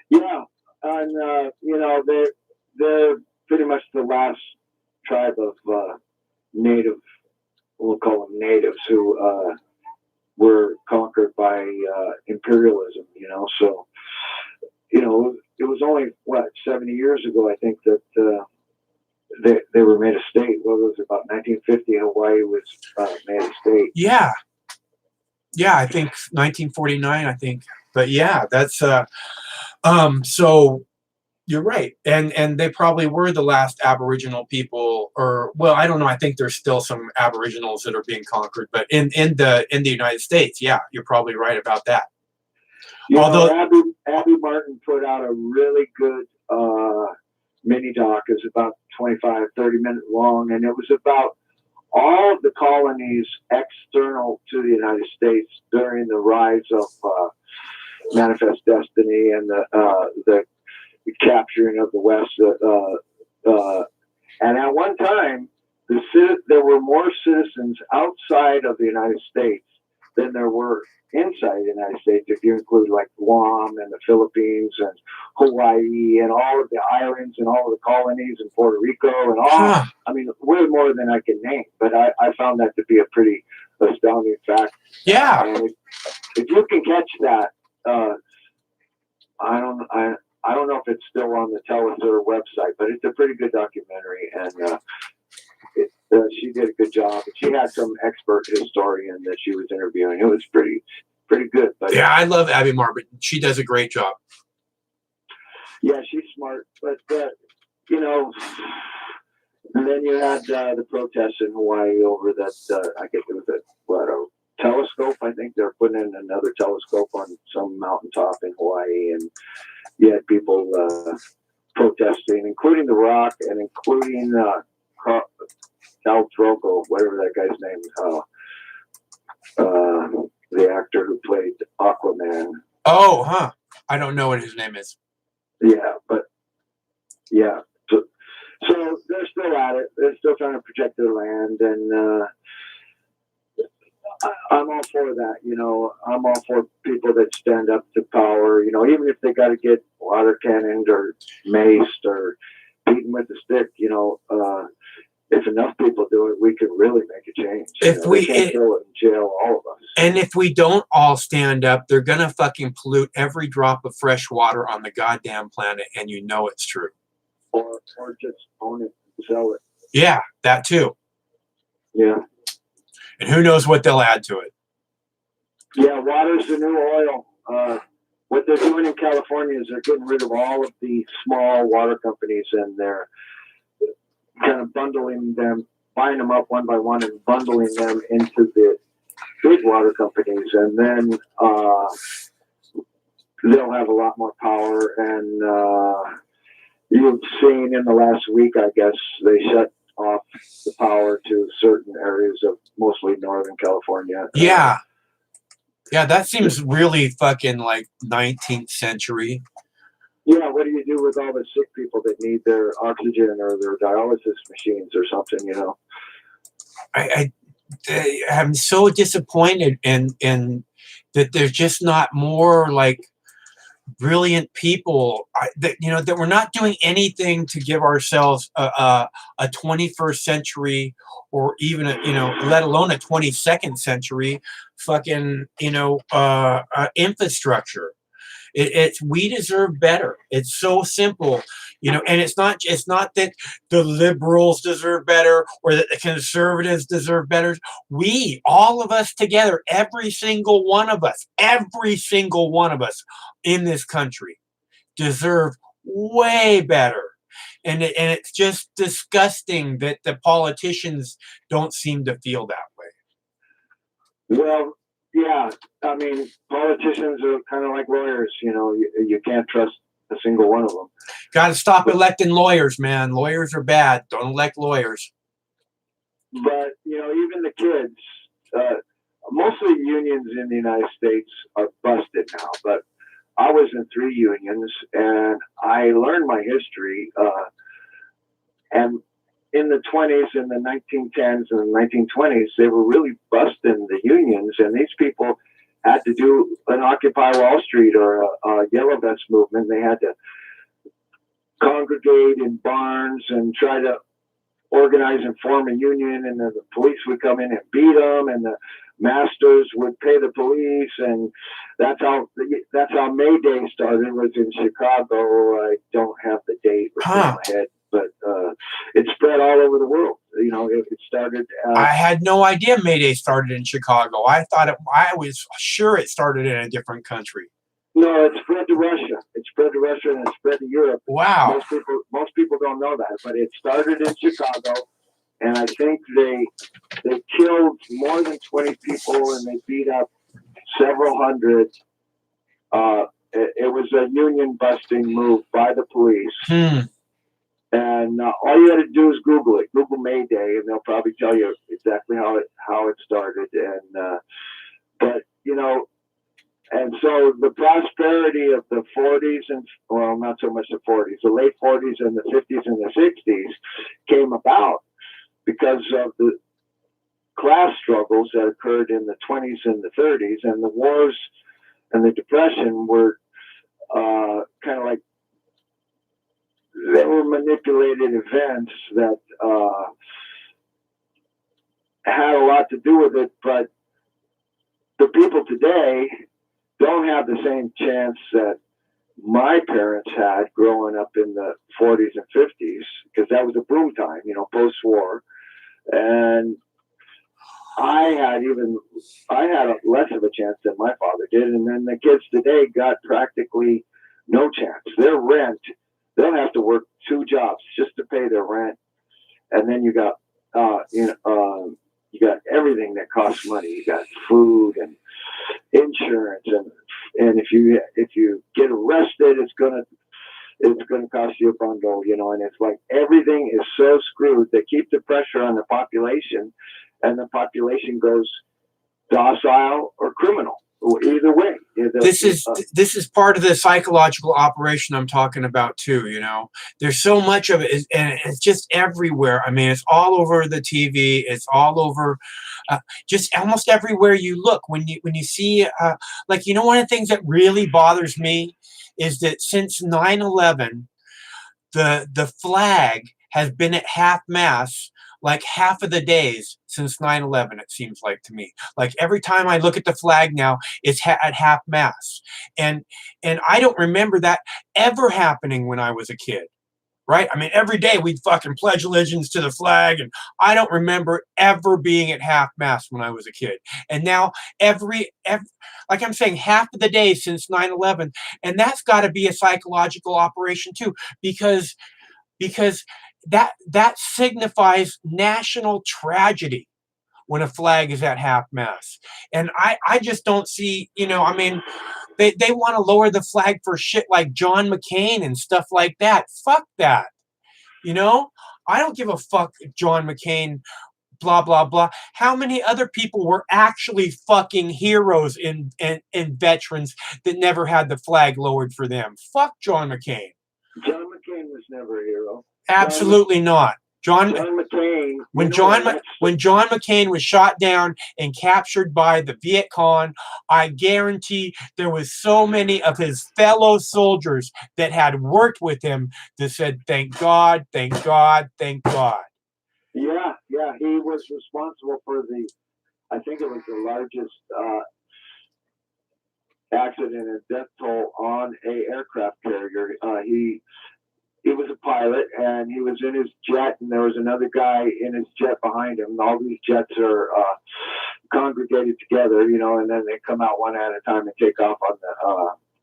Yeah. And, you know, they're pretty much the last tribe of native, we'll call them natives, who were conquered by imperialism, you know. So, you know, it was only, 70 years ago, I think, that they were made a state. What was it, about 1950, Hawaii was made a state. Yeah. Yeah, I think 1949, I think. But yeah, that's... So You're right, and they probably were the last Aboriginal people, or well, I don't know. I think there's still some Aboriginals that are being conquered, but in the United States, yeah, you're probably right about that. You Although, know, Abby Martin put out a really good mini doc. It's about 25, 30 minutes long, and it was about all of the colonies external to the United States during the rise of Manifest Destiny and the capturing of the West. And at one time, there were more citizens outside of the United States than there were inside the United States, if you include like Guam and the Philippines and Hawaii and all of the islands and all of the colonies and Puerto Rico and all. I mean, way more than I can name, but I found that to be a pretty astounding fact. yeah, And if you can catch that, I don't know if it's still on the Telesur website, but it's a pretty good documentary, and she did a good job. She had some expert historian that she was interviewing. It was pretty good. But yeah, I love Abby Martin. She does a great job. yeah, she's smart. But you know, and then you had the protests in Hawaii over that. I guess it was a telescope. I think they're putting in another telescope on some mountaintop in Hawaii, and you had people protesting, including The Rock and including Khal Drogo, whatever that guy's name is, the actor who played Aquaman. Oh, huh. I don't know what his name is. Yeah, but yeah. So they're still at it. They're still trying to protect their land, and I'm all for that. You know, I'm all for people that stand up to power. You know, even if they got to get water cannoned or maced or beaten with a stick. You know, if enough people do it, we could really make a change. If we can't throw it in jail, all of us. And if we don't all stand up, they're gonna fucking pollute every drop of fresh water on the goddamn planet, and you know it's true. Or just own it and sell it. Yeah, that too. Yeah. And who knows what they'll add to it. Yeah, water's the new oil. What they're doing in California is they're getting rid of all of the small water companies, and they're kind of bundling them, buying them up one by one and bundling them into the big water companies, and then they'll have a lot more power. And you've seen in the last week, I guess, they shut off the power to certain areas of mostly Northern California. Yeah. Yeah, that seems really fucking like 19th century. Yeah, what do you do with all the sick people that need their oxygen or their dialysis machines or something, you know? I'm so disappointed in that there's just not more like brilliant people that we're not doing anything to give ourselves a 21st century or even let alone a 22nd century fucking infrastructure. We deserve better. It's so simple, and it's not that the liberals deserve better or that the conservatives deserve better. We, all of us together, every single one of us in this country deserve way better. And it's just disgusting that the politicians don't seem to feel that way. Well, yeah, I mean, politicians are kind of like lawyers. You can't trust a single one of them. Got to stop electing lawyers, man. Lawyers are bad. Don't elect lawyers. But, even the kids, most of the unions in the United States are busted now. But I was in 3 unions, and I learned my history. And in the 20s and the 1910s and the 1920s, they were really busting the unions, and these people had to do an Occupy Wall Street or a Yellow Vest movement. They had to congregate in barns and try to organize and form a union, and then the police would come in and beat them, and the masters would pay the police, and that's how May Day started. Was in Chicago. I don't have the date in my head. But it spread all over the world. It started. I had no idea May Day started in Chicago. I was sure it started in a different country. No, it's spread to Russia. It's spread to Russia and it's spread to Europe. Wow. Most people don't know that, but it started in Chicago, and I think they killed more than 20 people and they beat up several hundred. It was a union busting move by the police. And all you had to do is Google it. Google May Day, and they'll probably tell you exactly how it started. And but you know, and so the prosperity of the 40s and well, not so much the 40s, the late 40s and the 50s and the 60s came about because of the class struggles that occurred in the 20s and the 30s, and the wars and the Depression were kind of like. They were manipulated events that had a lot to do with it, but the people today don't have the same chance that my parents had growing up in the 40s and 50s, because that was a boom time, you know, post-war. And I had less of a chance than my father did. And then the kids today got practically no chance. Their rent, they'll have to work 2 jobs just to pay their rent, and then you got you got everything that costs money. You got food and insurance, and if you get arrested, it's gonna cost you a bundle, you know. And it's like everything is so screwed. They keep the pressure on the population, and the population goes docile or criminal. Either way, this is part of the psychological operation I'm talking about too. You know, there's so much of it, and it's just everywhere. I mean, it's all over the TV. It's all over, just almost everywhere you look. When you see, like, you know, one of the things that really bothers me is that since 9/11, the flag has been at half-mast like half of the days since 9/11, it seems like to me. Like every time I look at the flag now, it's at half-mast. And I don't remember that ever happening when I was a kid, right? I mean, every day we'd fucking pledge allegiance to the flag, and I don't remember ever being at half-mast when I was a kid. And now every like I'm saying, half of the days since 9/11, and that's got to be a psychological operation too, because that signifies national tragedy when a flag is at half-mast. And I just don't see, you know, I mean, they want to lower the flag for shit like John McCain and stuff like that. Fuck that. You know, I don't give a fuck if John McCain, blah, blah, blah. How many other people were actually fucking heroes and veterans that never had the flag lowered for them? Fuck John McCain. John McCain was never a hero. Absolutely not. John McCain. When John McCain was shot down and captured by the Viet Cong, I guarantee there was so many of his fellow soldiers that had worked with him that said, "Thank God, thank God, thank God." Yeah, he was responsible for I think it was the largest accident and death toll on a aircraft carrier. He was a pilot, and he was in his jet, and there was another guy in his jet behind him. All these jets are congregated together, you know, and then they come out one at a time and take off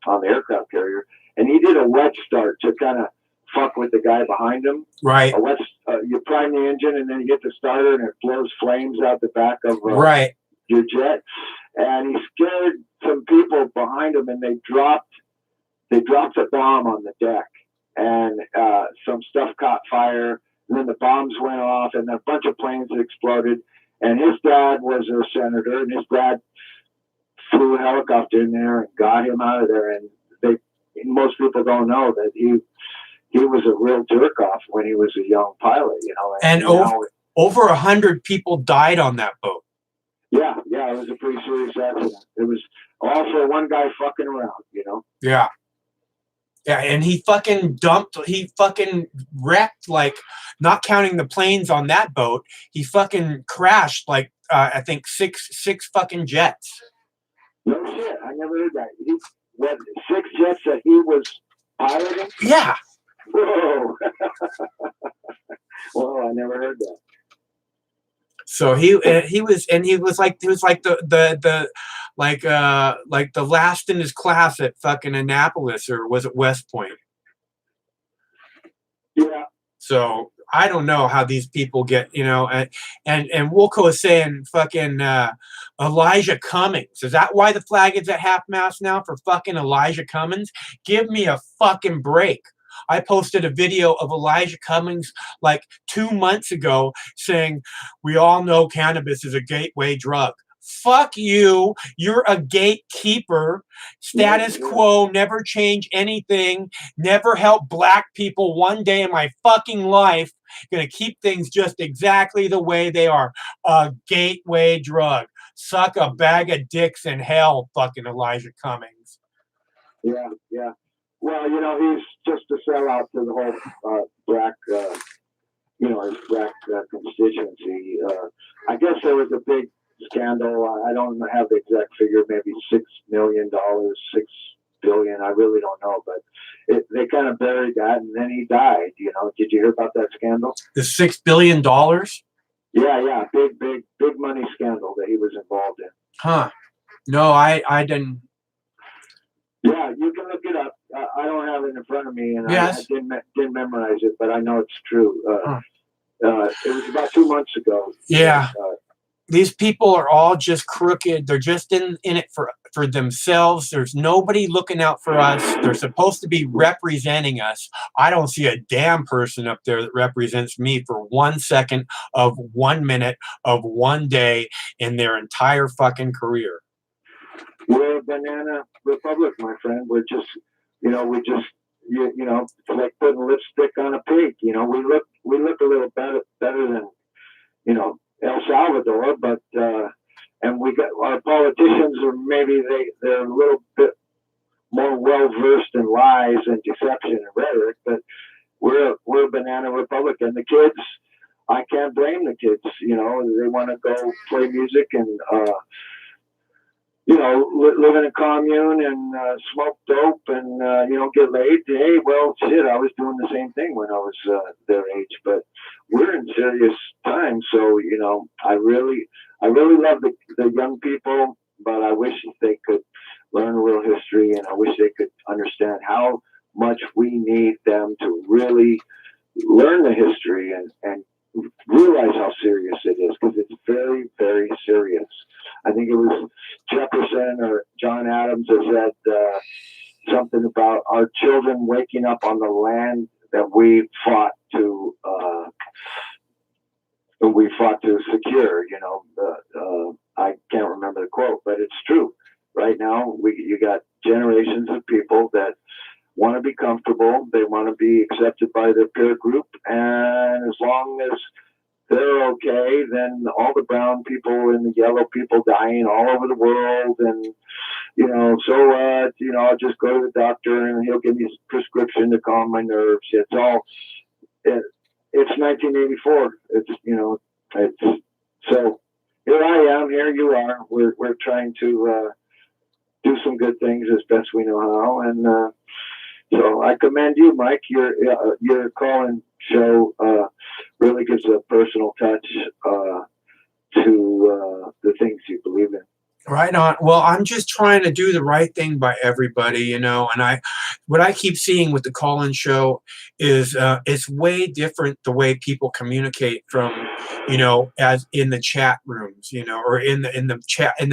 on the aircraft carrier. And he did a wet start to kind of fuck with the guy behind him. Right. You prime the engine, and then you get the starter, and it blows flames out the back of your jet. And he scared some people behind him, and they dropped a bomb on the deck. And some stuff caught fire, and then the bombs went off, and a bunch of planes exploded. And his dad was a senator, and his dad flew a helicopter in there and got him out of there. And most people don't know that he was a real jerk off when he was a young pilot, you know. And over 100 people died on that boat. Yeah, it was a pretty serious accident. It was all for one guy fucking around, you know. Yeah. Yeah, and he fucking wrecked, like, not counting the planes on that boat, he fucking crashed, like, I think six fucking jets. No shit, I never heard that. He had 6 jets that he was piloting? Yeah. Whoa. Whoa, I never heard that. So he was like the like the last in his class at fucking Annapolis, or was it West Point? Yeah. So I don't know how these people get, and Wilco is saying fucking Elijah Cummings. Is that why the flag is at half mast now, for fucking Elijah Cummings? Give me a fucking break. I posted a video of Elijah Cummings like 2 months ago saying, we all know cannabis is a gateway drug. Fuck you. You're a gatekeeper. Status quo, never change anything. Never help black people one day in my fucking life. Gonna keep things just exactly the way they are. A gateway drug. Suck a bag of dicks in hell, fucking Elijah Cummings. Yeah, yeah. Well, he's just a sellout to the whole black, his black constituency. I guess there was a big scandal. I don't have the exact figure, maybe $6 million, $6 billion. I really don't know, but they kind of buried that, and then he died. Did you hear about that scandal? The $6 billion? Yeah, big money scandal that he was involved in. Huh? No, I didn't. Yeah, you can look it up. I don't have it in front of me, and yes. I didn't memorize it, but I know it's true. It was about 2 months ago. Yeah. These people are all just crooked. They're just in it for themselves. There's nobody looking out for us. They're supposed to be representing us. I don't see a damn person up there that represents me for 1 second of 1 minute of 1 day in their entire fucking career. We're a banana republic, my friend. We're just, it's like putting lipstick on a pig. We look a little better than, El Salvador, but and we got our politicians, or maybe they're a little bit more well versed in lies and deception and rhetoric, but we're a banana republic, and the kids, I can't blame the kids. They want to go play music and live in a commune and smoke dope and get laid. Hey, well, shit, I was doing the same thing when I was their age, but we're in serious times. So I really love the young people, but I wish they could learn a little history, and I wish they could understand how much we need them to really learn the history and realize how serious it is, because it's very, very serious. I think it was Jefferson or John Adams that said something about our children waking up on the land that we fought to secure. I can't remember the quote, but it's true. Right now, you got generations of people that want to be comfortable. They want to be accepted by their peer group, and as long as they're okay, then all the brown people and the yellow people dying all over the world, and so what? I'll just go to the doctor and he'll give me a prescription to calm my nerves. It's 1984. It's so here I am, here you are. We're trying to do some good things as best we know how, and so I commend you, Mike. Your call-in show really gives a personal touch to the things you believe in. Right on. Well, I'm just trying to do the right thing by everybody, and what I keep seeing with the call-in show is it's way different the way people communicate from, as in the chat rooms, or in the chat, in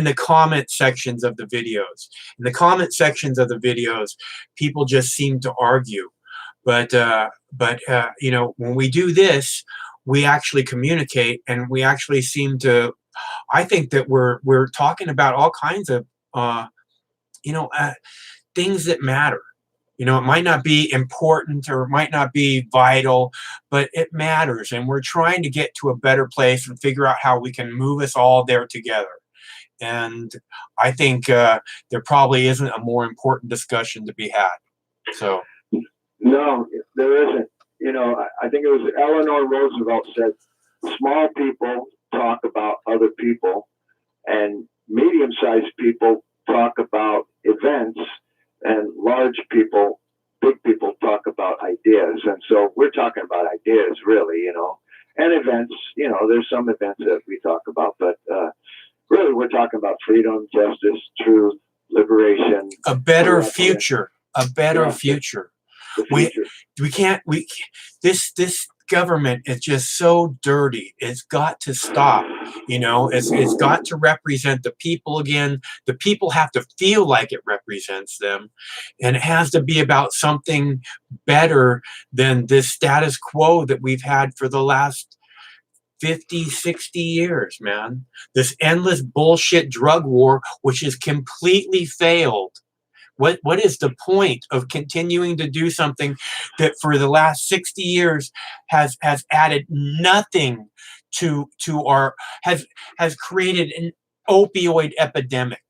the comment sections of the videos. In the comment sections of the videos, people just seem to argue. But when we do this, we actually communicate, and we actually seem to. I think that we're talking about all kinds of things that matter. It might not be important or it might not be vital, but it matters, and we're trying to get to a better place and figure out how we can move us all there together. And I think there probably isn't a more important discussion to be had. So no, there isn't. I think it was Eleanor Roosevelt said, small people talk about other people, and medium-sized people talk about events, and big people talk about ideas. And so we're talking about ideas, really, and events. There's some events that we talk about, but really we're talking about freedom, justice, truth, liberation, a better corruption. future, a better Yeah. future. The future. This government is just so dirty. It's got to stop. It's got to represent the people again. The people have to feel like it represents them, and it has to be about something better than this status quo that we've had for the last 50, 60 years, man. This endless bullshit drug war, which has completely failed. What is the point of continuing to do something that for the last 60 years has added nothing to our has created an opioid epidemic?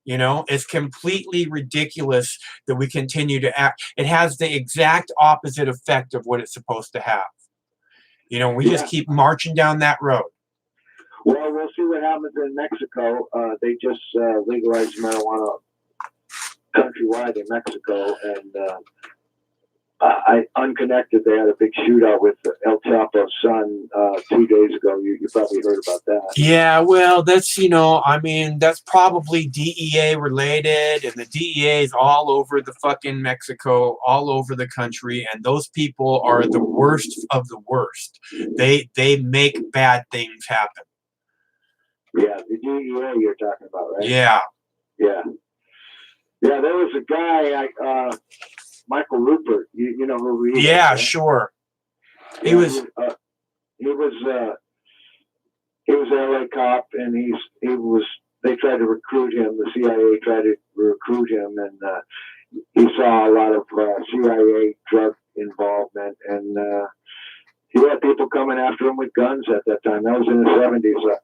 It's completely ridiculous that we continue to act. It has the exact opposite effect of what it's supposed to have. We just keep marching down that road. Well, we'll see what happens in Mexico. They just legalized marijuana countrywide in Mexico, and unconnected, they had a big shootout with El Chapo's son 2 days ago. You probably heard about that. Yeah, well, that's that's probably DEA related, and the DEA is all over the fucking Mexico, all over the country, and those people are the worst of the worst. They make bad things happen. Yeah, the DEA you're talking about, right? Yeah. Yeah, there was a guy, Michael Rupert. You know who he is? Yeah, right? sure. He Yeah, was. He was an LA cop, and They tried to recruit him. The CIA tried to recruit him, and he saw a lot of CIA drug involvement, and he had people coming after him with guns at that time. That was in the 70s,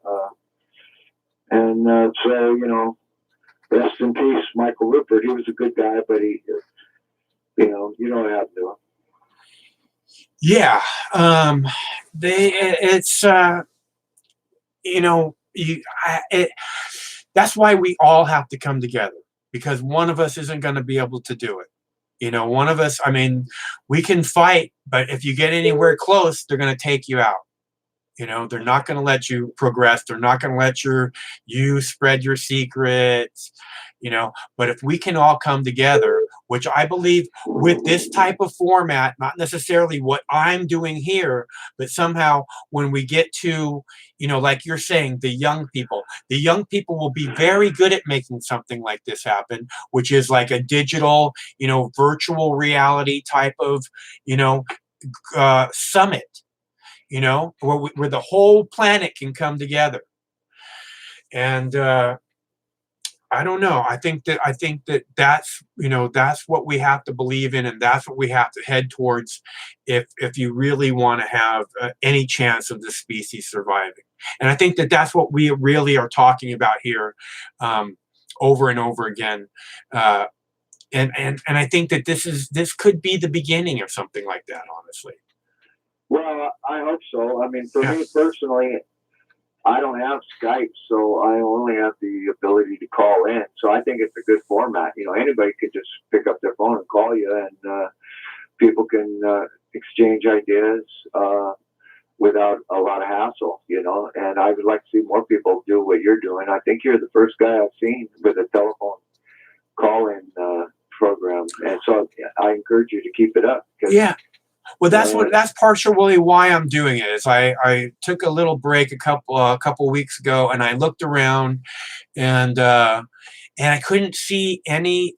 and so rest in peace, Michael Rupert. He was a good guy, but he, you know what happened to him. Yeah. That's why we all have to come together, because one of us isn't going to be able to do it. One of us, we can fight, but if you get anywhere close, they're going to take you out. They're not going to let you progress. They're not going to let you spread your secrets, but if we can all come together, which I believe with this type of format, not necessarily what I'm doing here, but somehow when we get to, like you're saying, the young people will be very good at making something like this happen, which is like a digital, virtual reality type of, summit. Where the whole planet can come together. And I don't know. I think that's what we have to believe in, and that's what we have to head towards if you really want to have any chance of the species surviving. And I think that's what we really are talking about here, over and over again. And I think that this could be the beginning of something like that, honestly. Well, I hope so. For me personally, I don't have Skype, so I only have the ability to call in. So I think it's a good format. Anybody could just pick up their phone and call you, and people can exchange ideas without a lot of hassle, And I would like to see more people do what you're doing. I think you're the first guy I've seen with a telephone call-in program, and so I encourage you to keep it up. Yeah. Well, that's partially why I'm doing it. Is I took a little break a couple weeks ago, and I looked around, and I couldn't see any.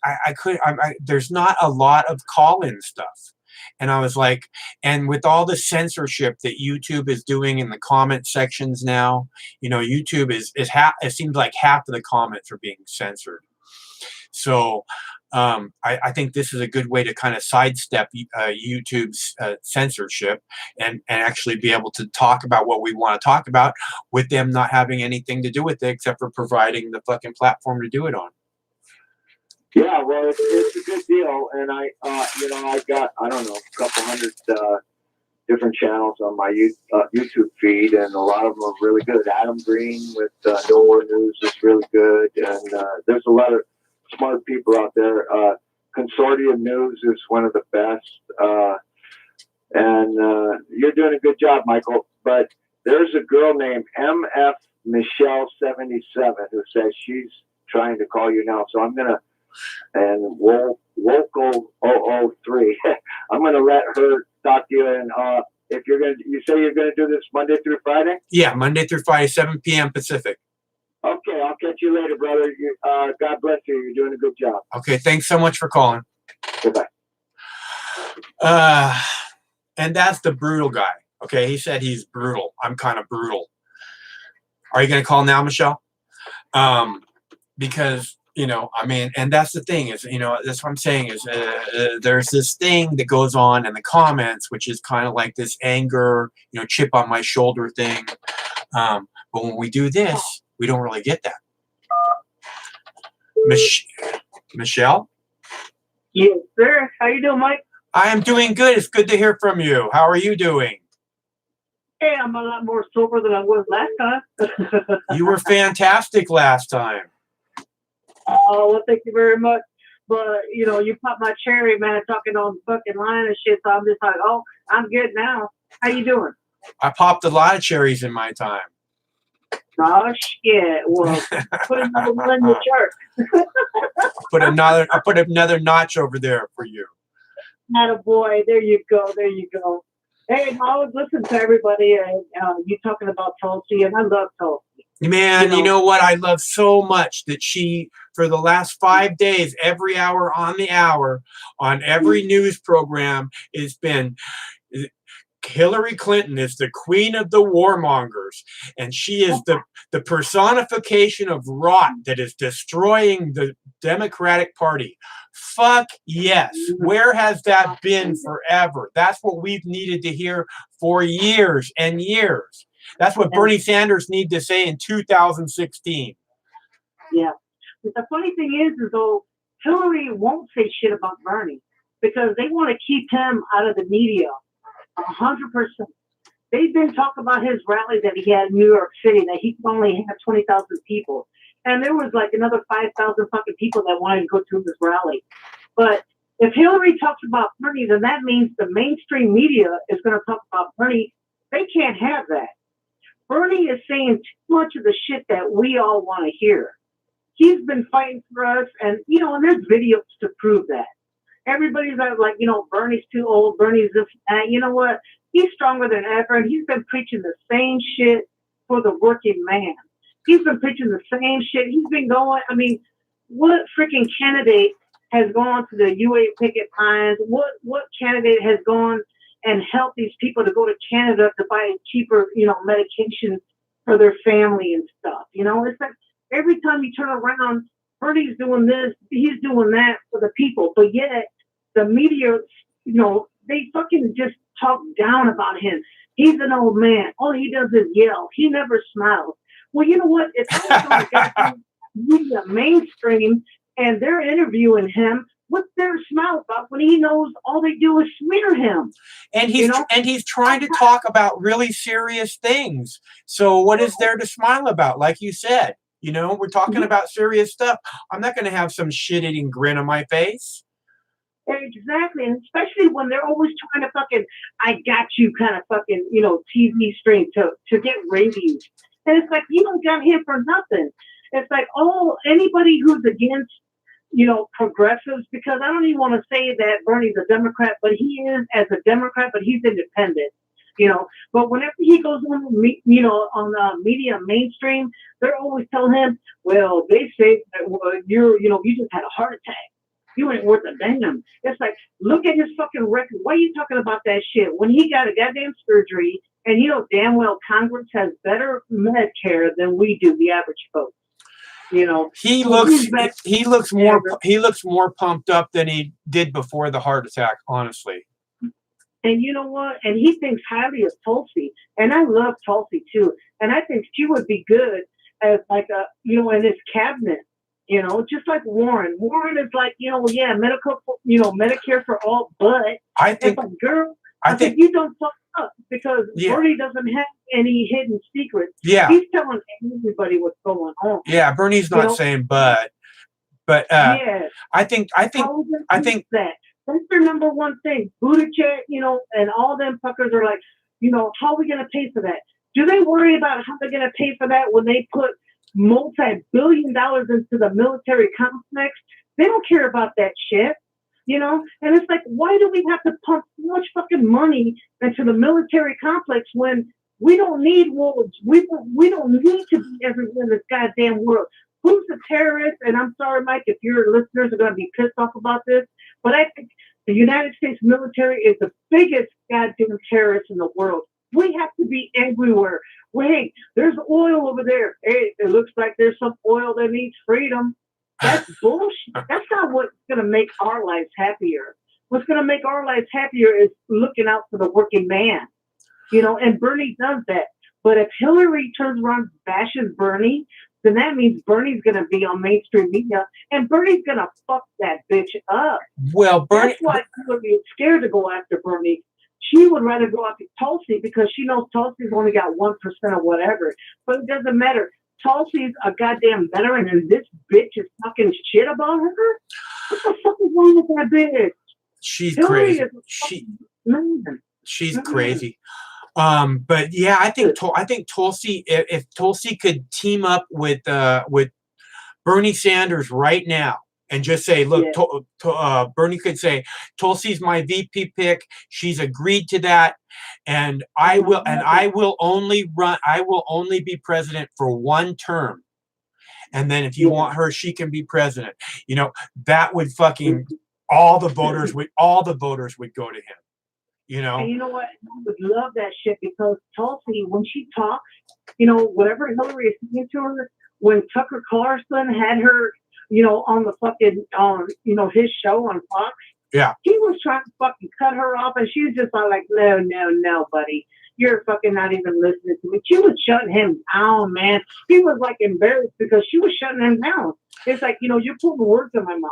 There's not a lot of call-in stuff, and I was like, and with all the censorship that YouTube is doing in the comment sections now, YouTube is it seems like half of the comments are being censored. So I think this is a good way to kind of sidestep YouTube's censorship and actually be able to talk about what we want to talk about with them not having anything to do with it except for providing the fucking platform to do it on. Yeah, well, it's a good deal, and I've got, I don't know, a couple hundred different channels on my YouTube feed, and a lot of them are really good. Adam Green with No More News is really good, and there's a lot of smart people out there. Consortium News is one of the best, and you're doing a good job, Michael. But there's a girl named MF Michelle 77 who says she's trying to call you now. So I'm gonna, and Local 003. I'm gonna let her talk to you. And if you're gonna, you say you're gonna do this Monday through Friday? Yeah, Monday through Friday, 7 p.m. Pacific. Okay, I'll catch you later, brother. God bless you. You're doing a good job. Okay, thanks so much for calling. Goodbye. And that's the brutal guy. Okay, he said he's brutal. I'm kind of brutal. Are you gonna call now, Michelle? Because I mean, and that's the thing is, that's what I'm saying is there's this thing that goes on in the comments, which is kind of like this anger, chip on my shoulder thing. But when we do this, we don't really get that. Michelle? Yes, sir. How you doing, Mike? I am doing good. It's good to hear from you. How are you doing? Hey, I'm a lot more sober than I was last time. You were fantastic last time. Oh, well, thank you very much. But, you popped my cherry, man, talking on the fucking line and shit. So I'm just like, oh, I'm good now. How you doing? I popped a lot of cherries in my time. Oh, shit. Well, put another one in your chart. I put another notch over there for you. Attaboy. There you go. There you go. Hey, I always listen to everybody, and you talking about Tulsi, and I love Tulsi. Man, you know what? I love so much that she, for the last 5 days, every hour on the hour, on every news program, has been Hillary Clinton is the queen of the warmongers, and she is the personification of rot that is destroying the Democratic Party. Fuck yes. Where has that been forever? That's what we've needed to hear for years and years. That's what Bernie Sanders needed to say in 2016. Yeah. But the funny thing is though, Hillary won't say shit about Bernie because they want to keep him out of the media. 100%. They've been talking about his rally that he had in New York City, that he only had 20,000 people. And there was like another 5,000 fucking people that wanted to go to this rally. But if Hillary talks about Bernie, then that means the mainstream media is going to talk about Bernie. They can't have that. Bernie is saying too much of the shit that we all want to hear. He's been fighting for us, and and there's videos to prove that. Everybody's like, Bernie's too old, Bernie's this, you know what? He's stronger than ever, and he's been preaching the same shit for the working man. He's been preaching the same shit. He's been going, I mean, what freaking candidate has gone to the UA picket lines? What candidate has gone and helped these people to go to Canada to buy cheaper, medication for their family and stuff? It's like every time you turn around, Bernie's doing this, he's doing that for the people, but yet the media, they fucking just talk down about him. He's an old man. All he does is yell. He never smiles. Well, you know what? If I was on the media mainstream and they're interviewing him, what's their smile about when he knows all they do is smear him? And he's trying to talk about really serious things. So what is there to smile about? Like you said. We're talking about serious stuff. I'm not going to have some shit-eating grin on my face. Exactly. And especially when they're always trying to fucking, I got you kind of fucking, TV string to get ratings. And it's like, you don't got him for nothing. It's like, anybody who's against, progressives, because I don't even want to say that Bernie's a Democrat, but he is as a Democrat, but he's independent. But whenever he goes on, on media mainstream, they're always telling him, well, they say that you just had a heart attack. You ain't worth a damn. It's like, look at his fucking record. Why are you talking about that shit? When he got a goddamn surgery, and damn well Congress has better Medicare than we do, the average folks. He looks more pumped up than he did before the heart attack, honestly. And you know what? And he thinks highly of Tulsi. And I love Tulsi too. And I think she would be good as like in his cabinet, just like Warren. Warren is like, medical, Medicare for all, but I think, it's like, girl, I think you don't fuck up because Bernie doesn't have any hidden secrets. Yeah. He's telling everybody what's going on. Yeah, Bernie's not saying but yeah. I think that. That's their number one thing. Buttigieg, and all them fuckers are like, how are we going to pay for that? Do they worry about how they're going to pay for that when they put multi-billion dollars into the military complex? They don't care about that shit, you know? And it's like, why do we have to pump so much fucking money into the military complex when we don't need wars? We don't need to be everywhere in this goddamn world. Who's the terrorist? And I'm sorry, Mike, if your listeners are going to be pissed off about this, but I think the United States military is the biggest goddamn terrorist in the world. We have to be everywhere. Wait, there's oil over there. Hey, it looks like there's some oil that needs freedom. That's bullshit. That's not what's going to make our lives happier. What's going to make our lives happier is looking out for the working man. You know, and Bernie does that. But if Hillary turns around and bashes Bernie, then that means Bernie's going to be on mainstream media, and Bernie's going to fuck that bitch up. Well, Bernie. That's why Hillary is scared to go after Bernie. She would rather go after Tulsi because she knows Tulsi's only got 1% of whatever. But it doesn't matter. Tulsi's a goddamn veteran, and this bitch is talking shit about her? What the fuck is wrong with that bitch? She's Hillary crazy. She's Mhm. crazy. But yeah, I think Tulsi, if Tulsi could team up with Bernie Sanders right now and just say, look, Bernie could say, Tulsi's my VP pick. She's agreed to that, and I will only be president for one term. And then if you want her, she can be president. You know, that would fucking all the voters would go to him. You know, and you know what? I would love that shit because Tulsi, when she talks, you know, whatever Hillary is saying to her, when Tucker Carlson had her, you know, on the fucking, you know, his show on Fox, yeah, he was trying to fucking cut her off, and she was just like, no, buddy, you're fucking not even listening to me. She was shutting him down, man. He was like embarrassed because she was shutting him down. It's like, you know, you're putting words in my mouth.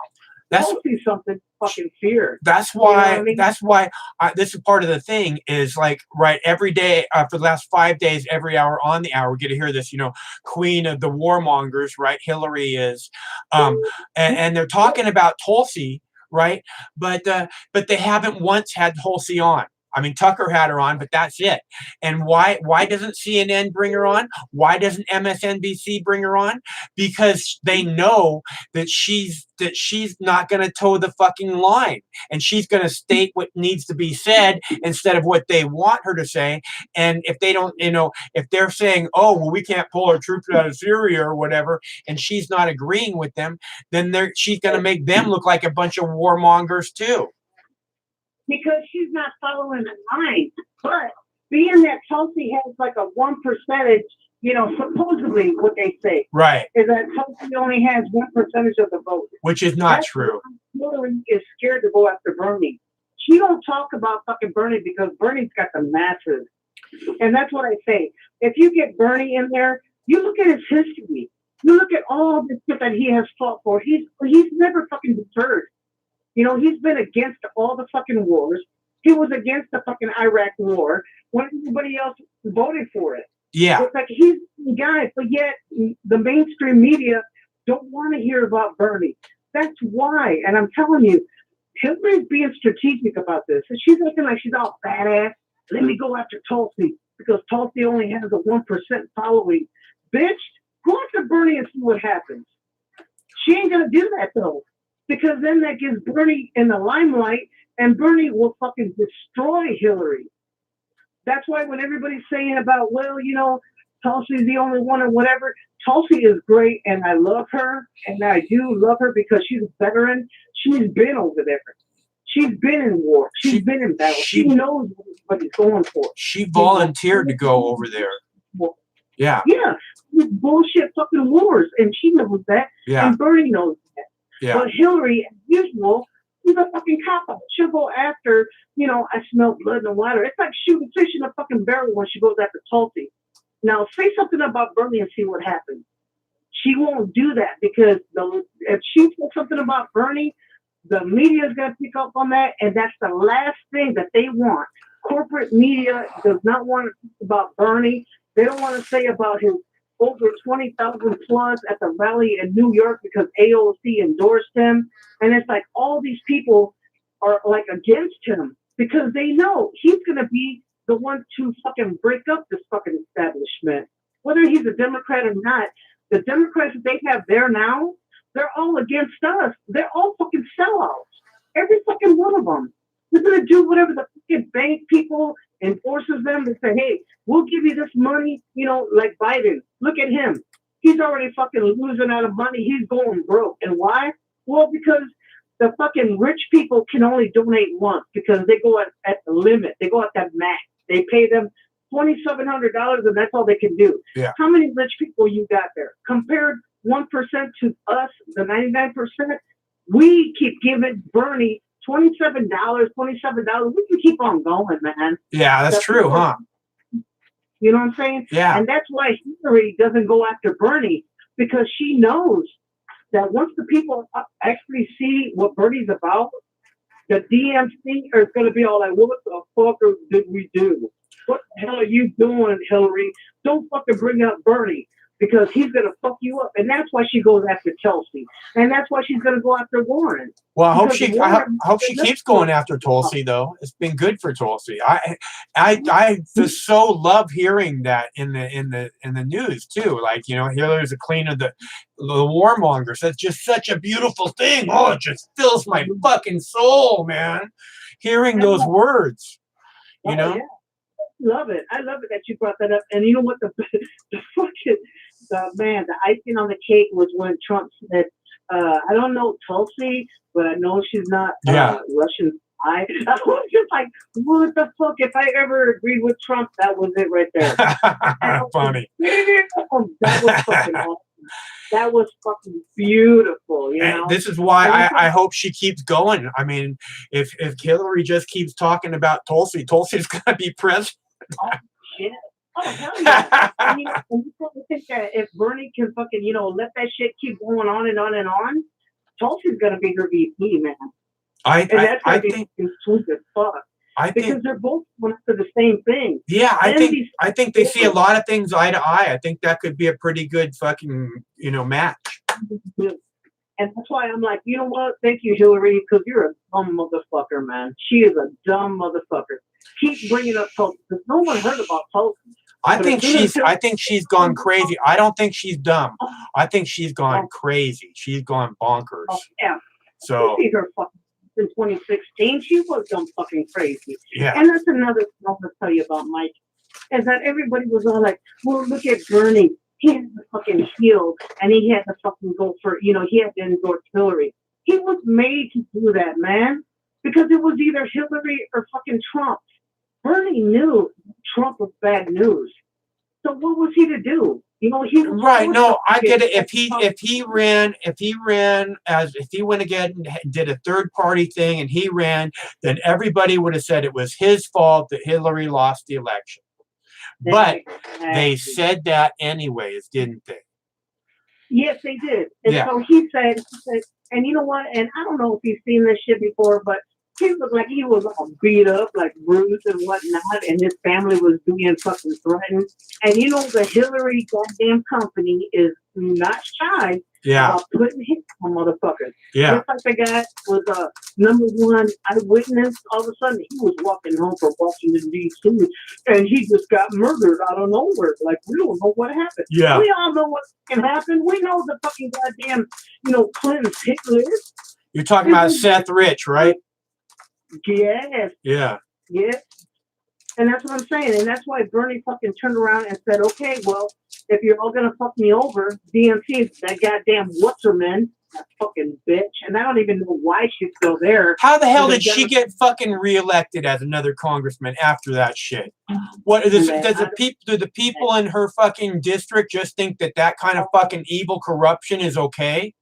Tulsi's something fucking fear. That's why. You know I mean? That's why. This is part of the thing. Is like right every day for the last 5 days, every hour on the hour, we get to hear this. You know, Queen of the warmongers, right? Hillary is, and they're talking about Tulsi, right? But they haven't once had Tulsi on. I mean, Tucker had her on, but that's it. And why doesn't CNN bring her on? Why doesn't MSNBC bring her on? Because they know that she's not going to toe the fucking line, and she's going to state what needs to be said instead of what they want her to say. And if they don't, you know, if they're saying, oh, well, we can't pull our troops out of Syria or whatever, and she's not agreeing with them, then she's going to make them look like a bunch of warmongers too. Because she's not following the line. But being that Tulsi has like a 1%, you know, supposedly what they say, right, is that Tulsi only has 1% of the vote, which is not true. Hillary is scared to go after Bernie. She don't talk about fucking Bernie because Bernie's got the masses, and that's what I say. If you get Bernie in there, you look at his history. You look at all the shit that he has fought for. He's never fucking deterred. You know, he's been against all the fucking wars. He was against the fucking Iraq war when everybody else voted for it. Yeah. It's like he's the guy, but yet the mainstream media don't want to hear about Bernie. That's why. And I'm telling you, Hillary's being strategic about this. And she's looking like she's all badass. Let me go after Tulsi because Tulsi only has a 1% following. Bitch, go after Bernie and see what happens. She ain't going to do that, though. Because then that gives Bernie in the limelight, and Bernie will fucking destroy Hillary. That's why when everybody's saying about, well, you know, Tulsi's the only one or whatever, Tulsi is great, and I love her, and I do love her because she's a veteran. She's been over there. She's been in war. She's been in battle. She knows what he's going for. She volunteered to go over there. Yeah. Yeah. Bullshit fucking wars, and she knows that, and Bernie knows that. Yeah. But Hillary, as usual, is a fucking cop-out. She'll go after, you know, I smell blood in the water. It's like shooting fish in a fucking barrel when she goes after Tulsi. Now, say something about Bernie and see what happens. She won't do that because if she says something about Bernie, the media is going to pick up on that, and that's the last thing that they want. Corporate media does not want to talk about Bernie. They don't want to say about his over 20,000 plus at the rally in New York because AOC endorsed him. And it's like all these people are like against him because they know he's going to be the one to fucking break up this fucking establishment. Whether he's a Democrat or not, the Democrats that they have there now, they're all against us. They're all fucking sellouts. Every fucking one of them. They're going to do whatever the fucking bank people enforces them to say, hey, we'll give you this money, you know, like Biden. Look at him. He's already fucking losing out of money. He's going broke. And why? Well, because the fucking rich people can only donate once because they go at the limit. They go at that max. They pay them $2,700 and that's all they can do. Yeah. How many rich people you got there? Compared 1% to us, the 99%, we keep giving Bernie $27. We can keep on going, man. Yeah, that's true, huh? You know what I'm saying? Yeah. And that's why Hillary doesn't go after Bernie, because she knows that once the people actually see what Bernie's about, the DMC is going to be all like, what the fuck did we do? What the hell are you doing, Hillary? Don't fucking bring up Bernie, because he's going to fuck you up. And that's why she goes after Tulsi. And that's why she's going to go after Warren. Well, I hope Because she keeps going after Tulsi, though. It's been good for Tulsi. I just so love hearing that in the news too. Like, you know, Hillary's the queen of the warmongers. That's just such a beautiful thing. Oh, it just fills my fucking soul, man. Hearing those words, you know. Yeah. Love it. I love it that you brought that up. And you know what? The icing on the cake was when Trump said, I don't know Tulsi, but I know she's not Russian. I was just like, what the fuck? If I ever agreed with Trump, that was it right there. Funny. That was fucking awesome. That was fucking beautiful. You know? This is why I hope she keeps going. I mean, if Hillary just keeps talking about Tulsi's gonna be president. Oh, shit. Oh, hell yeah. I mean, you think that if Bernie can fucking, you know, let that shit keep going on and on and on, Tulsi's gonna be her VP, man. I think sweet as fuck. Because they're both going after the same thing. Yeah, I think they see a lot of things eye to eye. I think that could be a pretty good fucking, you know, match. And that's why I'm like, you know what? Thank you, Hillary, because you're a dumb motherfucker, man. She is a dumb motherfucker. Keep bringing up Tulsi, because no one heard about Tulsi. I think she's gone crazy. I don't think she's dumb. I think she's gone crazy. She's gone bonkers. Oh, yeah. So see her fucking in 2016, she was dumb fucking crazy. Yeah. And that's another thing I'm gonna tell you about Mike, is that everybody was all like, well, look at Bernie. He had to fucking heal, and he had to fucking go for, you know, he had to endorse Hillary. He was made to do that, man, because it was either Hillary or fucking Trump. Bernie knew Trump was bad news. So what was he to do? You know, he was right. No, I get it. If he went again and did a third party thing and he ran, then everybody would have said it was his fault that Hillary lost the election. But they said that anyways, didn't they? Yes, they did. And so he said, and you know what? And I don't know if you've seen this shit before, but he looked like he was all beat up, like bruised and whatnot, and his family was being fucking threatened. And you know, the Hillary goddamn company is not shy about putting hits on motherfuckers. Yeah. Just like the guy was #1 eyewitness. All of a sudden, he was walking home from Washington, D.C., and he just got murdered out of nowhere. Like, we don't know what happened. Yeah. We all know what can happen. We know the fucking goddamn, you know, Clinton's hit list. You're talking about Seth Rich, right? Yes. Yeah. Yeah. And that's what I'm saying. And that's why Bernie fucking turned around and said, okay, well, if you're all going to fuck me over, DNC, that goddamn what's-her-man, that fucking bitch. And I don't even know why she's still there. How the hell did she get fucking reelected as another congressman after that shit? What do the people in her fucking district just think that kind of fucking evil corruption is okay?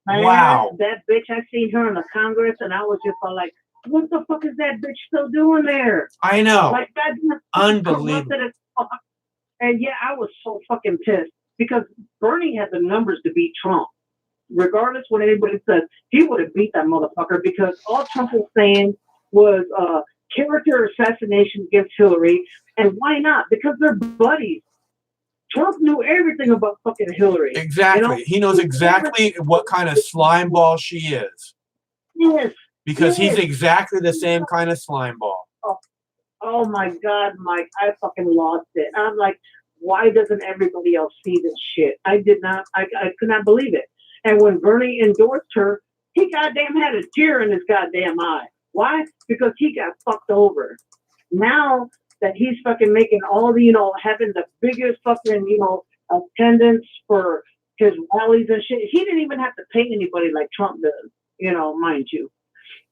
Wow. That bitch, I seen her in the Congress, and I was just all like, what the fuck is that bitch still doing there? I know. Like, that unbelievable. And yeah, I was so fucking pissed because Bernie had the numbers to beat Trump. Regardless what anybody says, he would have beat that motherfucker because all Trump was saying was character assassination against Hillary. And why not? Because they're buddies. Trump knew everything about fucking Hillary. Exactly. You know? He knows exactly what kind of slime ball she is. Yes. Because he's exactly the same kind of slime ball. Oh my God, Mike, I fucking lost it. I'm like, why doesn't everybody else see this shit? I could not believe it. And when Bernie endorsed her, he goddamn had a tear in his goddamn eye. Why? Because he got fucked over. Now that he's fucking making all the, having the biggest fucking, attendance for his rallies and shit, he didn't even have to pay anybody like Trump does, mind you.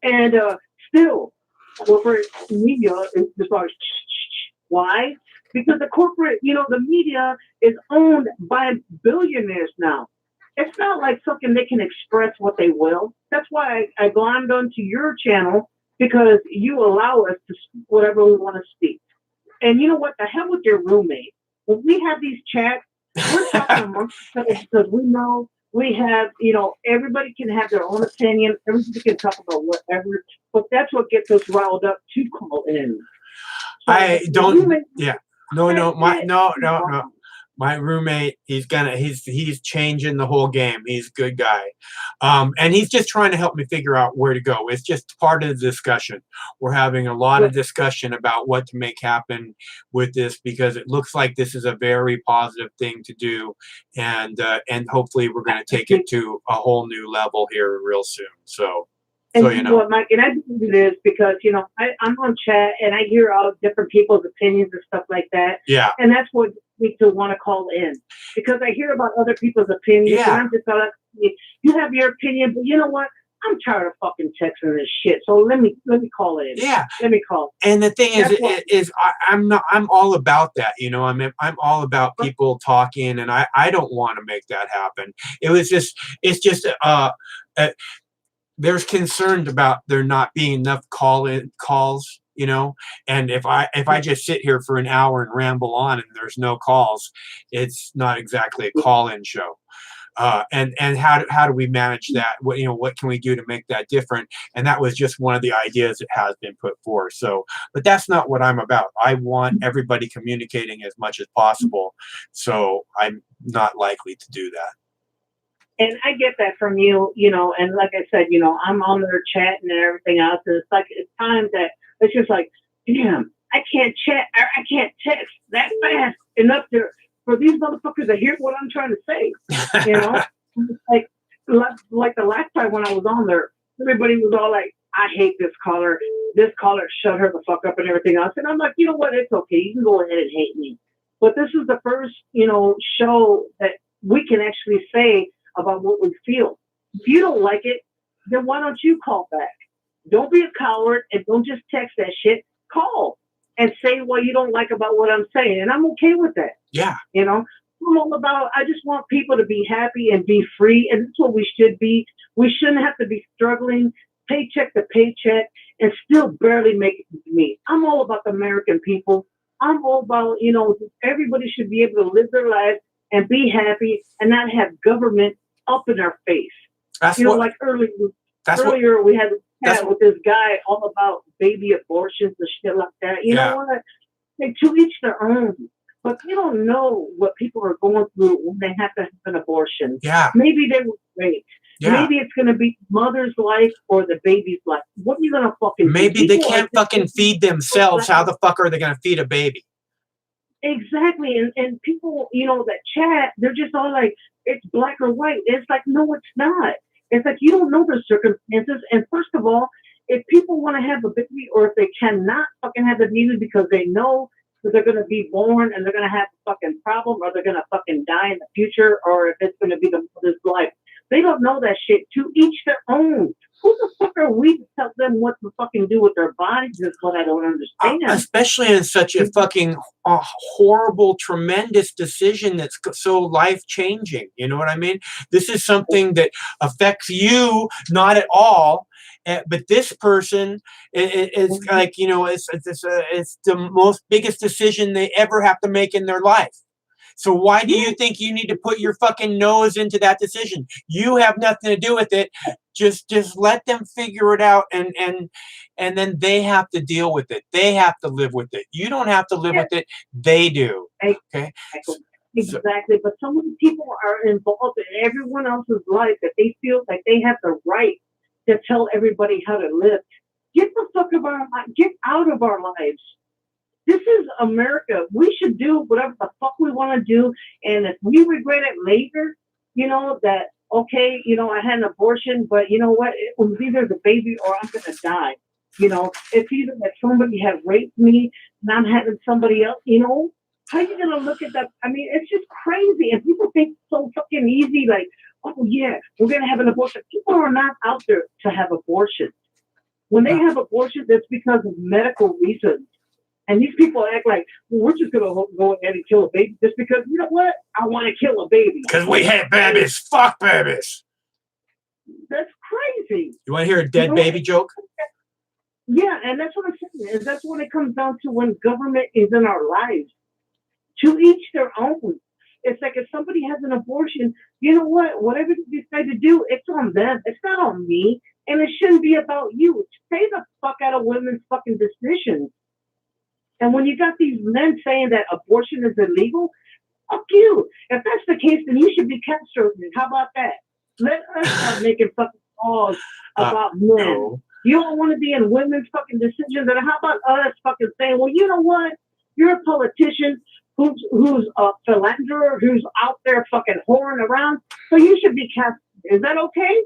And still, corporate media is just like, why? Because the corporate, the media is owned by billionaires now. It's not like something they can express what they will. That's why I glommed onto your channel, because you allow us to speak whatever we want to speak. And you know what? The hell with your roommate. When we have these chats, we're talking amongst each other because we know we have, everybody can have their own opinion. Everybody can talk about whatever. But that's what gets us riled up to call in. So I don't. Yeah. No. My roommate, he's changing the whole game. He's a good guy. And he's just trying to help me figure out where to go. It's just part of the discussion. We're having a lot of discussion about what to make happen with this, because it looks like this is a very positive thing to do. And hopefully we're going to take it to a whole new level here real soon. So what, Mike, and I do this because, I'm on chat and I hear all different people's opinions and stuff like that. Yeah. And that's what me to want to call in, because I hear about other people's opinions. Yeah. And I'm just like, you have your opinion, but you know what? I'm tired of fucking texting this shit. So let me call it in. Yeah. Let me call. And the thing I'm all about that. I'm all about people talking, and I don't want to make that happen. It's just there's concern about there not being enough calls, and if I just sit here for an hour and ramble on and there's no calls, it's not exactly a call-in show. And how do we manage that? What can we do to make that different? And that was just one of the ideas that has been put forth. So, but that's not what I'm about. I want everybody communicating as much as possible. So I'm not likely to do that. And I get that from you, and like I said, I'm on there chatting and everything else. And it's times that it's just like, damn, I can't chat, or I can't text that fast enough for these motherfuckers to hear what I'm trying to say. like the last time when I was on there, everybody was all like, I hate this caller. This caller, shut her the fuck up and everything else. And I'm like, you know what? It's okay. You can go ahead and hate me. But this is the first, show that we can actually say about what we feel. If you don't like it, then why don't you call back? Don't be a coward and don't just text that shit. Call and say what you don't like about what I'm saying. And I'm okay with that. Yeah. I'm all about, I just want people to be happy and be free. And that's what we should be. We shouldn't have to be struggling paycheck to paycheck and still barely make it to me. I'm all about the American people. I'm all about, everybody should be able to live their lives and be happy and not have government up in our face. Like earlier we had a chat with this guy all about baby abortions and shit like that. You know what? They to each their own. But you don't know what people are going through when they have to have an abortion. Yeah. Maybe they were raped. Yeah. Maybe it's going to be mother's life or the baby's life. What are you going to fucking do? Maybe they can't fucking feed themselves. How the fuck are they going to feed a baby? Exactly. And people, that chat, they're just all like, it's black or white. It's like, no, it's not. It's like, you don't know the circumstances. And first of all, if people want to have a baby, or if they cannot fucking have a baby because they know that they're going to be born and they're going to have a fucking problem, or they're going to fucking die in the future, or if it's going to be the mother's life, they don't know that shit. To each their own. Who the fuck are we to tell them what to fucking do with their bodies? Is what I don't understand. Especially in such a fucking horrible, tremendous decision that's so life-changing. You know what I mean? This is something that affects you not at all, but this person is like, it's the most biggest decision they ever have to make in their life. So why do you think you need to put your fucking nose into that decision? You have nothing to do with it. Just let them figure it out, and then they have to deal with it. They have to live with it. You don't have to live with it. They do. Okay. Exactly. But so many people are involved in everyone else's life that they feel like they have the right to tell everybody how to live. Get out of our lives. This is America. We should do whatever the fuck we want to do. And if we regret it later, you know, that, okay, you know, I had an abortion, but you know what? It was either the baby or I'm going to die. You know, it's either that somebody had raped me and I'm having somebody else, you know. How are you going to look at that? I mean, it's just crazy. And people think so fucking easy, like, oh, yeah, we're going to have an abortion. People are not out there to have abortions. When they have abortions, it's because of medical reasons. And these people act like, well, we're just going to go ahead and kill a baby just because, you know what? I want to kill a baby. Because we hate babies. Fuck babies. That's crazy. You want to hear a dead baby joke? Yeah, and that's what I'm saying. Is that's when it comes down to when government is in our lives. To each their own. It's like if somebody has an abortion, you know what? Whatever they decide to do, it's on them. It's not on me. And it shouldn't be about you. Stay the fuck out of women's fucking decisions. And when you got these men saying that abortion is illegal, fuck you. If that's the case, then you should be castrated. How about that? Let us start making fucking laws about men. No. You don't want to be in women's fucking decisions. And how about us fucking saying, well, you know what? You're a politician who's a philanderer, who's out there fucking whoring around, so you should be castrated. Is that okay?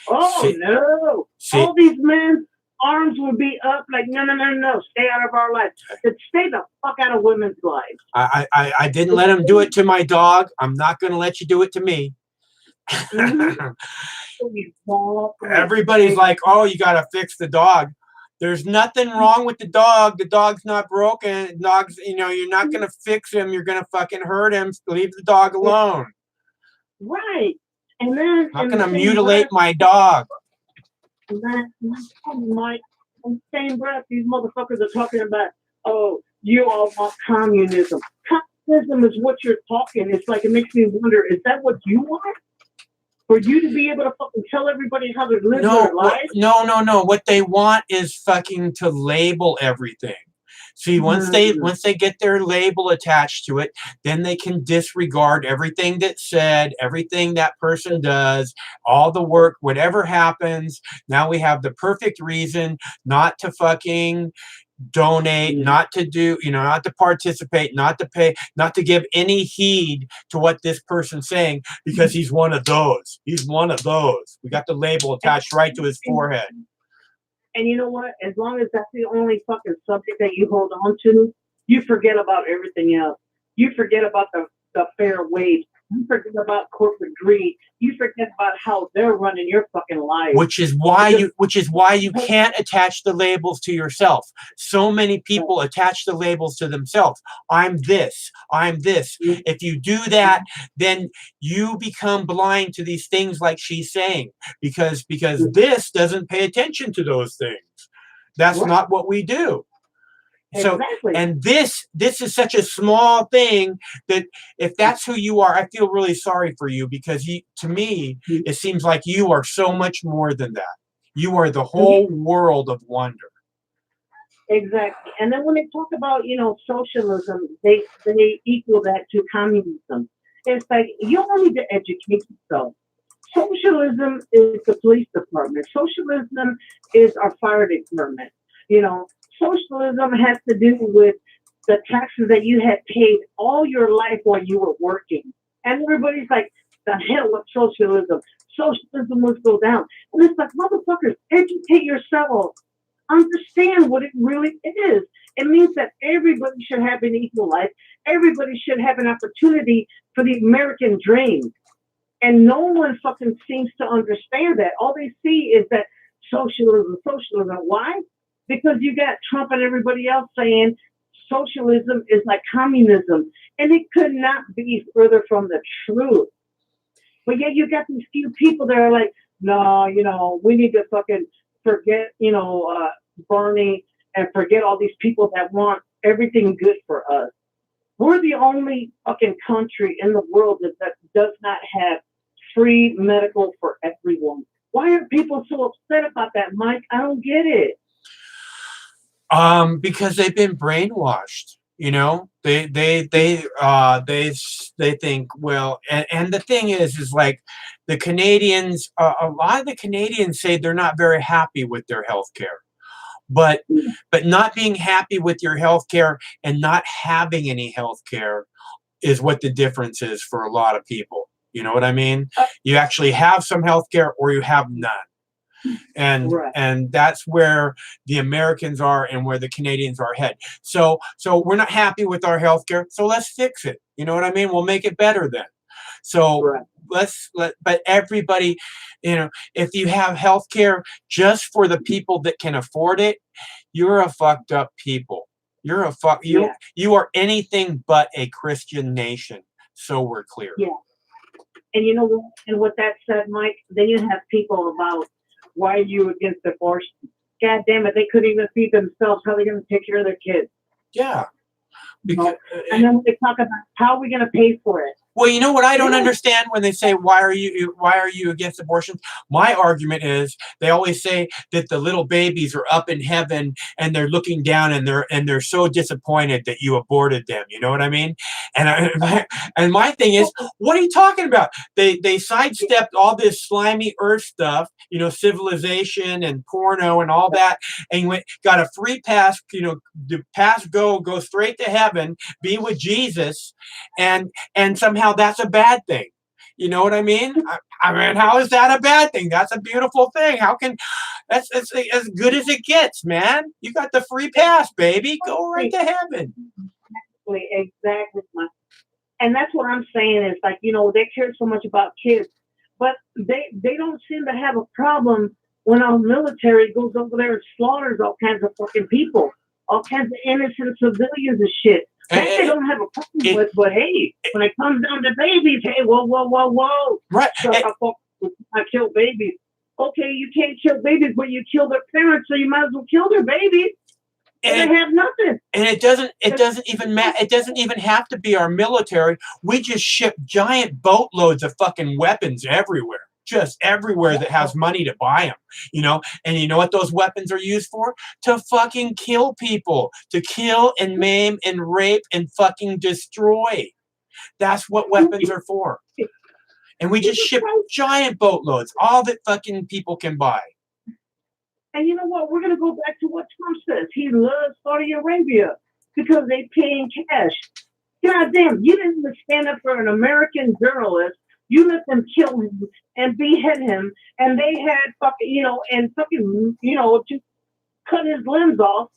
Oh, no. All these men's arms would be up like, no. Stay out of our lives. Stay the fuck out of women's lives. I didn't let him do it to my dog. I'm not going to let you do it to me. Mm-hmm. Everybody's like, oh, you got to fix the dog. There's nothing wrong with the dog. The dog's not broken. Dog's, you know, you're not going to fix him. You're going to fucking hurt him. Leave the dog alone. Right. And then I'm not going to mutilate my dog. And then, in the same breath, these motherfuckers are talking about, oh, you all want communism. Communism is what you're talking. It's like, it makes me wonder, is that what you want? For you to be able to fucking tell everybody how to live their lives? No. What they want is fucking to label everything. See, once they get their label attached to it, then they can disregard everything that's said, everything that person does, all the work, whatever happens. Now we have the perfect reason not to fucking donate, not to do, you know, not to participate, not to pay, not to give any heed to what this person's saying because he's one of those. He's one of those. We got the label attached right to his forehead. And you know what? As long as that's the only fucking subject that you hold on to, you forget about everything else. You forget about the fair wage. You forget about corporate greed. You forget about how they're running your fucking life. Which is why you can't attach the labels to yourself. So many people attach the labels to themselves. I'm this. I'm this. If you do that, then you become blind to these things like she's saying. Because this doesn't pay attention to those things. That's not what we do. So, and this is such a small thing that if that's who you are, I feel really sorry for you because to me, it seems like you are so much more than that. You are the whole world of wonder. Exactly. And then when they talk about, you know, socialism, they equal that to communism. It's like, you don't need to educate yourself. Socialism is the police department. Socialism is our fire department. You know, socialism has to do with the taxes that you had paid all your life while you were working. And everybody's like, the hell with socialism. Socialism must go down. And it's like, motherfuckers, educate yourself. Understand what it really is. It means that everybody should have an equal life. Everybody should have an opportunity for the American dream. And no one fucking seems to understand that. All they see is that socialism. Why? Because you got Trump and everybody else saying socialism is like communism. And it could not be further from the truth. But yet you got these few people that are like, no, you know, we need to fucking forget, you know, Bernie and forget all these people that want everything good for us. We're the only fucking country in the world that does not have free medical for everyone. Why are people so upset about that, Mike? I don't get it. Because they've been brainwashed. You know, they think, well, and the thing is like the Canadians, a lot of the Canadians say they're not very happy with their health care. But not being happy with your health care and not having any health care is what the difference is for a lot of people. You know what I mean? You actually have some health care or you have none. And that's where the Americans are and where the Canadians are head. So we're not happy with our health care, so let's fix it. You know what I mean? We'll make it better then. So but everybody, you know, if you have health care just for the people that can afford it, you're a fucked up people. You're a you are anything but a Christian nation. So we're clear. Yeah. And you know what? And with that said, Mike, then you have people about why are you against divorce? God damn it, they couldn't even feed themselves. How are they going to take care of their kids? Yeah. Because, and then they talk about how are we going to pay for it? Well, you know what I don't understand when they say, why are you against abortion? My argument is they always say that the little babies are up in heaven and they're looking down and they're so disappointed that you aborted them. You know what I mean? And my thing is, what are you talking about? They sidestepped all this slimy earth stuff, you know, civilization and porno and all that, and got a free pass, you know, the pass go straight to heaven, be with Jesus, and somehow that's a bad thing. You know what I mean? I mean, how is that a bad thing? That's a beautiful thing. How can that's as good as it gets, man? You got the free pass, baby. Go right to heaven. Exactly. And that's what I'm saying is like, you know, they care so much about kids, but they don't seem to have a problem when our military goes over there and slaughters all kinds of fucking people, all kinds of innocent civilians and shit. That they don't have a problem with, but hey, when it comes down to babies, hey, whoa. Right. So I kill babies. Okay, you can't kill babies, but you kill their parents, so you might as well kill their babies. And they have nothing. And it doesn't even matter. It doesn't even have to be our military. We just ship giant boatloads of fucking weapons everywhere. Just everywhere that has money to buy them, you know? And you know what those weapons are used for? To fucking kill people. To kill and maim and rape and fucking destroy. That's what weapons are for. And we just ship giant boatloads, all that fucking people can buy. And you know what? We're going to go back to what Trump says. He loves Saudi Arabia because they pay in cash. God damn, you didn't even stand up for an American journalist. You let them kill him and behead him, and they had fucking, you know, and fucking, you know, just cut his limbs off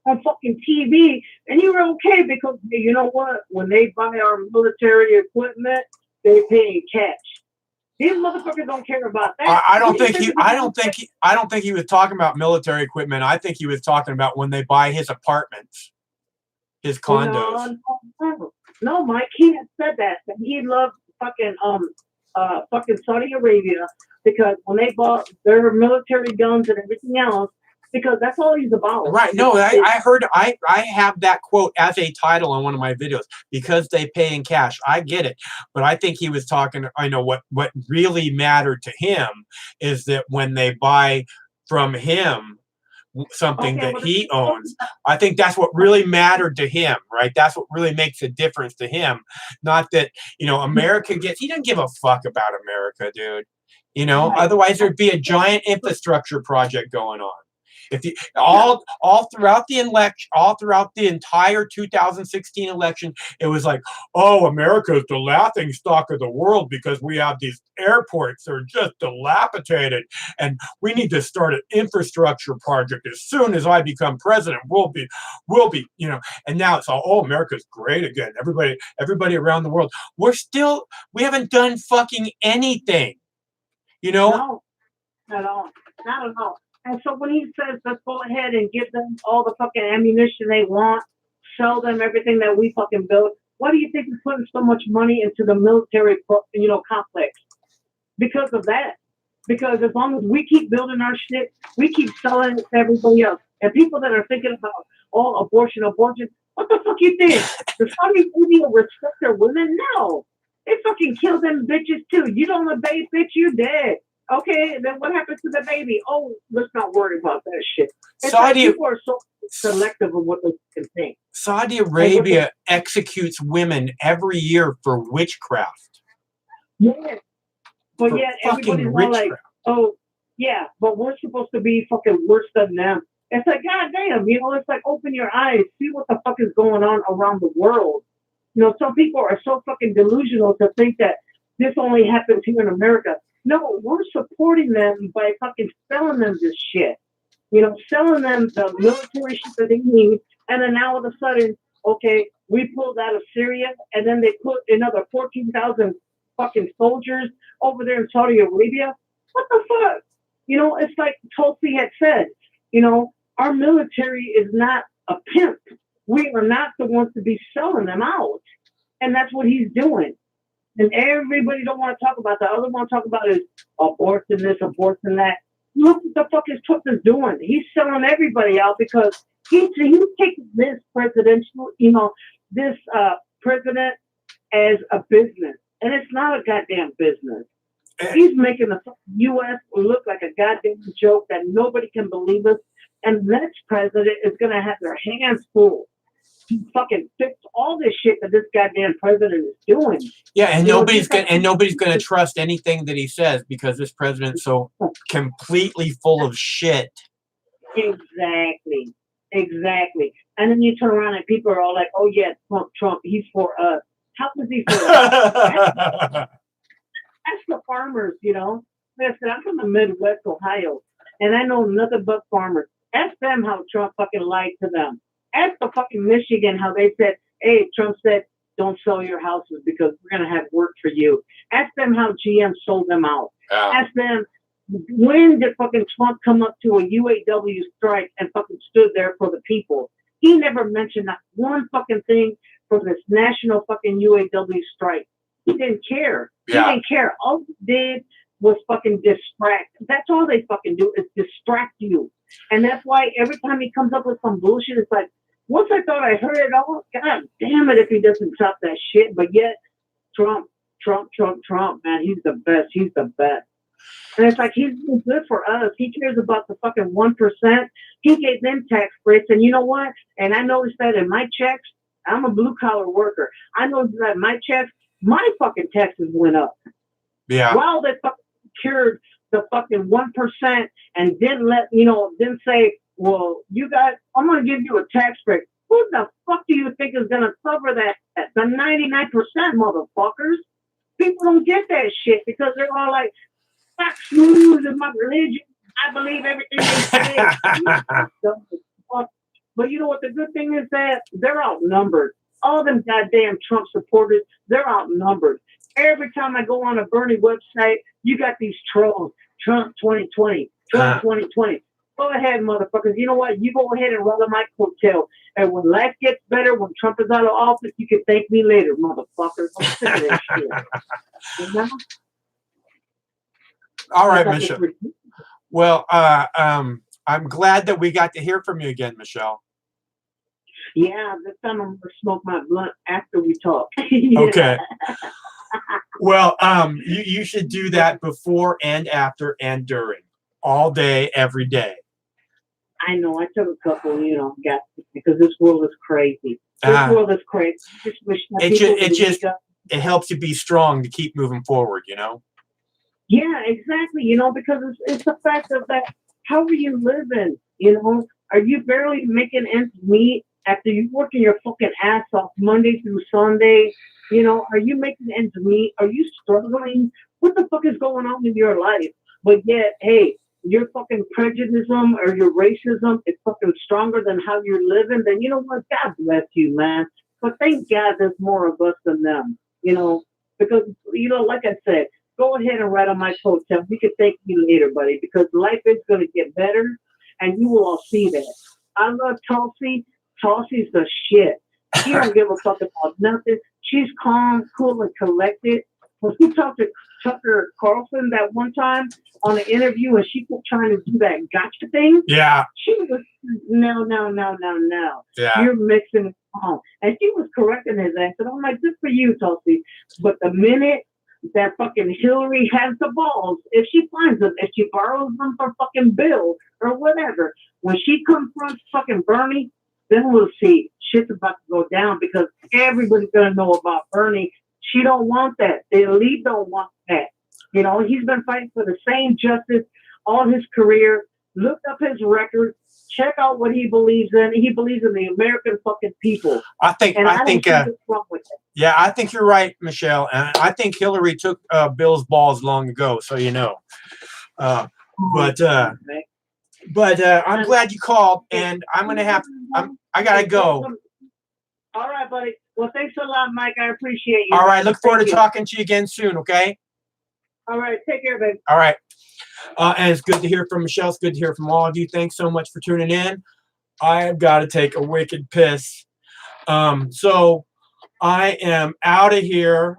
on fucking TV, and you were okay because, you know what? When they buy our military equipment, they pay in cash. These motherfuckers don't care about that. I don't think he was talking about military equipment. I think he was talking about when they buy his apartments, his condos. No, Mike, he had said that he loved fucking Saudi Arabia because when they bought their military guns and everything else, because that's all he's about. Right. No, I heard I have that quote as a title on one of my videos, because they pay in cash. I get it. But I think he was talking, I know what really mattered to him is that when they buy from him something that he owns, I think that's what really mattered to him, right? That's what really makes a difference to him. Not that, you know, America he doesn't give a fuck about America, dude. You know, otherwise there'd be a giant infrastructure project going on. If you all throughout the election, all throughout the entire 2016 election, it was like, oh, America is the laughing stock of the world because we have these airports that are just dilapidated, and we need to start an infrastructure project as soon as I become president. We'll be, you know. And now it's all, oh, America's great again. Everybody around the world. We haven't done fucking anything, you know. No, not at all. And so when he says, let's go ahead and give them all the fucking ammunition they want, sell them everything that we fucking built, why do you think we're putting so much money into the military, you know, complex? Because of that. Because as long as we keep building our shit, we keep selling it to everybody else. And people that are thinking about, oh, abortion, what the fuck you think? Does Saudi Arabia respect their women? No. They fucking kill them bitches too. You don't obey, bitch, you dead. Okay, then what happens to the baby? Oh, let's not worry about that shit. People are so selective of what they can think. Saudi Arabia executes women every year for witchcraft. Yeah. But yet everybody's all like, oh, yeah, but we're supposed to be fucking worse than them. It's like, goddamn, it's like open your eyes, see what the fuck is going on around the world. Some people are so fucking delusional to think that this only happens here in America. No, we're supporting them by fucking selling them this shit. Selling them the military shit that they need, and then now all of a sudden, okay, we pulled out of Syria, and then they put another 14,000 fucking soldiers over there in Saudi Arabia. What the fuck? It's like Tulsi had said, our military is not a pimp. We are not the ones to be selling them out. And that's what he's doing. And everybody don't want to talk about that. All they want to talk about is abortion this, abortion that. Look what the fuck is Trump is doing. He's selling everybody out because he's taking this presidential, this president as a business. And it's not a goddamn business. He's making the U.S. look like a goddamn joke that nobody can believe us. And the next president is going to have their hands full to fucking fix all this shit that this goddamn president is doing. Yeah, and nobody's gonna trust anything that he says because this president's so completely full of shit. Exactly. And then you turn around and people are all like, "Oh yeah, Trump, he's for us." How is he for us? That's the farmers, Listen, I'm from the Midwest, Ohio, and I know nothing but farmers. Ask them how Trump fucking lied to them. Ask the fucking Michigan how they said, hey, Trump said, don't sell your houses because we're going to have work for you. Ask them how GM sold them out. Ask them, when did fucking Trump come up to a UAW strike and fucking stood there for the people? He never mentioned that one fucking thing for this national fucking UAW strike. He didn't care. Yeah. He didn't care. All he did was fucking distract. That's all they fucking do is distract you. And that's why every time he comes up with some bullshit, it's like, once I thought I heard it all, God damn it if he doesn't stop that shit. But yet, Trump, man, he's the best. He's the best. And it's like, he's good for us. He cares about the fucking 1%. He gave them tax breaks. And you know what? And I noticed that in my checks, I'm a blue collar worker. I noticed that in my checks, my fucking taxes went up. Yeah. While they fucking cured the fucking 1% and didn't say, well, I'm going to give you a tax break. Who the fuck do you think is going to cover that? The 99% motherfuckers. People don't get that shit because they're all like, fuck smooth in my religion. I believe everything they say. But you know what the good thing is that they're outnumbered. All them goddamn Trump supporters, they're outnumbered. Every time I go on a Bernie website, you got these trolls. Trump 2020, Trump 2020. Go ahead, motherfuckers. You know what? You go ahead and roll on my coattail. And when life gets better, when Trump is out of office, you can thank me later, motherfuckers. I'm sick of that shit. You know? All right, Michelle. Well, I'm glad that we got to hear from you again, Michelle. Yeah, this time I'm going to smoke my blunt after we talk. Okay. Well, you should do that before and after and during. All day, every day. I know. I took a couple, because this world is crazy. This world is crazy. I just wish it helps you be strong to keep moving forward, Yeah, exactly. Because it's the fact of that. How are you living? Are you barely making ends meet after you working your fucking ass off Monday through Sunday? Are you making ends meet? Are you struggling? What the fuck is going on in your life? But yet, hey, your fucking prejudice or your racism is fucking stronger than how you're living, then you know what? God bless you, man. But thank God there's more of us than them, because, like I said, go ahead and write on my coattail. We can thank you later, buddy, because life is going to get better, and you will all see that. I love Tulsi. Tulsi's the shit. She don't give a fuck about nothing. She's calm, cool, and collected. When she talked to Tucker Carlson that one time on an interview and she kept trying to do that gotcha thing. Yeah. She was, no. Yeah. You're mixing it wrong. And she was correcting his ass. And I'm like, good for you, Tulsi. But the minute that fucking Hillary has the balls, if she finds them, if she borrows them from fucking Bill or whatever, when she confronts fucking Bernie, then we'll see. Shit's about to go down because everybody's going to know about Bernie. She don't want that. The elite don't want that. He's been fighting for the same justice all his career. look up his record, check out what he believes in. He believes in the American fucking people. I think what's wrong with it. yeah, I think you're right, Michelle. And I think Hillary took Bill's balls long ago, so you know. But I'm glad you called, and I'm gonna have. I gotta go. All right, buddy. Well, thanks a lot, Mike. I appreciate you. All right, look forward to talking to you again soon. Okay. All right, take care, babe. All right. And it's good to hear from Michelle. It's good to hear from all of you. Thanks so much for tuning in. I've got to take a wicked piss. So I am out of here.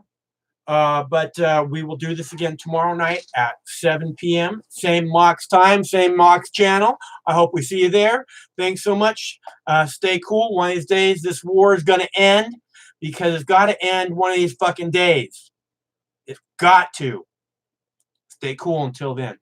But we will do this again tomorrow night at 7 p.m. Same Mox time, same Mox channel. I hope we see you there. Thanks so much. Stay cool. One of these days, this war is going to end because it's got to end one of these fucking days. It's got to. Stay cool until then.